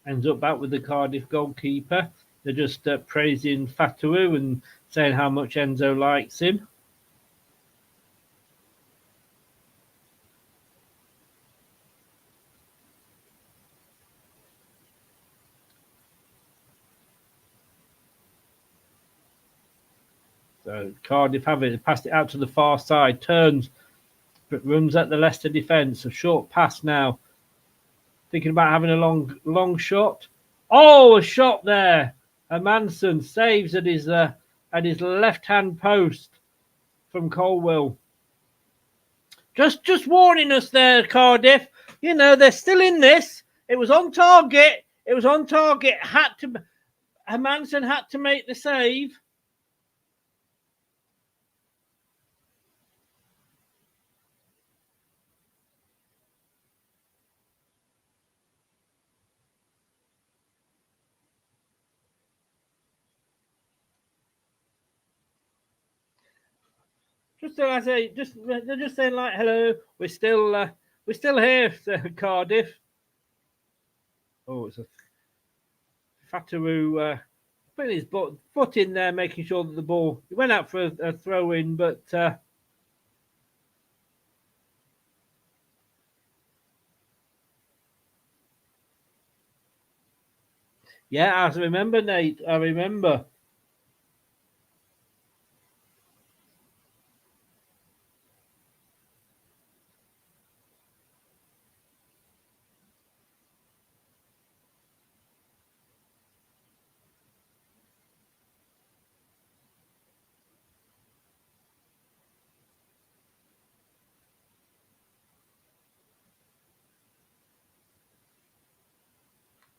Speaker 4: Ends up back with the Cardiff goalkeeper. They're just praising Fatawu and saying how much Enzo likes him. So Cardiff have it, passed it out to the far side, turns, but runs at the Leicester defence. A short pass now thinking about having a long shot. Oh, a shot there. Manson saves at his left-hand post from Colwell. Just warning us there, Cardiff. You know, they're still in this. It was on target. Manson had to make the save. Just so I say, they're just saying like, hello, we're still here, Cardiff. Oh, it's a Fataru putting his foot in there, making sure that the ball. He went out for a throw in, but yeah, I remember, Nate. I remember.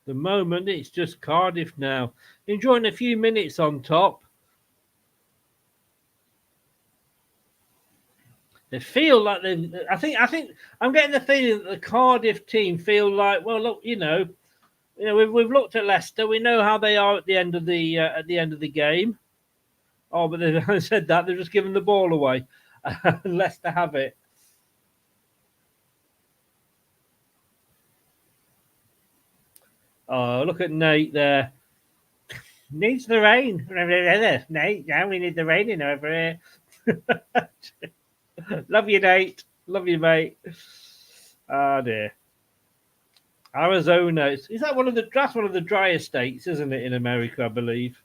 Speaker 4: The moment it's just Cardiff now, enjoying a few minutes on top. They feel like they. I think I'm getting the feeling that the Cardiff team feel like, well, look, we've looked at Leicester. We know how they are at the end of the game. Oh, but they said that they've just given the ball away. Leicester have it. Oh, look at Nate there. Needs the rain. Nate, yeah, we need the rain in over here. Love you, Nate. Love you, mate. Oh dear. Arizona. Is that one of the drier states, isn't it, in America, I believe?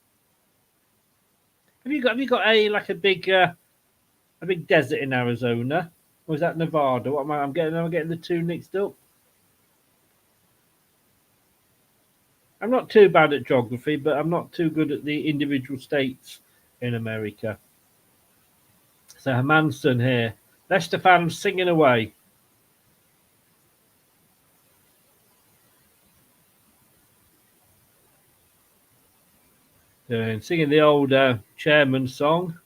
Speaker 4: Have you got a big desert in Arizona? Or is that Nevada? What I'm getting the two mixed up. I'm not too bad at geography, but I'm not too good at the individual states in America. So Hermanson here. Leicester fans singing away. And singing the old chairman song.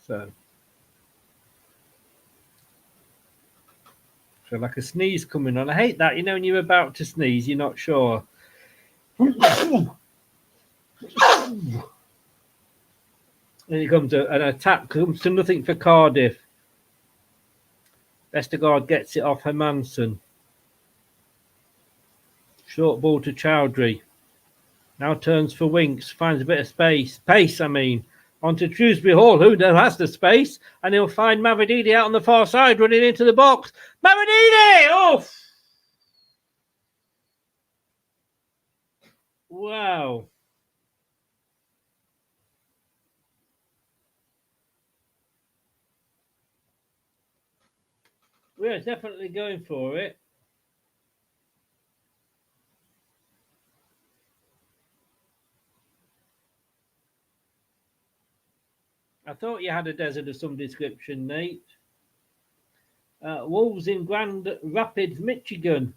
Speaker 4: So like a sneeze coming on. I hate that. When you're about to sneeze, you're not sure. And it comes an attack. Comes to nothing for Cardiff. Vestergaard gets it off Hermanson. Short ball to Chowdhury. Now turns for Winks. Finds a bit of space. Pace, I mean. On to Shrewsbury Hall, who has the space, and he'll find Mavididi out on the far side, running into the box. Mavididi! Oh! Wow. We're definitely going for it. I thought you had a desert of some description, Nate. Wolves in Grand Rapids, Michigan.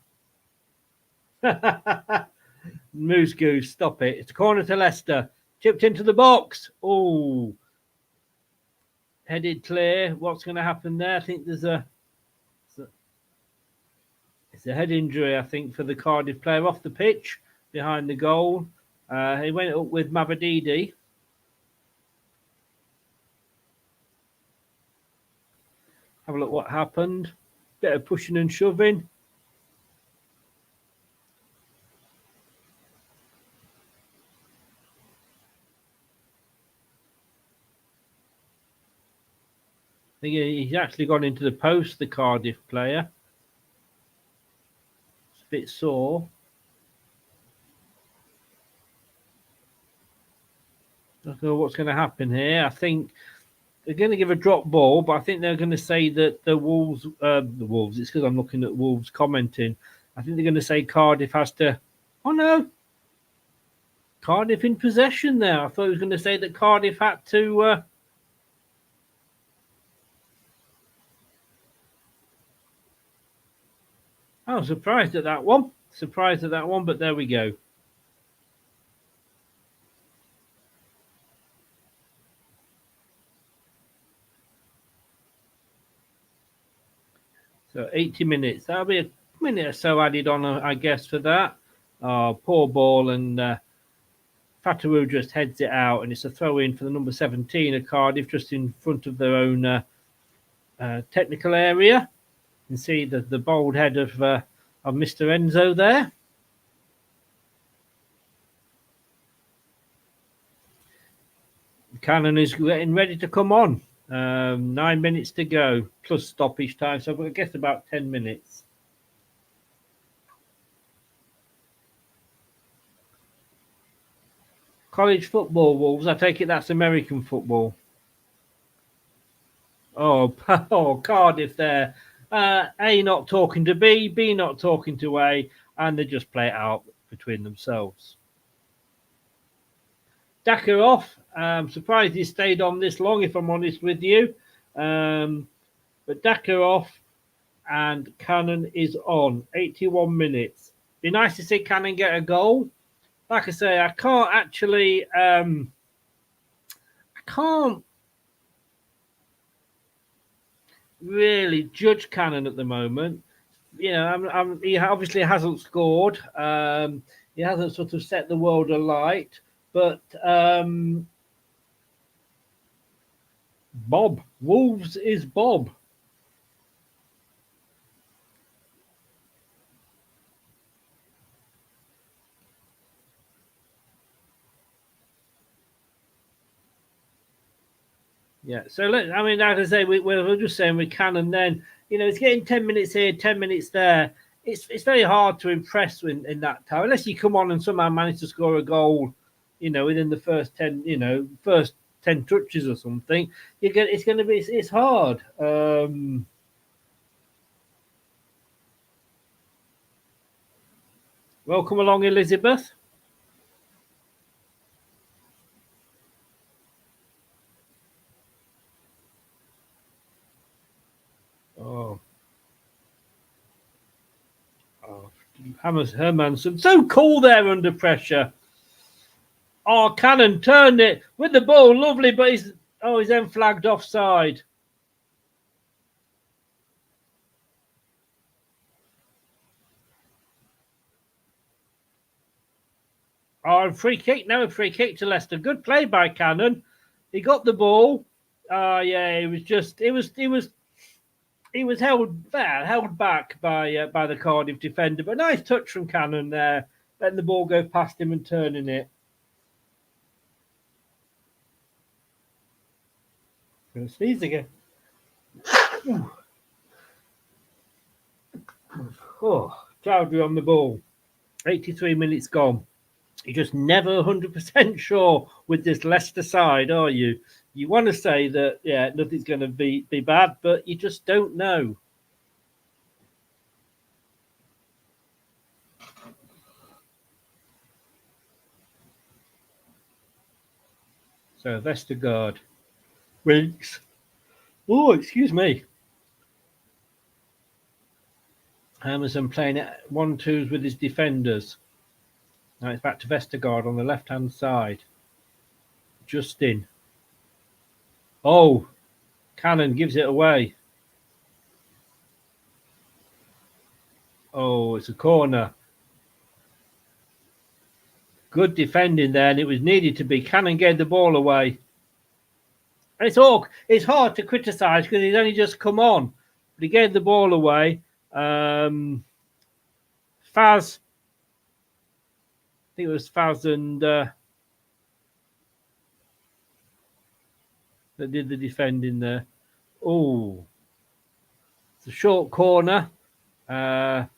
Speaker 4: Moose Goose, stop it. It's a corner to Leicester. Chipped into the box. Oh. Headed clear. What's going to happen there? I think it's a head injury, I think, for the Cardiff player off the pitch behind the goal. He went up with Mavididi. Have a look what happened. Bit of pushing and shoving. I think he's actually gone into the post, the Cardiff player. It's a bit sore. I don't know what's going to happen here. I think they're going to give a drop ball, but I think they're going to say that the Wolves, it's because I'm looking at Wolves commenting. I think they're going to say Cardiff has to. Oh no, Cardiff in possession there. I thought he was going to say that Cardiff had to. I was surprised at that one. But there we go. So 80 minutes. That'll be a minute or so added on, I guess, for that. Oh, poor ball, and Fatawu just heads it out, and it's a throw in for the number 17 of Cardiff, just in front of their own technical area. You can see the bold head of Mr. Enzo there. Cannon is getting ready to come on. 9 minutes to go, plus stoppage time, so I guess about 10 minutes. College football, Wolves. I take it that's American football. Oh, Cardiff there. A not talking to B, B not talking to A, and they just play it out between themselves. Daka off. I'm surprised he stayed on this long, if I'm honest with you. But Daka off and Cannon is on. 81 minutes. Be nice to see Cannon get a goal. Like I say, I can't actually... I can't really judge Cannon at the moment. You know, he obviously hasn't scored. He hasn't sort of set the world alight. But Bob. Wolves is Bob. Yeah, so like I say, we're just saying with Cannon then, you know, it's getting 10 minutes here, 10 minutes there. It's very hard to impress in that time, unless you come on and somehow manage to score a goal, you know, within the first 10, first 10 touches or something. It's hard. Welcome along, Elizabeth. Oh, Hermanson, so cool there under pressure. Oh, Cannon turned it with the ball, lovely, but he's then flagged offside. Oh, free kick to Leicester. Good play by Cannon. He got the ball. Yeah, he was held back by the Cardiff defender, but nice touch from Cannon there, letting the ball go past him and turning it. I'm going to sneeze again. Oh, Chowdhury on the ball. 83 minutes gone. You're just never 100% sure with this Leicester side, are you? You want to say that, yeah, nothing's going to be bad, but you just don't know. So, Vestergaard. Winks. Oh, excuse me. Emerson playing it 1-2s with his defenders. Now it's back to Vestergaard on the left-hand side. Justin. Oh, Cannon gives it away. Oh, it's a corner. Good defending there, and it was needed to be. Cannon gave the ball away. It's hard to criticise because he's only just come on, but he gave the ball away. Faz, I think it was Faz and that did the defending there. Oh, it's a short corner, but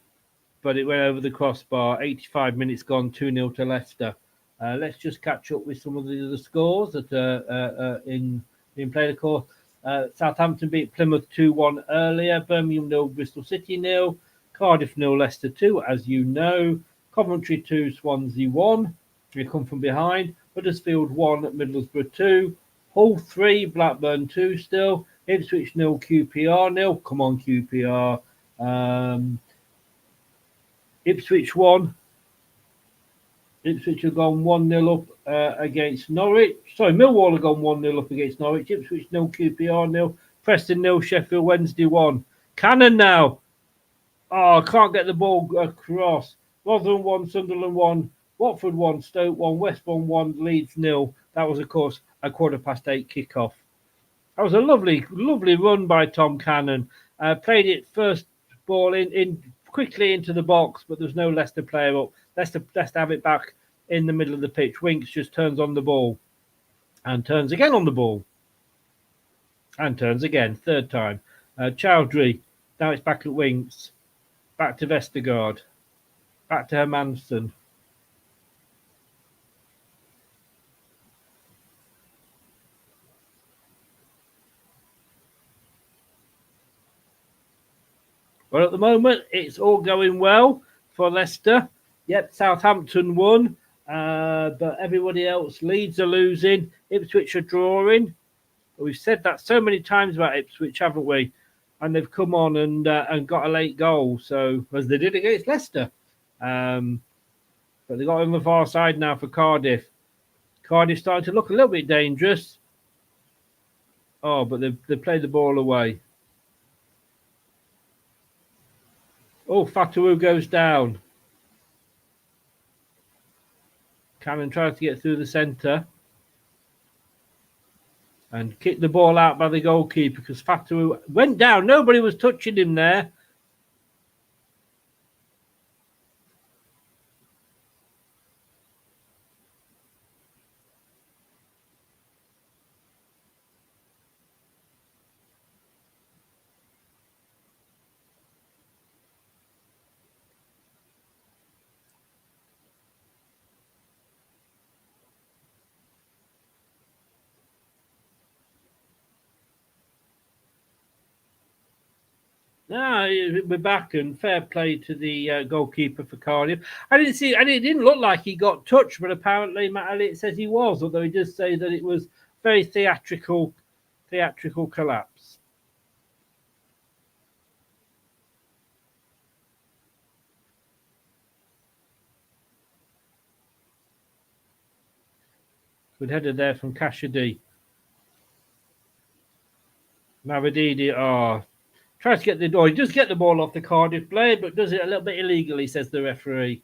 Speaker 4: it went over the crossbar. 85 minutes gone, 2-0 to Leicester. Let's just catch up with some of the other scores that are being played. Of course, Southampton beat Plymouth 2-1 earlier. Birmingham 0, Bristol City 0. Cardiff 0, Leicester 2, as you know. Coventry 2, Swansea 1. We come from behind. Huddersfield 1, Middlesbrough 2. Hull 3, Blackburn 2 still. Ipswich 0, QPR 0. Come on, QPR. Ipswich 1. Ipswich have gone 1-0 up against Norwich. Sorry, Millwall have gone 1-0 up against Norwich. Ipswich 0, QPR 0. Preston 0, Sheffield Wednesday 1. Cannon now. Oh, can't get the ball across. Rotherham 1, Sunderland 1. Watford 1, Stoke 1. West Brom 1, Leeds 0. That was, of course, a 8:15 kickoff. That was a lovely, lovely run by Tom Cannon. Played it first ball in quickly into the box, but there's no Leicester player up. Leicester have it back in the middle of the pitch. Winks just turns on the ball and turns again on the ball and turns again, third time. Chowdhury, now it's back at Winks, back to Vestergaard, back to Hermansen. Well, at the moment, it's all going well for Leicester. Yep, Southampton won, but everybody else, Leeds are losing, Ipswich are drawing. We've said that so many times about Ipswich, haven't we? And they've come on and got a late goal, so as they did against Leicester. But they got on the far side now for Cardiff. Cardiff starting to look a little bit dangerous. Oh, but they played the ball away. Oh, Fatawu goes down. Cannon tries to get through the centre and kick the ball out by the goalkeeper because Fatawu went down. Nobody was touching him there. No, we're back, and fair play to the goalkeeper for Cardiff. It didn't look like he got touched, but apparently Matt Elliott says he was, although he does say that it was very theatrical collapse. Good header there from Kashidi. Mavididi, tries to get the door. He does get the ball off the Cardiff player, but does it a little bit illegally, says the referee.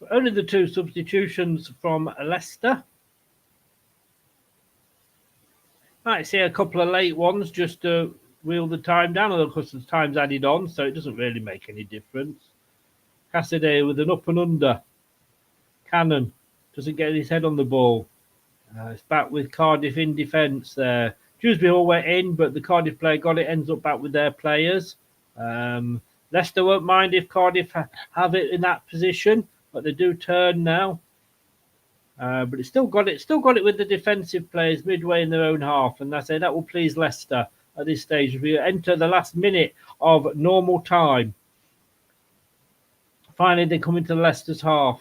Speaker 4: So only the two substitutions from Leicester. Might see a couple of late ones just to wheel the time down, although of course the time's added on, so it doesn't really make any difference. Cassidy with an up and under. Cannon doesn't get his head on the ball. It's back with Cardiff in defence there. Dewsbury all went in, but the Cardiff player got it, ends up back with their players. Leicester won't mind if Cardiff have it in that position, but they do turn now. But it's still got it with the defensive players midway in their own half, and I say that will please Leicester at this stage as we enter the last minute of normal time. Finally, they come into Leicester's half.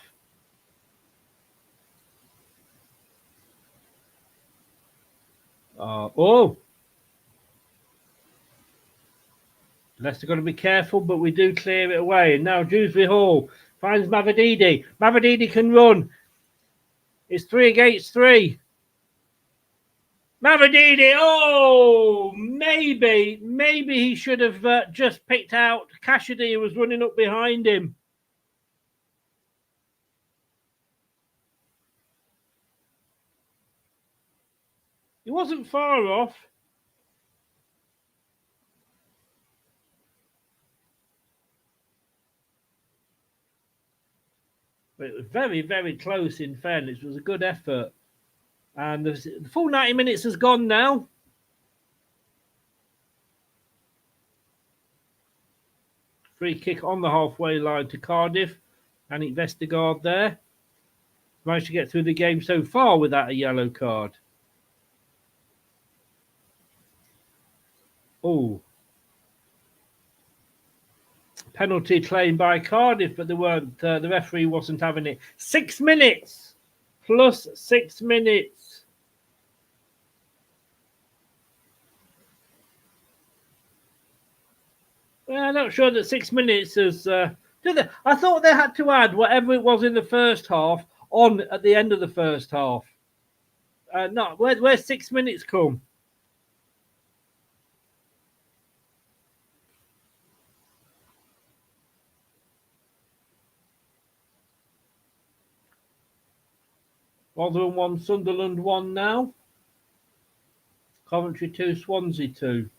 Speaker 4: Leicester got to be careful, but we do clear it away. And now Dewsbury Hall finds Mavididi. Mavididi can run. It's 3 against 3. Mavididi, maybe he should have just picked out Kashidi, who was running up behind him. He wasn't far off. But it was very, very close, in fairness. It was a good effort. And the full 90 minutes has gone now. Free kick on the halfway line to Cardiff. Yannick Vestergaard there. Managed to get through the game so far without a yellow card. Oh. Penalty claimed by Cardiff, but they weren't. The referee wasn't having it. 6 minutes plus 6 minutes. Well, I'm not sure that 6 minutes is. I thought they had to add whatever it was in the first half on at the end of the first half. No, where's 6 minutes come? Rotherham 1, Sunderland 1 now. Coventry 2, Swansea 2.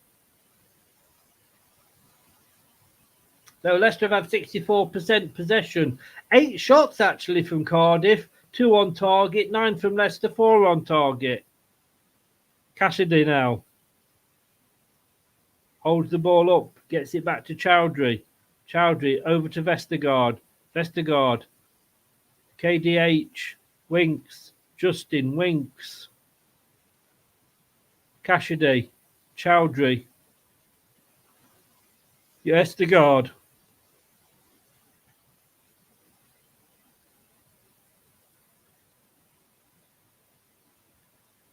Speaker 4: So Leicester have had 64% possession. 8 shots actually from Cardiff. 2 on target. 9 from Leicester. 4 on target. Cassidy now. Holds the ball up. Gets it back to Chowdhury. Chowdhury over to Vestergaard. Vestergaard. KDH. Winks. Justin Winks. Cassidy. Chowdhury. Vestergaard.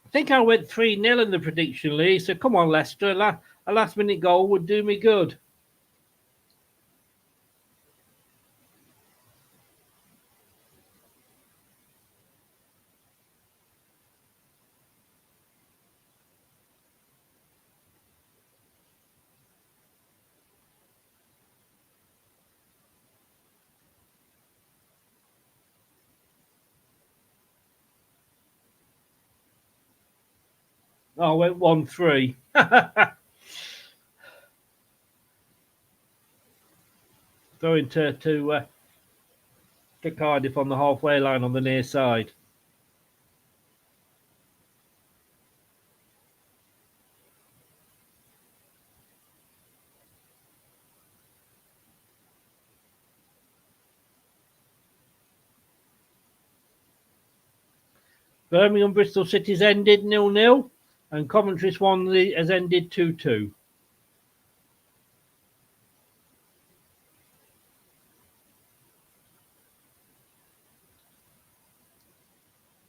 Speaker 4: I think I went 3-0 in the prediction, Lee. So come on, Leicester. A last-minute goal would do me good. Oh, I went 1-3. Throwing to Cardiff on the halfway line on the near side. Birmingham Bristol City's ended 0-0. And Coventry Swansea has ended 2-2.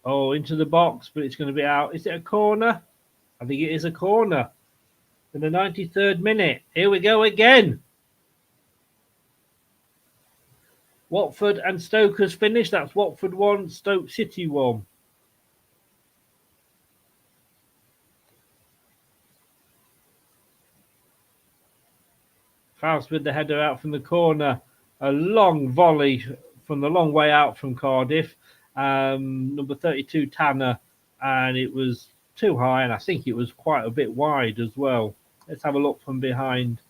Speaker 4: Oh, into the box, but it's going to be out. Is it a corner? I think it is a corner. In the 93rd minute. Here we go again. Watford and Stoke has finished. That's Watford 1, Stoke City 1. Faust with the header out from the corner. A long volley from the long way out from Cardiff. Number 32, Tanner. And it was too high, and I think it was quite a bit wide as well. Let's have a look from behind.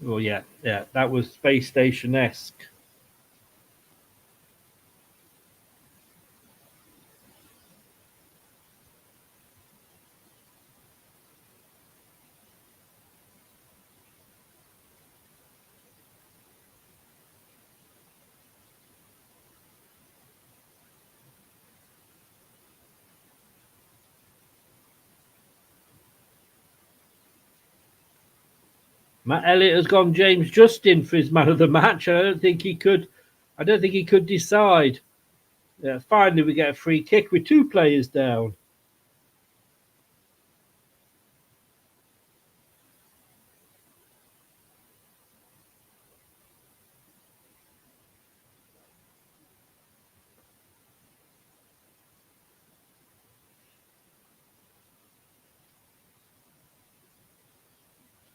Speaker 4: Oh, yeah, that was Space Station-esque. Matt Elliott has gone James Justin for his man of the match. I don't think he could decide. Yeah, finally, we get a free kick with 2 players down.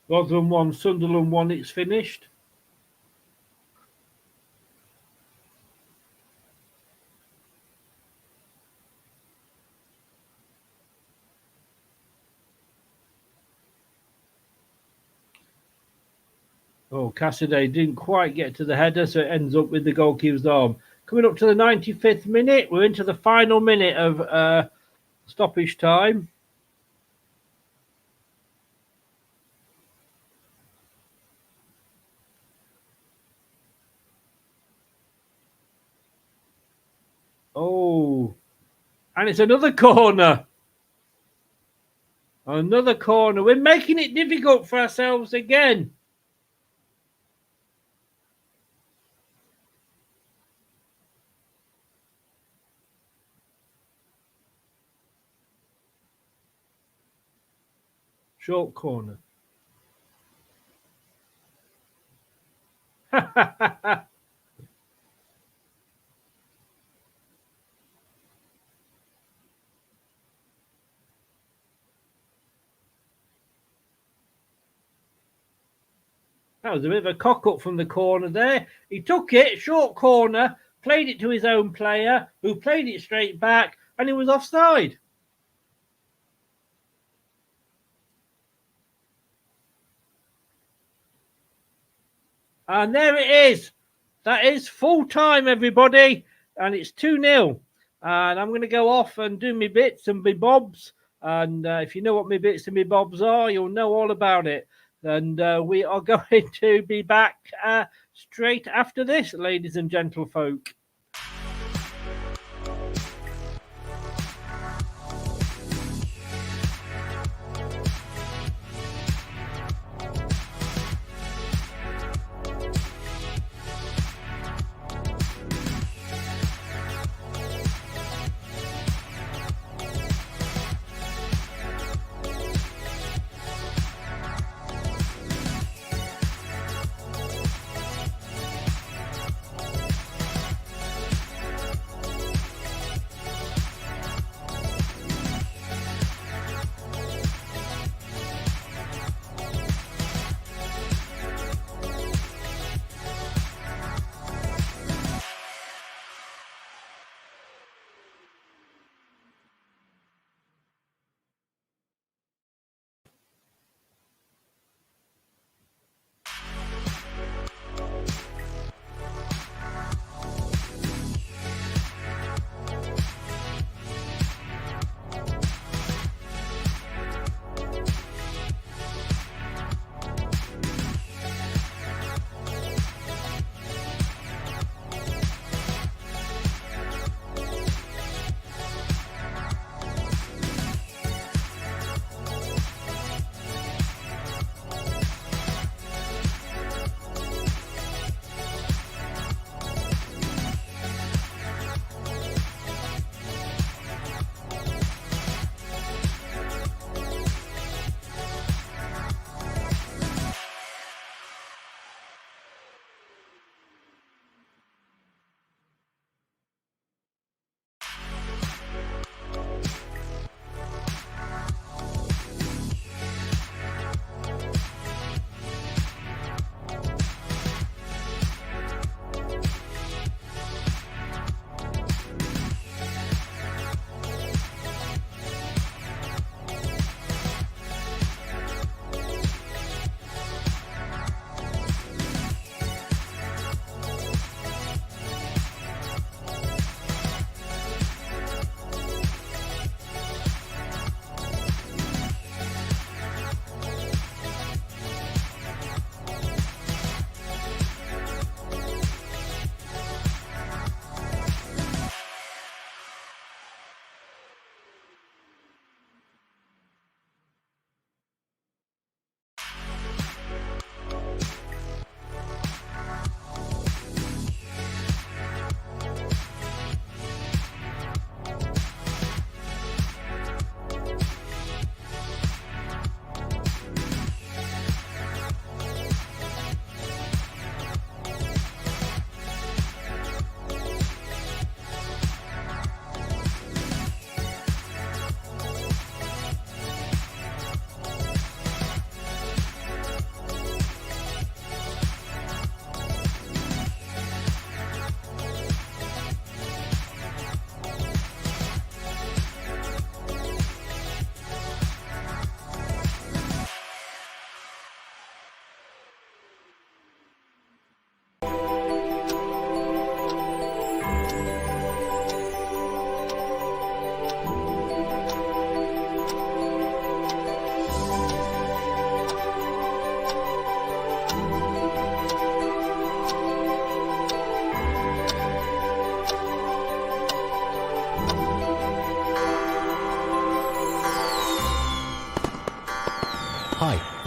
Speaker 4: Rotherham 1, Sunderland 1, it's finished. Oh, Cassidy didn't quite get to the header, so it ends up with the goalkeeper's arm. Coming up to the 95th minute, we're into the final minute of stoppage time. And it's another corner. Another corner. We're making it difficult for ourselves again. Short corner. That was a bit of a cock-up from the corner there. He took it, short corner, played it to his own player, who played it straight back, and he was offside. And there it is. That is full time, everybody. And it's 2-0. And I'm going to go off and do my bits and my bobs. And if you know what my bits and my bobs are, you'll know all about it. And we are going to be back straight after this, ladies and gentlefolk.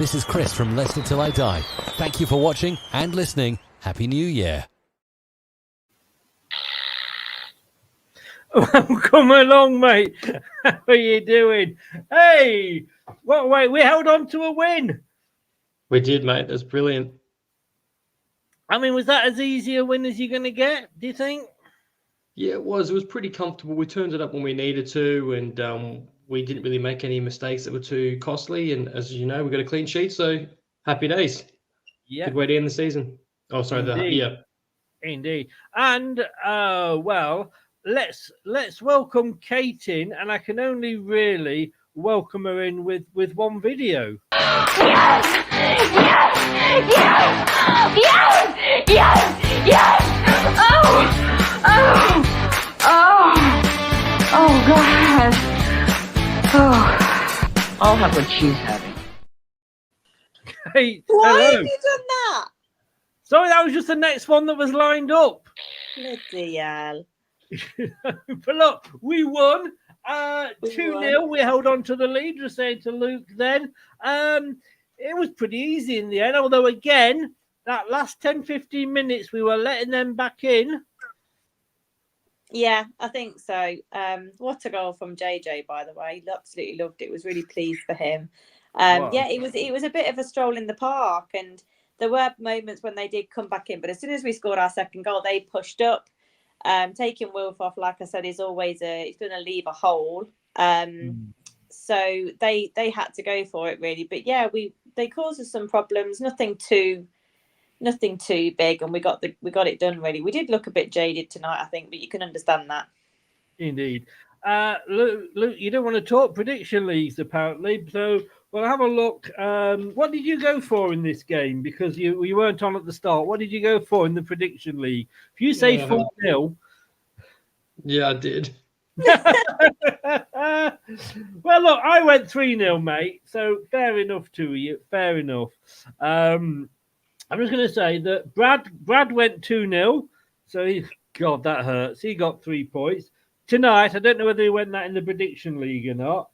Speaker 14: This is Chris from Leicester Till I Die. Thank you for watching and listening. Happy New Year.
Speaker 4: Come along, mate. How are you doing? Hey, what? Wait, we held on to a win.
Speaker 11: We did, mate. That's brilliant.
Speaker 4: I mean, was that as easy a win as you're going to get, do you think?
Speaker 11: Yeah, it was. It was pretty comfortable. We turned it up when we needed to, and we didn't really make any mistakes that were too costly. And as you know, we got a clean sheet, so happy days.
Speaker 4: Yeah.
Speaker 11: Good way to end the season. Oh, sorry,
Speaker 4: Indeed. And well, let's welcome Kate in, and I can only really welcome her in with one video.
Speaker 12: Yes! Yes! Yes! Yes! Yes! Yes! Oh, God. Oh, I'll have what she's having.
Speaker 4: Kate,
Speaker 6: Why
Speaker 4: hello.
Speaker 6: have you done that?
Speaker 4: Sorry, that was just the next one that was lined up.
Speaker 6: Bloody hell.
Speaker 4: But look, we won 2-0. We held on to the lead, just saying to Luke then. It was pretty easy in the end, although again, that last 10-15 minutes, we were letting them back in.
Speaker 6: Yeah, I think so. What a goal from JJ, by the way. Absolutely loved it. Was really pleased for him.
Speaker 4: Wow.
Speaker 6: Yeah, it was a bit of a stroll in the park, and there were moments when they did come back in. But as soon as we scored our second goal, they pushed up. Taking Wilf off, like I said, is always it's going to leave a hole. So they had to go for it really. But yeah, they caused us some problems. Nothing too big, and we got it done really. We did look a bit jaded tonight, I think, but you can understand that.
Speaker 4: Indeed. Luke, you don't want to talk prediction leagues apparently, so we'll have a look. What did you go for in this game? Because you weren't on at the start. What did you go for in the prediction league? If you say 4-0.
Speaker 11: Yeah, I did.
Speaker 4: Well, look, I went 3-0, mate. So fair enough to you. Fair enough. I'm just going to say that Brad went 2-0. So God, that hurts. He got 3 points. Tonight, I don't know whether he went that in the prediction league or not.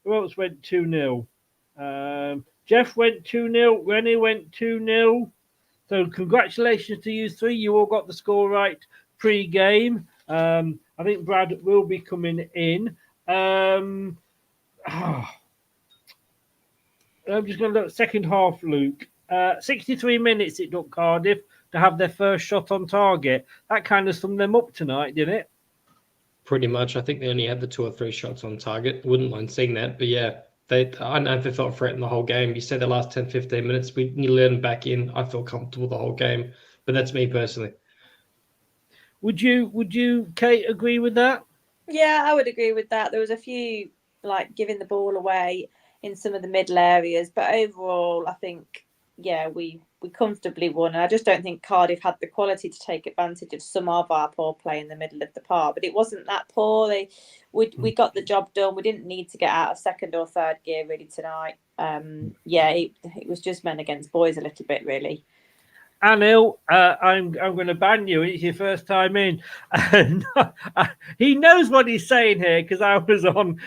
Speaker 4: Who else went 2-0? Jeff went 2-0. Rennie went 2-0. So congratulations to you three. You all got the score right pre-game. I think Brad will be coming in. I'm just going to look second half, Luke. 63 minutes it took Cardiff to have their first shot on target. That kind of summed them up tonight, didn't it?
Speaker 11: Pretty much. I think they only had the 2 or 3 shots on target. Wouldn't mind seeing that. But yeah, I know they felt threatened the whole game. You said the last 10, 15 minutes, we let them back in. I felt comfortable the whole game. But that's me personally.
Speaker 4: Would you, Kate, agree with that?
Speaker 6: Yeah, I would agree with that. There was a few like giving the ball away in some of the middle areas, but overall, I think we comfortably won. And I just don't think Cardiff had the quality to take advantage of some of our poor play in the middle of the park. But it wasn't that poor. We got the job done. We didn't need to get out of second or third gear really tonight. It was just men against boys a little bit really.
Speaker 4: Anil, I'm going to ban you. It's your first time in. He knows what he's saying here because I was on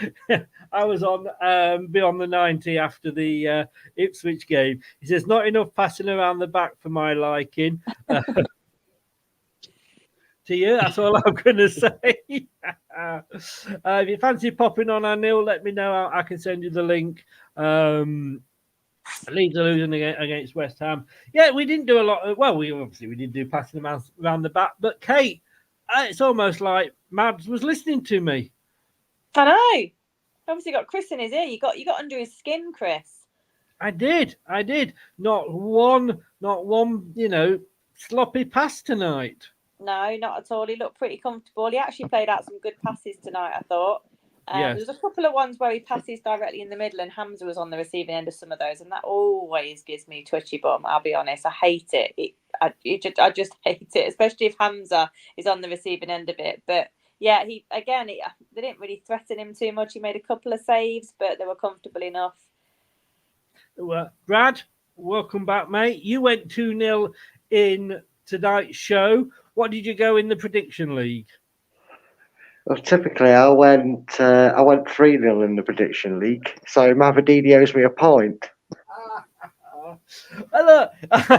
Speaker 4: Beyond the 90 after the Ipswich game. He says not enough passing around the back for my liking. To you, that's all I'm going to say. If you fancy popping on Anil, let me know. I can send you the link. Leeds are losing against West Ham. Yeah, we didn't do a lot. We did do passing them around the back. But Kate, it's almost like Mads was listening to me.
Speaker 6: I know. Obviously got Chris in his ear. You got under his skin, Chris.
Speaker 4: I did. Not one, sloppy pass tonight.
Speaker 6: No, not at all. He looked pretty comfortable. He actually played out some good passes tonight, I thought.
Speaker 4: Yes.
Speaker 6: There's a couple of ones where he passes directly in the middle and Hamza was on the receiving end of some of those, and that always gives me twitchy bum. I'll be honest, I hate it. I just hate it, especially if Hamza is on the receiving end of it. But yeah, they didn't really threaten him too much. He made a couple of saves, but they were comfortable enough.
Speaker 4: Well, Brad, welcome back, mate. You went 2-0 in tonight's show. What did you go in the prediction league?
Speaker 5: Well, typically, I went 3-0 in the prediction league, so Mavadini owes me a point.
Speaker 4: Look,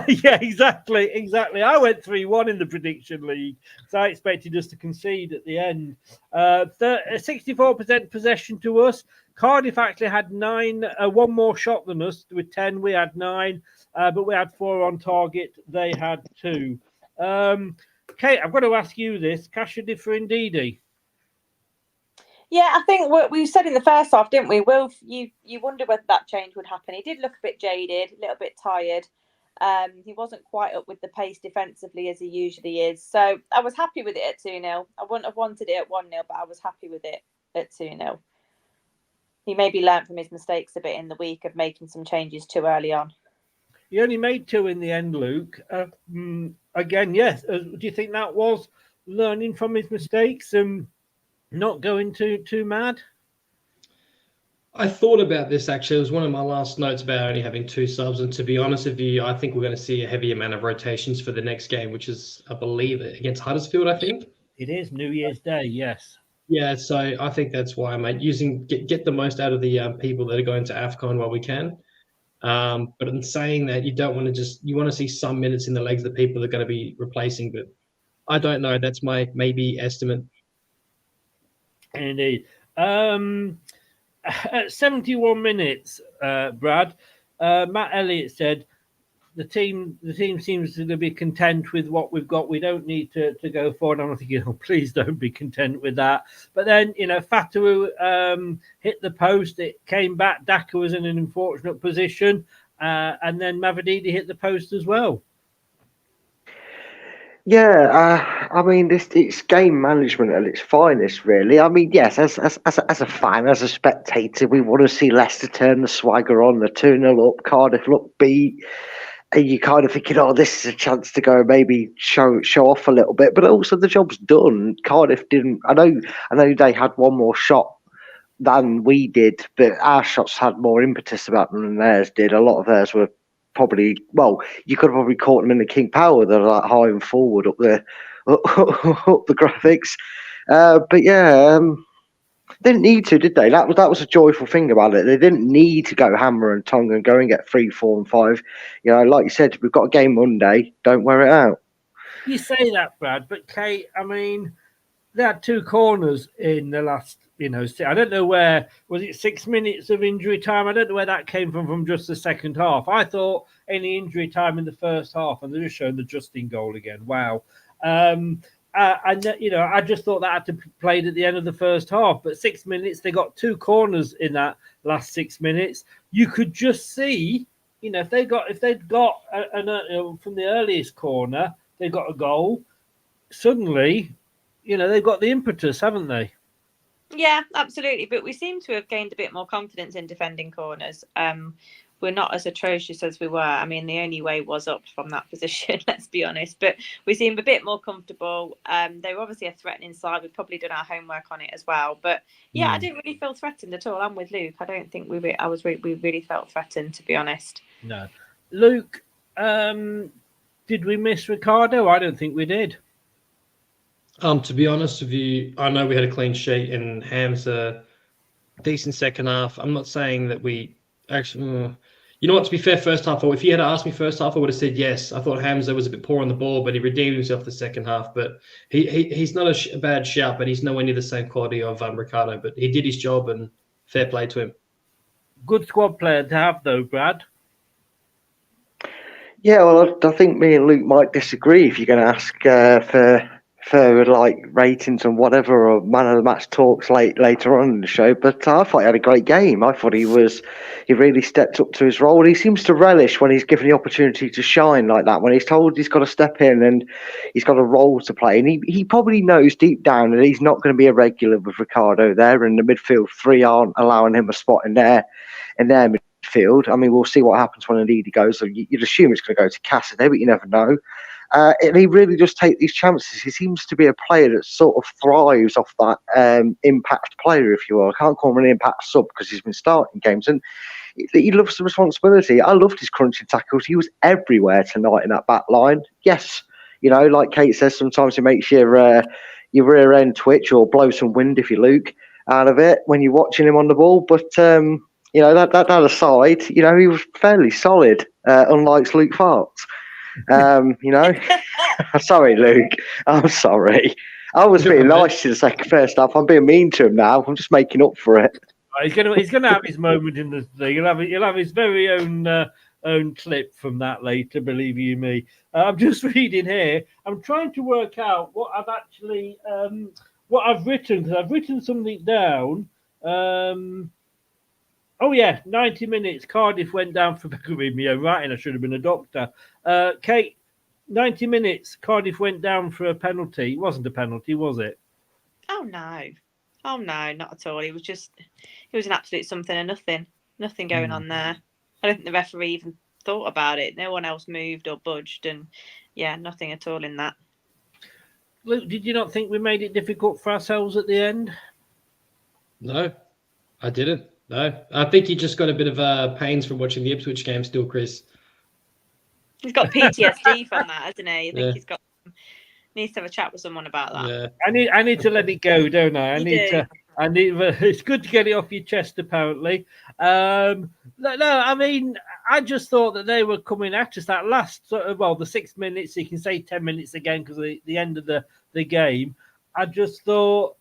Speaker 4: yeah, exactly. I went 3-1 in the prediction league, so I expected us to concede at the end. 64% possession to us. Cardiff actually had 9, one more shot than us with 10. We had 9, but we had 4 on target. They had 2. Kate, I've got to ask you this: Casha differ Ndidi?
Speaker 6: Yeah, I think what we said in the first half, didn't we? Will, you wonder whether that change would happen. He did look a bit jaded, a little bit tired. He wasn't quite up with the pace defensively as he usually is. So I was happy with it at 2-0. I wouldn't have wanted it at 1-0, but I was happy with it at 2-0. He maybe learned from his mistakes a bit in the week of making some changes too early on.
Speaker 4: He only made 2 in the end, Luke. Again, yes. Do you think that was learning from his mistakes and not going too mad?
Speaker 11: I thought about this actually. It was one of my last notes about only having 2 subs. And to be honest with you, I think we're going to see a heavy amount of rotations for the next game, which is, I believe, against Huddersfield, I think.
Speaker 4: It is New Year's Day, yes.
Speaker 11: Yeah, so I think that's why, mate. Get the most out of the people that are going to AFCON while we can. But in saying that, you don't want to you want to see some minutes in the legs of the people that are going to be replacing. But I don't know. That's my maybe estimate.
Speaker 4: Indeed. At 71 minutes, Brad, Matt Elliott said the team seems to be content with what we've got. We don't need to go forward. I'm thinking, please don't be content with that. But then, Fatawu hit the post. It came back. Daka was in an unfortunate position. And then Mavadini hit the post as well.
Speaker 5: Yeah, I mean, it's game management at its finest, really. I mean, yes, as a fan, as a spectator, we want to see Leicester turn the swagger on. The 2-0 up, Cardiff look beat, and you kind of thinking, this is a chance to go and maybe show off a little bit. But also, the job's done. Cardiff didn't. I know they had one more shot than we did, but our shots had more impetus about them than theirs did. A lot of theirs were probably, you could have probably caught them in the King Power. They're like high and forward up the graphics. But yeah, they didn't need to, did they? That was a joyful thing about it. They didn't need to go hammer and tongue and go and get 3, 4, and 5. Like you said, we've got a game Monday. Don't wear it out.
Speaker 4: You say that, Brad, but Kate, I mean, they had 2 corners in the last. I don't know where, was it 6 minutes of injury time? I don't know where that came from just the second half. I thought any injury time in the first half, and they're just showing the Justin goal again. Wow. I just thought that had to be played at the end of the first half. But 6 minutes, they got 2 corners in that last 6 minutes. You could just see, if they'd got from the earliest corner, they got a goal. Suddenly, they've got the impetus, haven't they?
Speaker 6: Yeah, absolutely. But we seem to have gained a bit more confidence in defending corners. We're not as atrocious as we were. I mean, the only way was up from that position, let's be honest. But we seem a bit more comfortable. They were obviously a threatening side. We've probably done our homework on it as well. But yeah, I didn't really feel threatened at all. I'm with Luke. I don't think we really felt threatened, to be honest.
Speaker 4: No. Luke, did we miss Ricardo? I don't think we did.
Speaker 11: To be honest with you, I know we had a clean sheet and Ham's a decent second half. I'm not saying that we actually... to be fair, first half, if you had asked me first half, I would have said yes. I thought Hamza was a bit poor on the ball, but he redeemed himself the second half. But he's not a bad shout, but he's nowhere near the same quality of Ricardo. But he did his job, and fair play to him.
Speaker 4: Good squad player to have, though, Brad.
Speaker 5: Yeah, well, I think me and Luke might disagree if you're going to ask for like ratings and whatever, or man of the match talks later on in the show. But I thought he had a great game. I thought he really stepped up to his role. He seems to relish when he's given the opportunity to shine like that, when he's told he's got to step in and he's got a role to play. And he probably knows deep down that he's not going to be a regular with Ricardo there, and the midfield 3 aren't allowing him a spot in their midfield. I mean, we'll see what happens when Ndidi goes. You'd assume it's going to go to Cassidy, but you never know. And he really does take these chances. He seems to be a player that sort of thrives off that impact player, if you will. I can't call him an impact sub because he's been starting games. And he loves the responsibility. I loved his crunching tackles. He was everywhere tonight in that back line. Yes, like Kate says, sometimes he makes your your rear end twitch or blow some wind if you Luke out of it when you're watching him on the ball. But that aside, he was fairly solid, unlike Luke Farts. Sorry, Luke. I'm sorry. I was being nice to the first half. I'm being mean to him now. I'm just making up for it.
Speaker 4: He's gonna have his moment in the thing. He'll have his very own clip from that later. Believe you me. I'm just reading here. I'm trying to work out what I've actually what I've written, because I've written something down. 90 minutes. Cardiff went down for writing. I should have been a doctor. Kate, 90 minutes. Cardiff went down for a penalty. It wasn't a penalty, was it?
Speaker 6: Oh no, not at all. It was an absolute something and nothing going on there. I don't think the referee even thought about it. No one else moved or budged, and nothing at all in that.
Speaker 4: Luke, did you not think we made it difficult for ourselves at the end?
Speaker 11: No, I didn't. No, I think he just got a bit of pains from watching the Ipswich game still, Chris.
Speaker 6: He's got PTSD from that, hasn't he? I think he's got needs to have a chat with someone about that.
Speaker 11: Yeah.
Speaker 4: I need to let it go, don't I? It's good to get it off your chest, apparently. I just thought that they were coming at us that last, the 6 minutes, you can say 10 minutes again because of the end of the game. I just thought,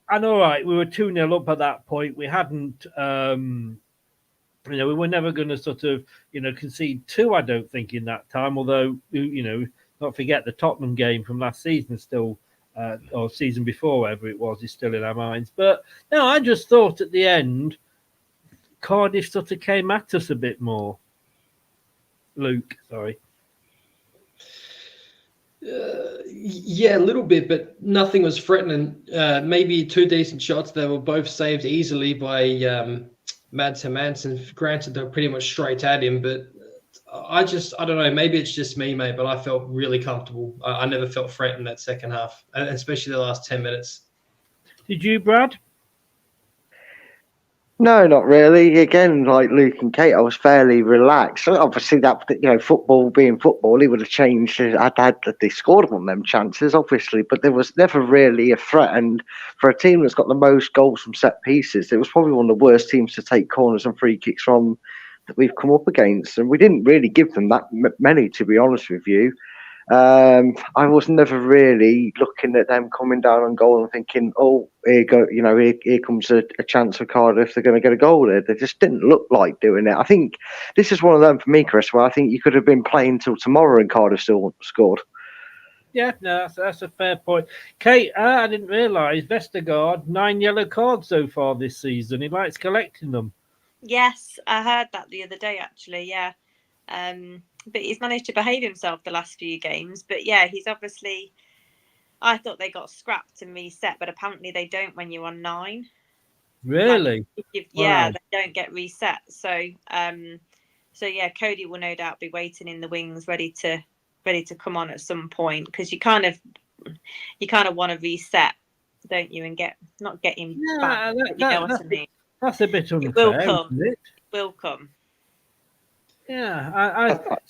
Speaker 4: and all right, we were 2-0 up at that point. We hadn't, we were never going to sort of, concede 2, I don't think, in that time, although, not forget the Tottenham game from last season still, or season before, whatever it was, is still in our minds. But no, I just thought at the end, Cardiff sort of came at us a bit more. Luke, sorry.
Speaker 11: Yeah, a little bit, but nothing was threatening. Maybe 2 decent shots. They were both saved easily by Mads Hermansen. Granted, they're pretty much straight at him, but I don't know. Maybe it's just me, mate, but I felt really comfortable. I never felt threatened that second half, especially the last 10 minutes.
Speaker 4: Did you, Brad?
Speaker 5: No, not really. Again, like Luke and Kate, I was fairly relaxed. Obviously, that football being football, he would have changed. They scored on them chances, obviously, but there was never really a threat. And for a team that's got the most goals from set pieces, it was probably one of the worst teams to take corners and free kicks from that we've come up against. And we didn't really give them that many, to be honest with you. I was never really looking at them coming down on goal and thinking, "Oh, here comes a chance for Cardiff. They're going to get a goal there." They just didn't look like doing it. I think this is one of them for me, Chris, where I think you could have been playing till tomorrow and Cardiff still scored.
Speaker 4: Yeah, no, that's a fair point. Kate, I didn't realise Vestergaard 9 yellow cards so far this season. He likes collecting them.
Speaker 6: Yes, I heard that the other day, actually. Yeah. But he's managed to behave himself the last few games. But yeah, he's obviously. I thought they got scrapped and reset, but apparently they don't when you're on 9.
Speaker 4: Really?
Speaker 6: Wow. They don't get reset. So yeah, Cody will no doubt be waiting in the wings, ready to come on at some point, because you kind of want to reset, don't you, and not get him back. You know what I mean?
Speaker 4: That's a bit unfair.
Speaker 6: It will come.
Speaker 4: Isn't it?
Speaker 6: It will come.
Speaker 4: Yeah,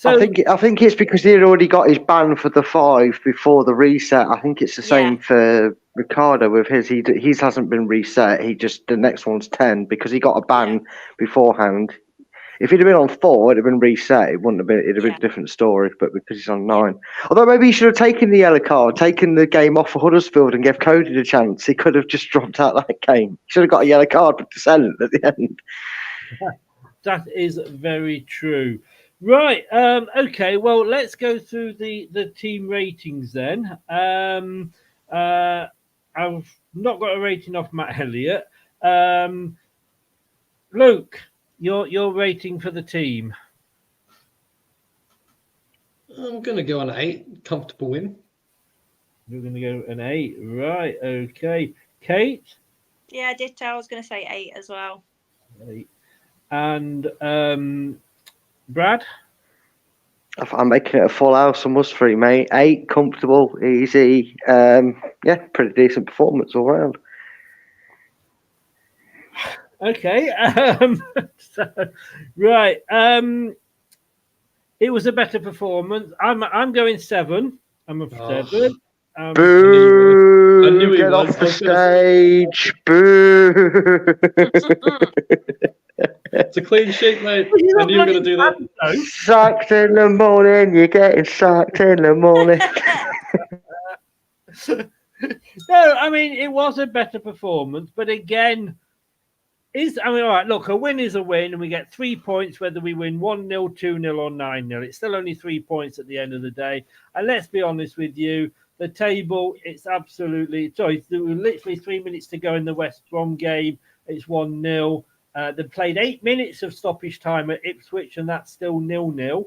Speaker 5: I think it's because he had already got his ban for the 5 before the reset. I think it's the same for Ricardo with his. He hasn't been reset. The next one's 10 because he got a ban beforehand. If he'd have been on 4, it'd have been reset. It'd have been a different story. But because he's on 9, although maybe he should have taken the yellow card, taken the game off for Huddersfield, and gave Cody the chance. He could have just dropped out that game. He should have got a yellow card for dissent at the end.
Speaker 4: That is very true. Right. Okay. Well, let's go through the team ratings then. I've not got a rating off Matt Elliott. Luke, your rating for the team?
Speaker 11: I'm going to go on 8. Comfortable win.
Speaker 4: You're going to go an 8. Right. Okay. Kate?
Speaker 6: Yeah, ditto. I was going to say 8 as well.
Speaker 4: 8. And Brad?
Speaker 5: I'm making it a full house. I must free, mate. 8, comfortable, easy. Pretty decent performance all round.
Speaker 4: Okay. Right. It was a better performance. I'm going 7. I'm a 7.
Speaker 5: Boo! Boo! Get off the stage! Boo!
Speaker 11: It's a clean sheet, mate. I knew you were going to do that.
Speaker 5: Sacked in the morning. You're getting sacked in the morning.
Speaker 4: No, I mean, it was a better performance, but again, all right, look, a win is a win, and we get 3 points whether we win 1-0, 2-0, or 9-0. It's still only 3 points at the end of the day. And let's be honest with you, the table, it's absolutely, sorry, there were literally 3 minutes to go in the West Brom game. It's 1-0. They played 8 minutes of stoppage time at Ipswich, and that's still 0-0.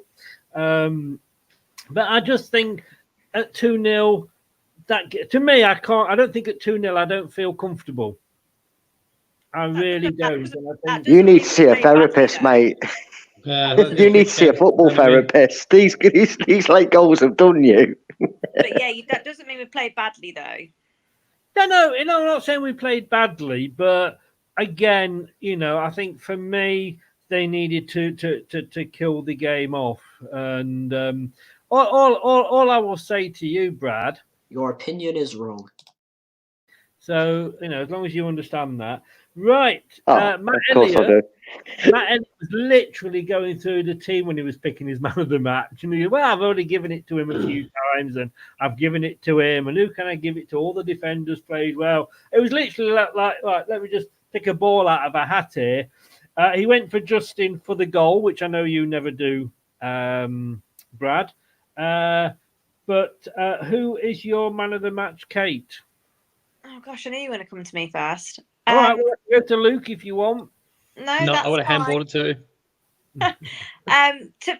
Speaker 4: But I just think at 2-0, that to me, I don't think at 2-0, I don't feel comfortable. I really don't. And I think
Speaker 5: You need to see a therapist, mate. You need to see a football therapist. These late goals have done you.
Speaker 15: But yeah, that doesn't mean we played badly, though.
Speaker 4: No, I'm not saying we played badly, but again, I think for me, they needed to kill the game off. And all I will say to you, Brad,
Speaker 16: your opinion is wrong.
Speaker 4: So as long as you understand that. Right,
Speaker 5: Matt
Speaker 4: Elliott was literally going through the team when he was picking his man of the match. And I've already given it to him a few times, and I've given it to him. And who can I give it to? All the defenders played well. It was literally like let me just pick a ball out of a hat here. He went for Justin for the goal, which I know you never do, Brad. But who is your man of the match, Kate?
Speaker 15: Oh gosh, I knew you were going to come to me first.
Speaker 4: All right, we'll go to Luke if you want.
Speaker 15: No,
Speaker 11: I would have handballed it to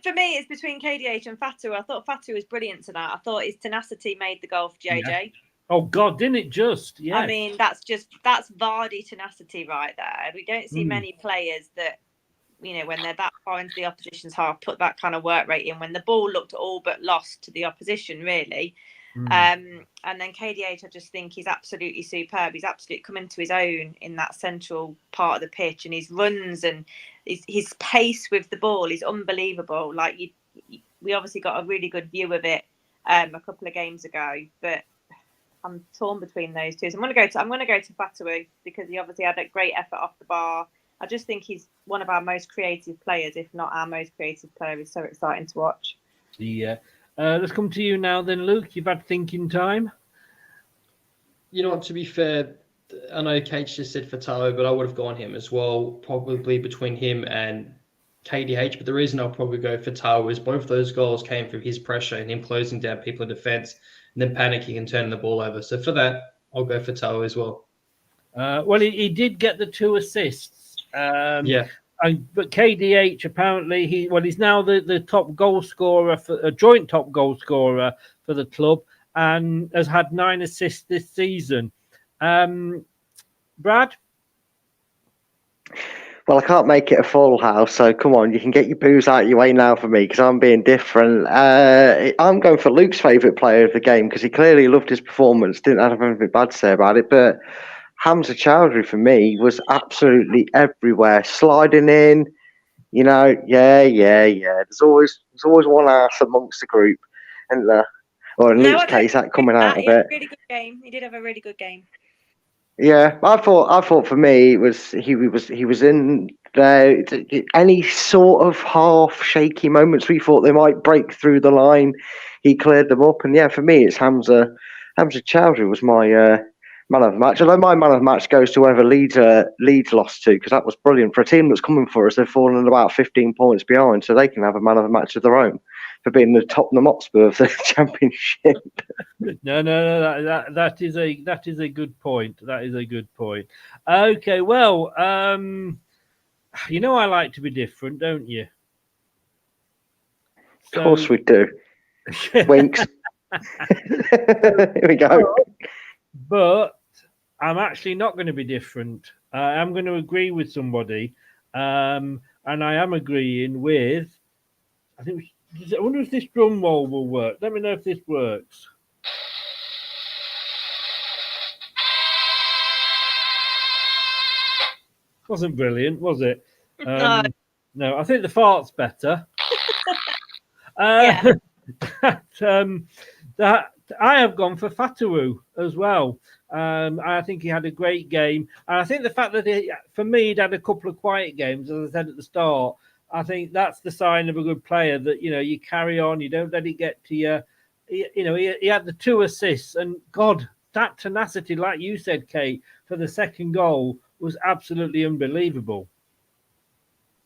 Speaker 15: for me, it's between KDH and Fatu. I thought Fatu was brilliant tonight. I thought his tenacity made the goal for JJ.
Speaker 4: Yeah. Oh God, didn't it just? Yeah.
Speaker 15: I mean, that's Vardy tenacity right there. We don't see many players that, when they're that far into the opposition's half, put that kind of work rate in when the ball looked all but lost to the opposition, really. And then KDH, I just think he's absolutely superb. He's absolutely come into his own in that central part of the pitch, and his runs and his pace with the ball is unbelievable. Like we obviously got a really good view of it a couple of games ago, but I'm torn between those two. So I'm going to go to Fatu because he obviously had a great effort off the bar. I just think he's one of our most creative players, if not our most creative player. He's so exciting to watch.
Speaker 4: Yeah. Let's come to you now then, Luke. You've had thinking time.
Speaker 11: You know what, to be fair, I know Kate just said Fatawa, but I would have gone him as well, probably between him and KDH. But the reason I'll probably go Fatawa is both those goals came from his pressure and him closing down people in defence and then panicking and turning the ball over. So for that, I'll go Fatawa as well.
Speaker 4: Well, he did get the 2 assists.
Speaker 11: Yeah.
Speaker 4: But KDH apparently he's now the top goal scorer a joint top goal scorer for the club and has had 9 assists this season. Brad?
Speaker 5: Well, I can't make it a full house, so come on, you can get your booze out your way now for me because I'm being different. I'm going for Luke's favourite player of the game because he clearly loved his performance, didn't have anything bad to say about it, but Hamza Chowdhury for me was absolutely everywhere, sliding in, yeah. There's always one ass amongst the group, and or in Luke's case, that coming out of it.
Speaker 15: Really good game. He did have a really good game.
Speaker 5: Yeah, I thought for me he was in there. Any sort of half shaky moments we thought they might break through the line, he cleared them up, and yeah, for me it's Hamza Chowdhury was my. Man of the match. Although my man of the match goes to whoever Leeds lost to, because that was brilliant. For a team that's coming for us, they've fallen about 15 points behind, so they can have a man of the match of their own for being the Tottenham Hotspur of the Championship.
Speaker 4: No, that is a good point. That is a good point. Okay, well, I like to be different, don't you?
Speaker 5: Of course we do. Winks. Here we go.
Speaker 4: But I'm actually not going to be different. I'm going to agree with somebody, and I am agreeing with. I wonder if this drum roll will work. Let me know if this works. Wasn't brilliant, was it? No, I think the fart's better.
Speaker 15: Yeah.
Speaker 4: That I have gone for Fatawu as well. I think he had a great game. And I think the fact that, for me, he'd had a couple of quiet games, as I said at the start, I think that's the sign of a good player, that, you carry on, you don't let it get to you. He had the 2 assists, and God, that tenacity, like you said, Kate, for the second goal was absolutely unbelievable.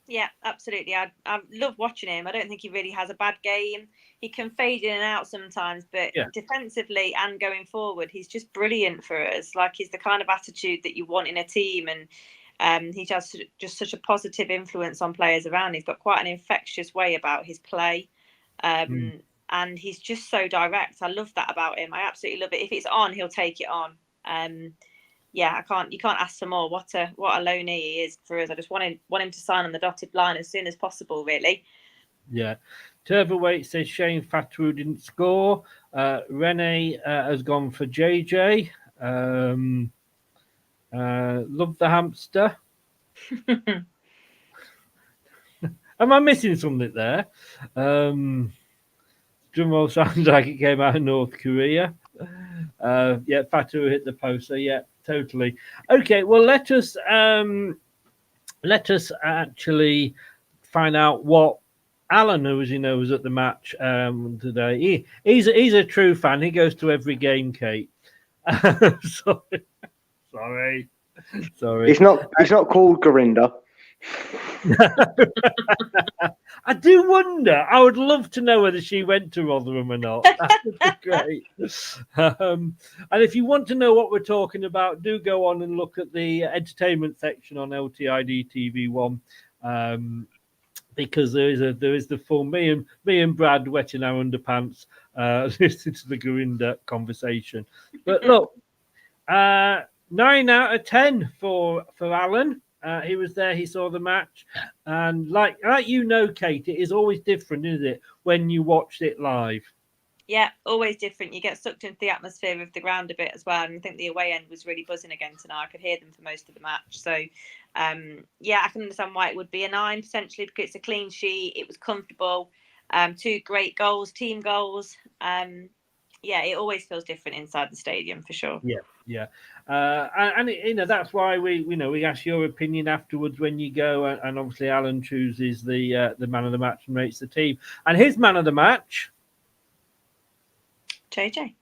Speaker 15: Yeah, absolutely. I love watching him. I don't think he really has a bad game. He can fade in and out sometimes, but defensively and going forward, he's just brilliant for us. Like, he's the kind of attitude that you want in a team, and he has just such a positive influence on players around. He's got quite an infectious way about his play, and he's just so direct. I love that about him. I absolutely love it. If it's on, he'll take it on. Yeah, you can't ask for more. What a loanee he is for us. I just want him to sign on the dotted line as soon as possible, really.
Speaker 4: Yeah. Turboweight says Shane Fatawu didn't score. Rene has gone for JJ. Love the hamster. Am I missing something there? Drumroll sounds like it came out of North Korea. Fatawu hit the post. So yeah, totally. Okay, well let us actually find out what Alan, who, as you know, was at the match today. He's a true fan. He goes to every game, Kate. Sorry.
Speaker 5: He's not called Gorinda.
Speaker 4: I do wonder. I would love to know whether she went to Rotherham or not. That would be great. And if you want to know what we're talking about, do go on and look at the entertainment section on LTID TV1, because there is the full me and Brad wetting our underpants listening to the Gorinda conversation. But look, 9 out of 10 for Alan. He was there, he saw the match, and like Kate, it is always different, isn't it, when you watch it live?
Speaker 15: Yeah, always different. You get sucked into the atmosphere of the ground a bit as well, and I think the away end was really buzzing again tonight. I could hear them for most of the match, so I can understand why it would be a 9 potentially, because it's a clean sheet, it was comfortable, 2 great goals, team goals. It always feels different inside the stadium for sure.
Speaker 4: Yeah. And that's why we ask your opinion afterwards when you go, and obviously Alan chooses the man of the match and rates the team. And his man of the match, JJ.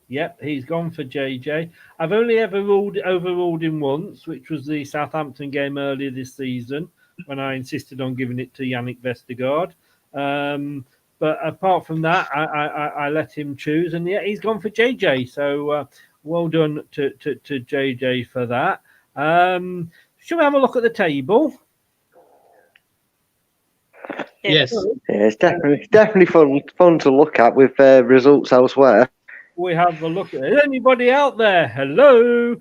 Speaker 4: Yep, he's gone for JJ. I've only ever overruled him once, which was the Southampton game earlier this season, when I insisted on giving it to Yannick Vestergaard. But apart from that, I let him choose, and he's gone for JJ. So well done to JJ for that. Shall we have a look at the table?
Speaker 11: Yes.
Speaker 5: Yeah, it's definitely fun to look at with results elsewhere.
Speaker 4: We have a look at it. Anybody out there? Hello.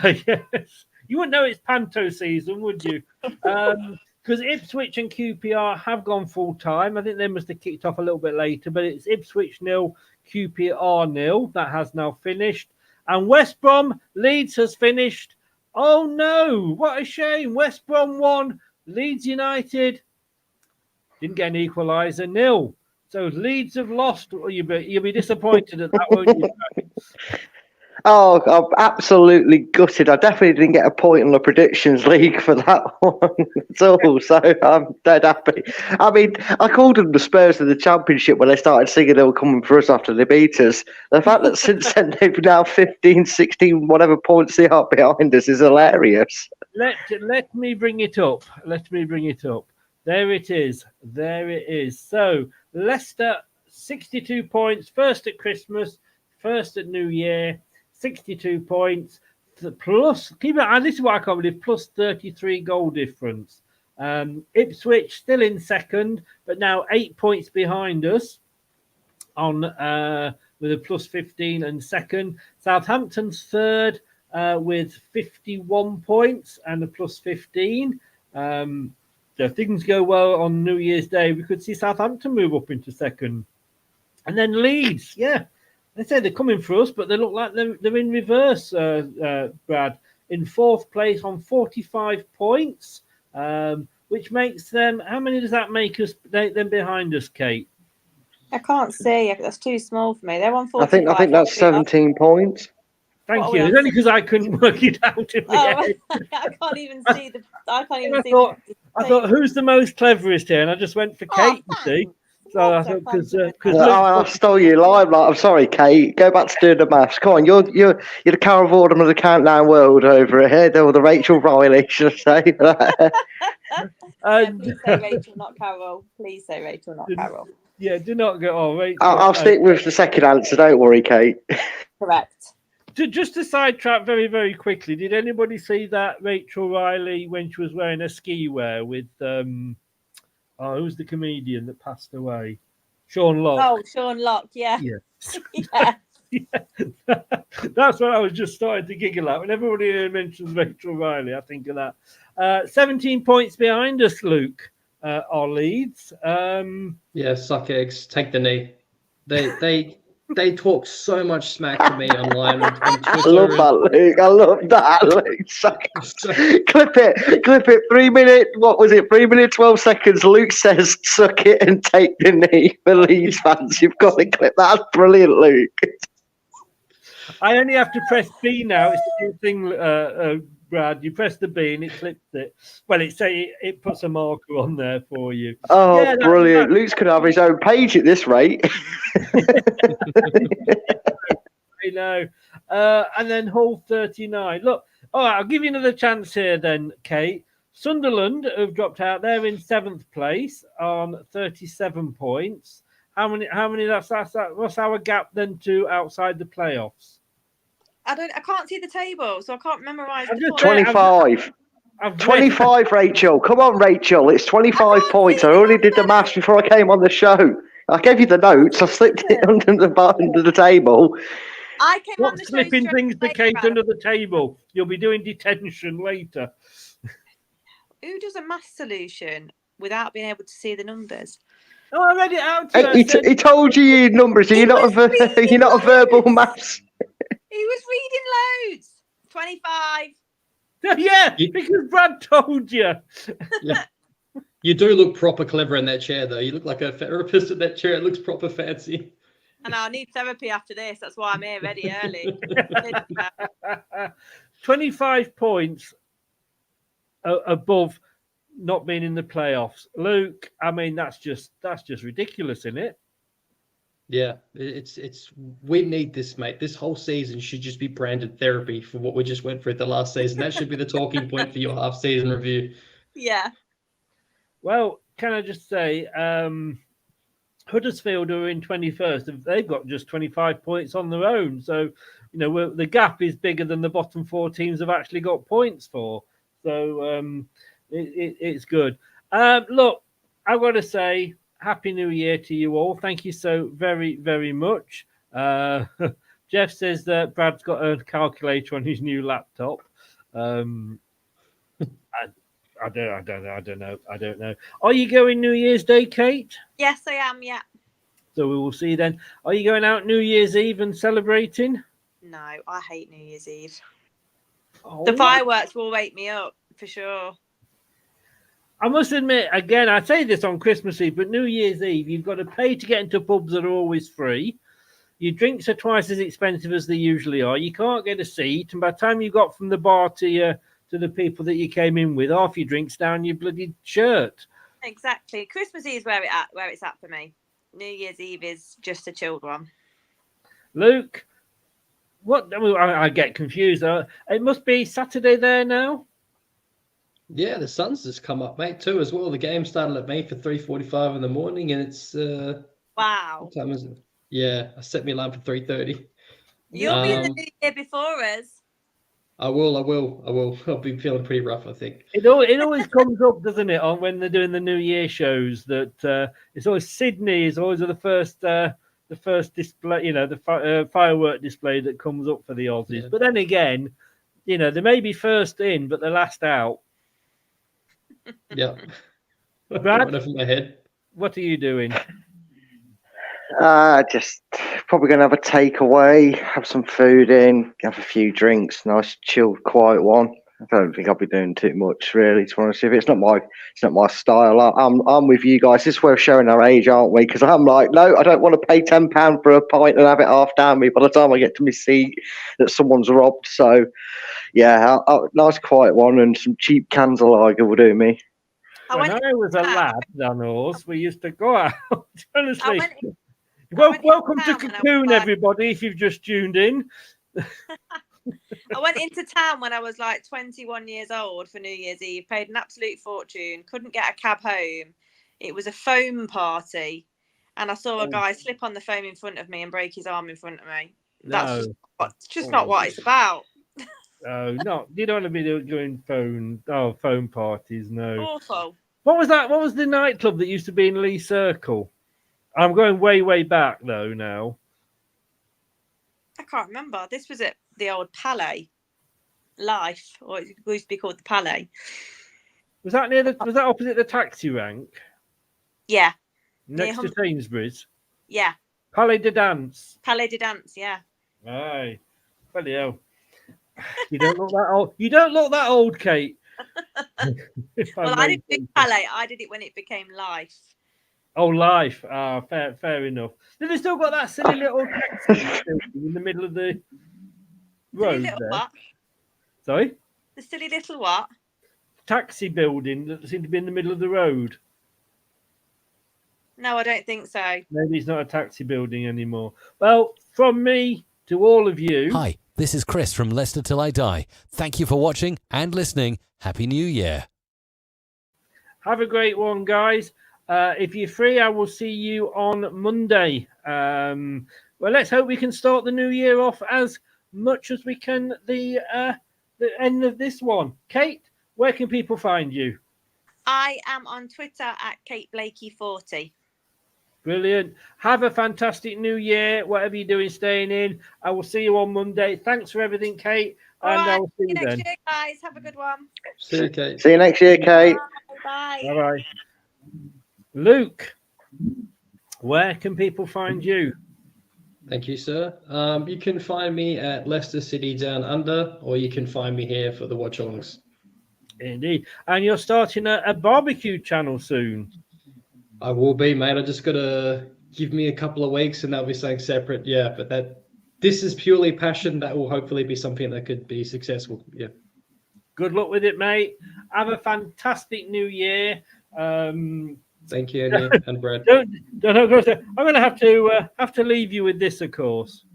Speaker 4: Yes. You wouldn't know it's Panto season, would you? Because Ipswich and QPR have gone full time. I think they must have kicked off a little bit later, but it's Ipswich 0, QPR 0. That has now finished. And West Brom, Leeds has finished. Oh no, what a shame. West Brom 1, Leeds United didn't get an equaliser, 0. So Leeds have lost. You'll be disappointed at that, won't you?
Speaker 5: Oh, I'm absolutely gutted. I definitely didn't get a point in the predictions league for that one at all, so I'm dead happy. I mean, I called them the Spurs of the Championship when they started singing they were coming for us after they beat us. The fact that since then they've now 15, 16, whatever points they are behind us is hilarious.
Speaker 4: Let me bring it up. There it is. So Leicester, 62 points, first at Christmas, first at New Year. 62 points plus, keep it, and this is what I can't believe, plus 33 goal difference. Ipswich still in second, but now 8 points behind us on with a plus 15 and second. Southampton's third with 51 points and a plus 15. So if things go well on New Year's Day, we could see Southampton move up into second. And then Leeds, they say they're coming for us, but they look like they're in reverse, Brad. In fourth place on 45 points, which makes them... How many does that make us them behind us, Kate?
Speaker 15: I can't see. That's too small for me. They're on
Speaker 5: I
Speaker 15: 45.
Speaker 5: think that's 17 points.
Speaker 4: Thank you. It's only because I couldn't work it out in my head.
Speaker 15: I can't even see the. I can't even
Speaker 4: I
Speaker 15: see.
Speaker 4: thought, who's the most cleverest here? And I just went for Kate. You see, so I thought because
Speaker 5: I stole your line. Like, I'm sorry, Kate. Go back to doing the maths. Come on, you're the Carol Vorderman of the Countdown world over here, or the Rachel Riley, should I say?
Speaker 15: Please say Rachel, not Carol. Please say Rachel, not Carol.
Speaker 4: Yeah, do not go. Oh, Rachel.
Speaker 5: I'll stick with the second answer. Don't worry, Kate.
Speaker 15: Correct.
Speaker 4: Just to sidetrack very, very quickly, did anybody see that Rachel Riley when she was wearing a ski wear with who's the comedian that passed away? Sean Locke.
Speaker 15: Oh, Sean Locke, yeah.
Speaker 4: Yeah. That's what I was just starting to giggle at. When everybody mentions Rachel Riley, I think of that. 17 points behind us, Luke, our leads.
Speaker 11: Yeah, suck eggs, take the knee. They talk so much smack to me online on Twitter.
Speaker 5: I love that, Luke. I love that, Luke. Clip it. 3 minutes. What was it? 3 minutes, 12 seconds. Luke says, "Suck it and take the knee." For Leeds fans, you've got to clip that. That's brilliant, Luke.
Speaker 4: I only have to press B now. It's the new thing, Brad. You press the B and it clips it. Well, it puts a marker on there for you.
Speaker 5: Oh, yeah, brilliant. Luke's going to have his own page at this rate.
Speaker 4: I know. And then Hull 39. Look, all right, I'll give you another chance here then, Kate. Sunderland have dropped out. They're in 7th place on 37 points. How many what's our gap then to outside the playoffs?
Speaker 15: I can't see the table, so I can't memorise the points.
Speaker 5: 25. 25, Rachel. Come on, Rachel. It's 25 points. I already did the maths before I came on the show. I gave you the notes. I slipped it under the table.
Speaker 15: I came on the show.
Speaker 4: Slipping things to Kate under the table. You'll be doing detention later.
Speaker 15: Who does a math solution without being able to see the numbers?
Speaker 4: Oh, I read it out to you.
Speaker 5: He told you your numbers. You're not a verbal maths.
Speaker 15: He was reading loads. 25.
Speaker 4: Yeah, because Brad told you.
Speaker 11: Yeah. You do look proper clever in that chair, though. You look like a therapist in that chair. It looks proper fancy.
Speaker 15: And I need therapy after this. That's why I'm here ready early.
Speaker 4: 25 points above not being in the playoffs. Luke, I mean, that's just ridiculous, isn't it?
Speaker 11: Yeah, we need this, mate. This whole season should just be branded therapy for what we just went through the last season. That should be the talking point for your half-season review.
Speaker 15: Yeah.
Speaker 4: Well, can I just say, Huddersfield are in 21st. They've got just 25 points on their own. So, the gap is bigger than the bottom 4 teams have actually got points for. So it's good. Look, I've got to say, Happy New Year to you all. Thank you so very, very much. Jeff says that Brad's got a calculator on his new laptop. I don't know. Are you going New Year's Day, Kate?
Speaker 15: Yes, I am, yeah.
Speaker 4: So we will see then. Are you going out New Year's Eve and celebrating?
Speaker 15: No, I hate New Year's Eve.
Speaker 4: Oh,
Speaker 15: the fireworks will wake me up, for sure.
Speaker 4: I must admit, again, I say this on Christmas Eve, but New Year's Eve, you've got to pay to get into pubs that are always free. Your drinks are twice as expensive as they usually are. You can't get a seat. And by the time you got from the bar to the people that you came in with, half your drinks down your bloody shirt.
Speaker 15: Exactly. Christmas Eve is where it's at for me. New Year's Eve is just a chilled one.
Speaker 4: Luke, what? I get confused. It must be Saturday there now.
Speaker 11: Yeah, the sun's just come up, mate, too, as well. The game started at me for 3:45 in the morning, and it's
Speaker 15: wow.
Speaker 11: What time is it? Yeah, I set my alarm for 3:30.
Speaker 15: You'll be in the new year before us.
Speaker 11: I will. I'll be feeling pretty rough, I think.
Speaker 4: It always comes up, doesn't it, on when they're doing the New Year shows that it's always Sydney is always the first display, the firework display that comes up for the Aussies. Yeah. But then again, they may be first in, but they're last out.
Speaker 11: Yeah.
Speaker 4: Brad,
Speaker 11: off my head.
Speaker 4: What are you doing?
Speaker 5: Just probably going to have a takeaway, have some food in, have a few drinks, nice chilled, quiet one. I don't think I'll be doing too much, really. To be honest, if it's not my style. I'm with you guys. This is where we're showing our age, aren't we? Because I'm like, no, I don't want to pay £10 for a pint and have it half down me by the time I get to my seat that someone's robbed. So, yeah, nice quiet one and some cheap cans of lager will do me.
Speaker 4: When I was a lad, Danos, we used to go out. Honestly, welcome to Cocoon, everybody. If you've just tuned in.
Speaker 15: I went into town when I was like 21 years old for New Year's Eve, paid an absolute fortune, couldn't get a cab home. It was a foam party, and I saw a guy slip on the foam in front of me and break his arm in front of me. That's just not what it's about.
Speaker 4: Oh, no, you don't want to be doing phone parties, no.
Speaker 15: Awful.
Speaker 4: What was that? What was the nightclub that used to be in Lee Circle? I'm going way, way back, though, now.
Speaker 15: I can't remember. This was at the old Palais Life, or it used to be called the Palais.
Speaker 4: Was that was that opposite the taxi rank?
Speaker 15: Yeah.
Speaker 4: Next to Sainsbury's?
Speaker 15: Yeah.
Speaker 4: Palais de Dance.
Speaker 15: Palais de Dance, yeah.
Speaker 4: Aye. Bloody hell. You don't look that old. You don't look that old, Kate.
Speaker 15: Well, I didn't do Palais. I did it when it became Life.
Speaker 4: Oh, Life. Ah, fair enough. Then they still got that silly little taxi in the middle of the road there.
Speaker 15: What?
Speaker 4: Sorry?
Speaker 15: The silly little what?
Speaker 4: Taxi building that seemed to be in the middle of the road.
Speaker 15: No, I don't think so.
Speaker 4: Maybe it's not a taxi building anymore. Well, from me to all of you.
Speaker 14: Hi, this is Chris from Leicester Till I Die. Thank you for watching and listening. Happy New Year.
Speaker 4: Have a great one, guys. If you're free, I will see you on Monday. Well, let's hope we can start the new year off as much as we can the end of this one. Kate, where can people find you?
Speaker 15: I am on Twitter at KateBlakey40.
Speaker 4: Brilliant. Have a fantastic new year. Whatever you're doing, staying in. I will see you on Monday. Thanks for everything, Kate.
Speaker 15: All
Speaker 4: and
Speaker 15: right,
Speaker 4: I will see you
Speaker 15: next
Speaker 4: then.
Speaker 15: year, guys. Have a good one.
Speaker 11: See you, Kate.
Speaker 5: See you next year, Kate.
Speaker 15: Bye.
Speaker 4: Bye-bye. Luke, where can people find you?
Speaker 11: Thank you, sir. You can find me at Leicester City Down Under, or you can find me here for the Watchalongs.
Speaker 4: Indeed. And you're starting a barbecue channel soon.
Speaker 11: I will be, mate. I just got to give me a couple of weeks and that'll be something separate. Yeah, but this is purely passion. That will hopefully be something that could be successful. Yeah.
Speaker 4: Good luck with it, mate. Have a fantastic new year.
Speaker 11: Thank you, Andy and Brad.
Speaker 4: I'm going to have to leave you with this, of course.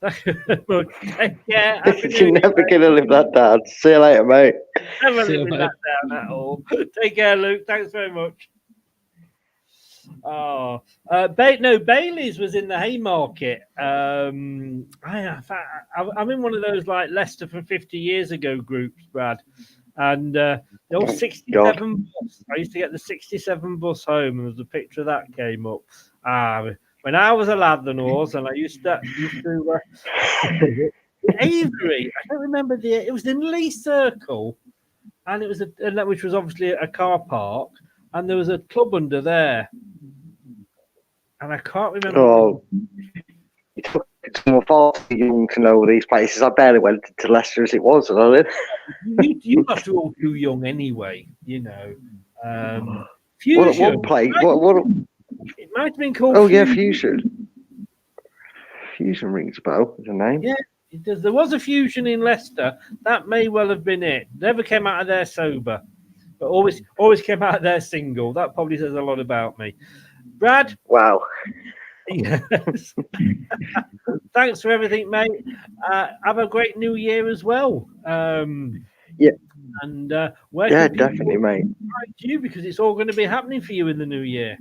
Speaker 4: Take care.
Speaker 5: You're never going to live that down. See you later, mate.
Speaker 4: Never living that down at all. Take care, Luke. Thanks very much. Bailey's was in the Haymarket. I'm in one of those like Leicester from 50 years ago groups, Brad. And the old 67 bus. I used to get the 67 bus home, and there's a picture of that came up. When I was a lad, and I used to Avery. I don't remember it was in Lee Circle, and it was which was obviously a car park, and there was a club under there, and I can't remember.
Speaker 5: Oh, it's far too young to know these places. I barely went to Leicester as it was.
Speaker 4: You must be all too young anyway, you know. Fusion.
Speaker 5: What place? What?
Speaker 4: It might have been called.
Speaker 5: Oh Fusion. Yeah, Fusion. Fusion rings a bell as a name.
Speaker 4: Yeah, it does. There was a Fusion in Leicester. That may well have been it. Never came out of there sober, but always came out of there single. That probably says a lot about me. Brad.
Speaker 5: Wow.
Speaker 4: Yes. Thanks for everything, mate. Have a great new year as well.
Speaker 5: Yeah.
Speaker 4: And
Speaker 5: definitely, mate.
Speaker 4: You because it's all going to be happening for you in the new year.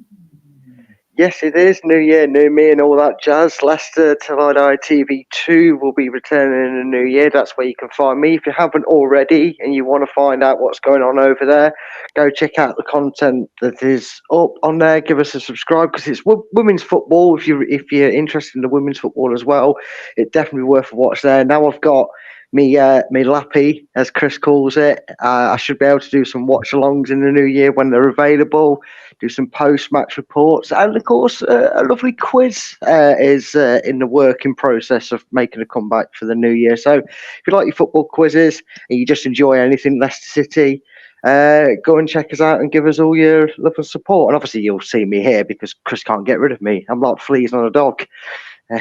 Speaker 5: Yes, it is. New year, new me and all that jazz. Leicester Till I Die TV 2 will be returning in the new year. That's where you can find me. If you haven't already and you want to find out what's going on over there, go check out the content that is up on there. Give us a subscribe because it's women's football. If you're interested in the women's football as well, it's definitely worth a watch there. Now I've got me lappy, as Chris calls it. I should be able to do some watch-alongs in the new year when they're available, do some post-match reports, and of course, a lovely quiz is in the working process of making a comeback for the new year. So if you like your football quizzes and you just enjoy anything Leicester City, go and check us out and give us all your love and support. And obviously you'll see me here because Chris can't get rid of me. I'm like fleas on a dog.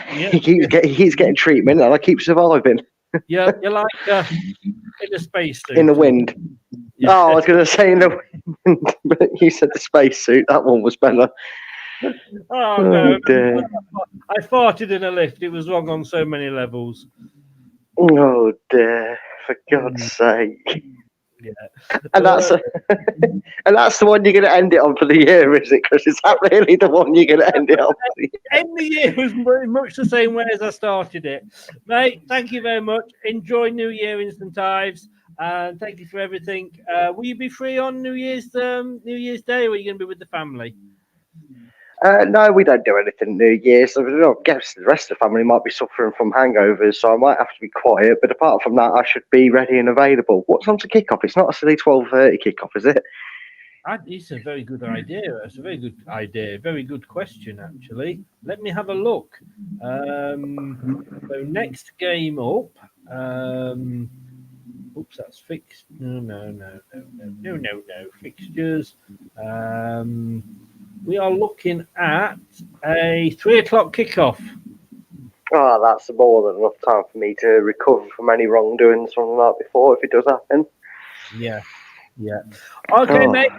Speaker 5: He keeps getting treatment and I keep surviving.
Speaker 4: Yeah, you're like in a spacesuit.
Speaker 5: In the wind. Yeah. Oh, I was going to say in the wind, but you said the spacesuit. That one was better.
Speaker 4: Oh, no. Dear. I farted in a lift. It was wrong on so many levels.
Speaker 5: Oh, dear. For God's sake.
Speaker 4: Yeah.
Speaker 5: And that's the one you're going to end it on for the year, is it, Chris? Is that really the one you're going to end it on?
Speaker 4: End the year was much the same way as I started it. Mate, thank you very much. Enjoy New Year Instant Ives. And thank you for everything. Will you be free on New Year's Day, or are you going to be with the family?
Speaker 5: No, we don't do anything New Year's. So I guess the rest of the family might be suffering from hangovers, so I might have to be quiet. But apart from that, I should be ready and available. What time's the kickoff? It's not a silly 12:30 kickoff, is it?
Speaker 4: It's a very good idea. It's a very good idea. Very good question, actually. Let me have a look. So next game up. Oops, that's fixed. No. Fixtures. We are looking at a 3 o'clock kickoff.
Speaker 5: Oh, that's more than enough time for me to recover from any wrongdoings from the night before, if it does happen.
Speaker 4: Yeah. Okay, mate.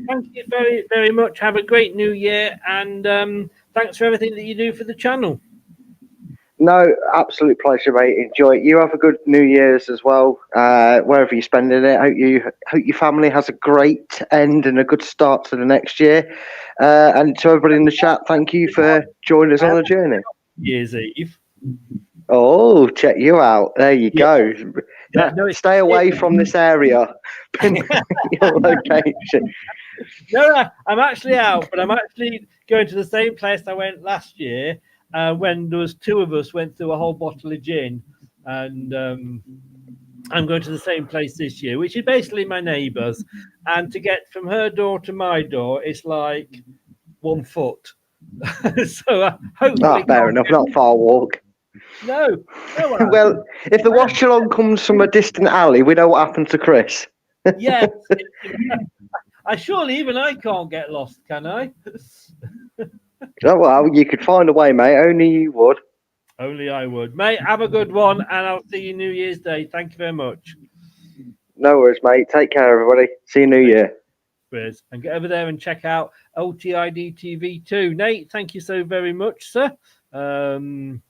Speaker 4: Thank you very, very much. Have a great New Year, and thanks for everything that you do for the channel.
Speaker 5: No, absolute pleasure, mate. Enjoy it. You have a good New Year's as well, wherever you're spending it. Hope your family has a great end and a good start to the next year. And to everybody in the chat, thank you for joining us on the journey.
Speaker 4: Year's Eve.
Speaker 5: Oh, check you out. There you go. Stay away from this area. Your location.
Speaker 4: No, I'm actually out, but I'm actually going to the same place I went last year. When there was two of us went through a whole bottle of gin, and I'm going to the same place this year, which is basically my neighbour's. And to get from her door to my door, it's like 1 foot. So hopefully,
Speaker 5: fair enough. Not far walk.
Speaker 4: No.
Speaker 5: Well, if the watch-along comes from a distant alley, we know what happened to Chris.
Speaker 4: Yes. Surely even I can't get lost, can I?
Speaker 5: Oh, well, you could find a way, mate. Only you would.
Speaker 4: Only I would. Mate, have a good one, and I'll see you New Year's Day. Thank you very much.
Speaker 5: No worries, mate. Take care, everybody. See you New Year.
Speaker 4: Cheers. And get over there and check out LTID TV too. Nate, thank you so very much, sir. And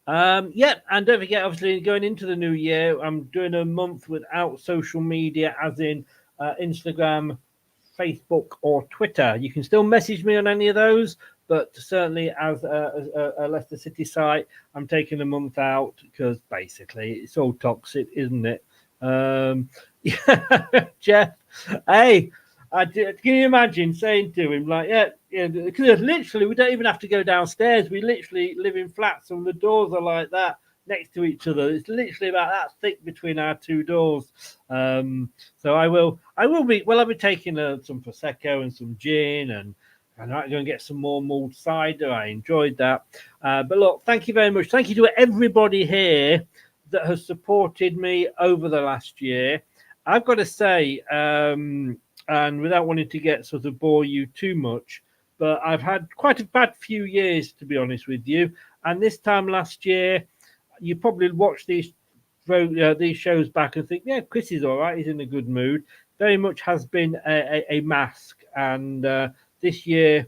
Speaker 4: don't forget, obviously, going into the new year, I'm doing a month without social media, as in Instagram, Facebook, or Twitter. You can still message me on any of those, but certainly as a Leicester City site, I'm taking a month out because basically it's all toxic, isn't it? Jeff, hey, can you imagine saying to him, like, because literally we don't even have to go downstairs. We literally live in flats and the doors are like that next to each other. It's literally about that thick between our two doors. So I'll be taking some Prosecco and some gin, and I might go and get some more mulled cider. I enjoyed that. But look, thank you very much. Thank you to everybody here that has supported me over the last year. I've got to say, and without wanting to get sort of bore you too much, but I've had quite a bad few years, to be honest with you. And this time last year, you probably watch these shows back and think, yeah, Chris is all right. He's in a good mood. Very much has been a mask. And this year,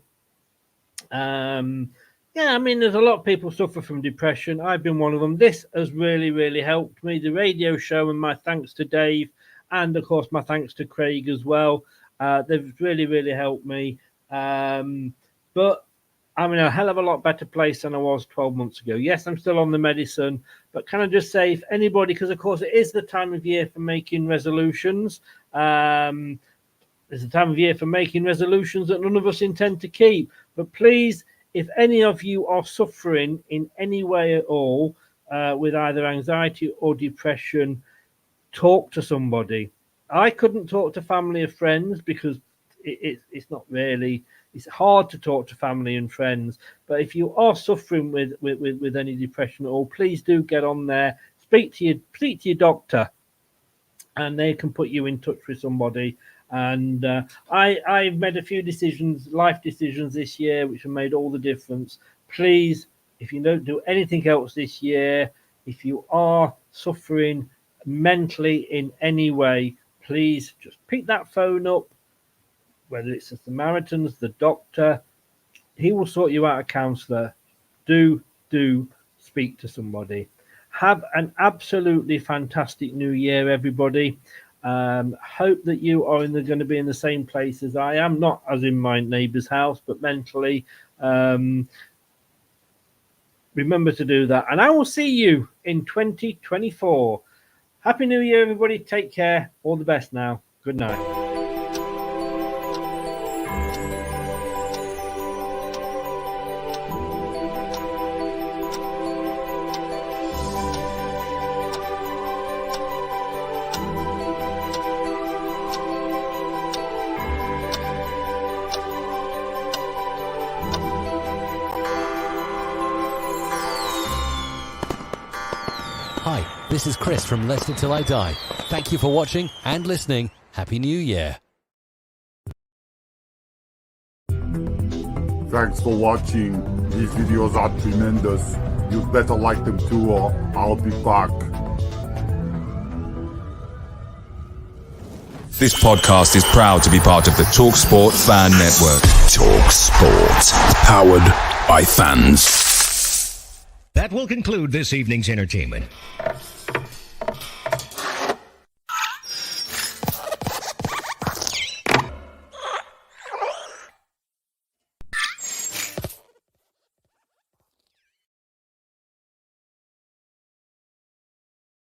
Speaker 4: I mean, there's a lot of people suffer from depression. I've been one of them. This has really, really helped me. The radio show, and my thanks to Dave, and of course my thanks to Craig as well. They've really, really helped me. But I'm in a hell of a lot better place than I was 12 months ago. Yes, I'm still on the medicine, but can I just say, if anybody, because of course it is the time of year for making resolutions. It's a time of year for making resolutions that none of us intend to keep. But please, if any of you are suffering in any way at all with either anxiety or depression, talk to somebody. I couldn't talk to family or friends because it's not really, it's hard to talk to family and friends. But if you are suffering with any depression at all, please do get on there, speak to your doctor, and they can put you in touch with somebody. And I've made a few life decisions this year, which have made all the difference. Please, if you don't do anything else this year, if you are suffering mentally in any way, please just pick that phone up, whether it's the Samaritans, the doctor, he will sort you out a counsellor. Do speak to somebody. Have an absolutely fantastic new year, everybody. Hope that you are going to be in the same place as I am, not as in my neighbour's house, but mentally. Remember to do that. And I will see you in 2024. Happy New Year, everybody. Take care. All the best now. Good night.
Speaker 14: Hi, this is Chris from Leicester Till I Die. Thank you for watching and listening. Happy New Year.
Speaker 16: Thanks for watching. These videos are tremendous. You'd better like them too, or I'll be back.
Speaker 17: This podcast is proud to be part of the TalkSport Fan Network.
Speaker 10: TalkSport. Powered by fans.
Speaker 18: That will conclude this evening's entertainment.